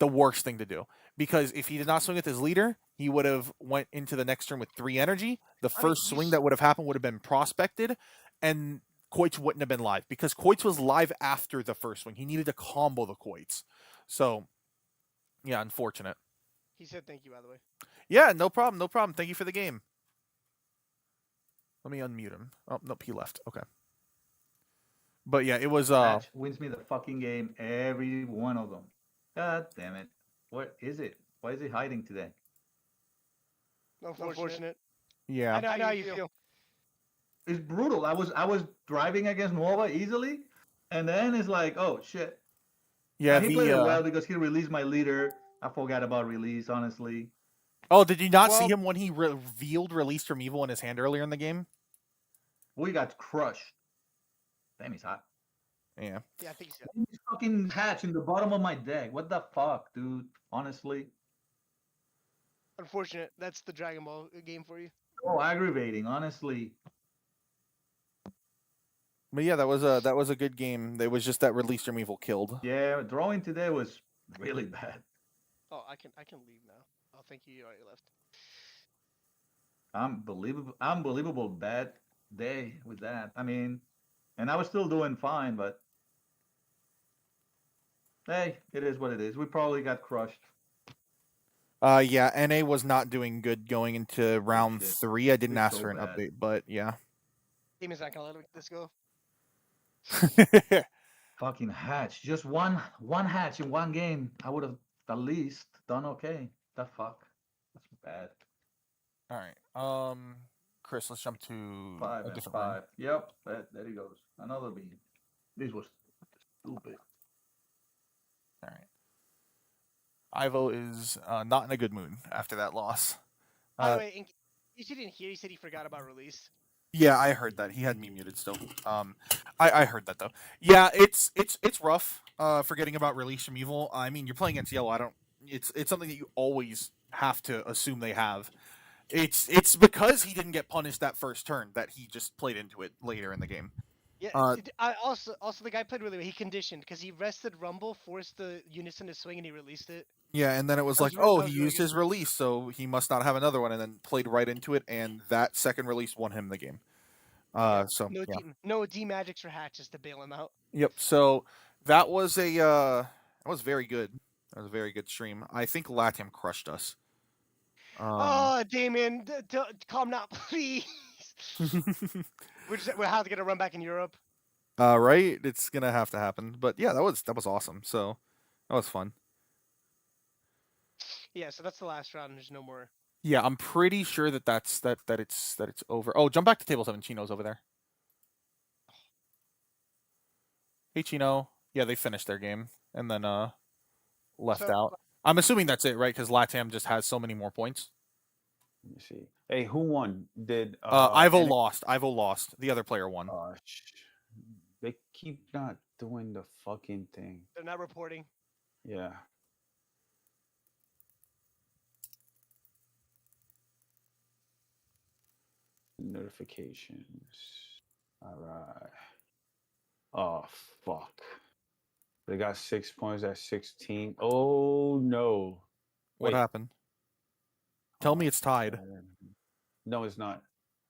the worst thing to do, because if he did not swing with his leader, he would have went into the next turn with 3 energy. The I mean, first swing that would have happened would have been prospected, and Coits wouldn't have been live because Coits was live after the first swing. He needed to combo the Coits. So yeah, unfortunate. He said thank you, by the way. Yeah, no problem, no problem. Thank you for the game. Let me unmute him. Oh, nope, he left. Okay. But yeah, it was Match wins me the fucking game, every one of them. God damn it. What is it? Why is he hiding today? Unfortunate. yeah. I know how you feel. It's brutal. I was driving against Nova easily, and then it's like, oh shit. Yeah, he played it well because he released my leader. I forgot about release, honestly. Oh, did you not see Well- him when he revealed Release from Evil in his hand earlier in the game? We got crushed. Damn, he's hot. Yeah. Yeah, I think he's got. He's fucking hatch in the bottom of my deck. What the fuck, dude? Honestly. Unfortunate. That's the Dragon Ball game for you. Oh, aggravating, honestly. But yeah, that was a good game. It was just that Release from Evil killed. Yeah, drawing today was really bad. Oh, I can leave now. Oh, thank you. You already left. Unbelievable bad day with that. I mean, and I was still doing fine, but hey, it is what it is. We probably got crushed. Yeah, NA was not doing good going into round shit. 3. I didn't It's ask so for an bad. update, but yeah. Team is not gonna let this go. Fucking hatch. Just one hatch in one game. I would have at least done okay. The fuck. That's bad. All right. Chris, let's jump to Five a and different room. five. Yep, there he goes. Another bean. This was stupid. All right. Ivo is not in a good mood after that loss. By the way, in case you didn't hear, he said he forgot about release. Yeah, I heard that. He had me muted still. I heard that though. Yeah, it's rough. Forgetting about Release from Evil. I mean, you're playing against Yellow. I don't. It's something that you always have to assume they have. It's because he didn't get punished that first turn that he just played into it later in the game. Yeah. Uh, I also the guy played really well. He conditioned because he rested Rumble, forced the unison to swing, and he released it. Yeah, and then it was That like, was oh, that he was really used good. his release, so he must not have another one, and then played right into it, and that second release won him the game. So No yeah. no D magics for hatches to bail him out. Yep. So that was that was very good. That was a very good stream. I think LATAM crushed us. Oh, Damien, calm down, please. We're how to get a run back in Europe. Right? It's gonna have to happen. But yeah, that was awesome. So that was fun. Yeah, so that's the last round. There's no more. Yeah, I'm pretty sure that it's over. Oh, jump back to table 7. Chino's over there. Hey Chino. Yeah, they finished their game and then left So- out. I'm assuming that's it, right? Because LATAM just has so many more points. Let me see. Hey, who won? Did Ivo any- lost. Ivo lost. The other player won. They keep not doing the fucking thing. They're not reporting. Yeah. Notifications. All right. Oh fuck. They got 6 points at 16. Oh no. What Wait. happened? Tell me it's tied. No, it's not.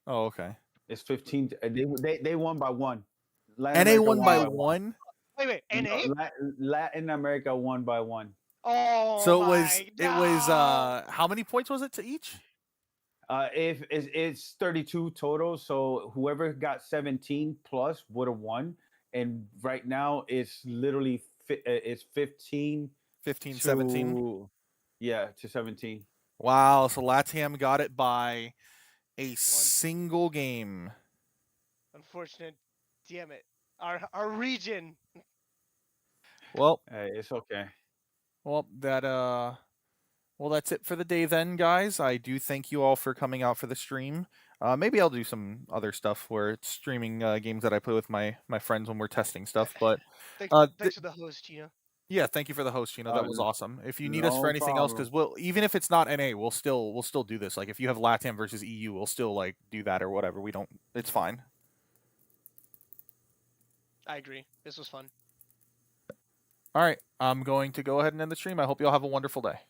Oh, okay. It's 15. They won by 1. NA won by 1. Wait, NA? No, Latin America won by 1. Oh, So my it was God. how many points was it to each? If it's 32 total, so whoever got 17 plus would have won. And right now it's literally it's 15 15 to 17. Yeah, to 17. Wow, so LATAM got it by a single game. Unfortunate. Damn it. Our region. Well, Hey, it's okay. well that's it for the day then, guys. I do thank you all for coming out for the stream. Maybe I'll do some other stuff where it's streaming games that I play with my friends when we're testing stuff. But Thanks for the host, Gina. yeah, thank you for the host, Gino. That was awesome. If you need us for No anything else, because problem. even if it's not NA, we'll still do this. Like if you have LATAM versus EU, we'll still like do that or whatever. We don't. It's fine. I agree. This was fun. All right, I'm going to go ahead and end the stream. I hope you all have a wonderful day.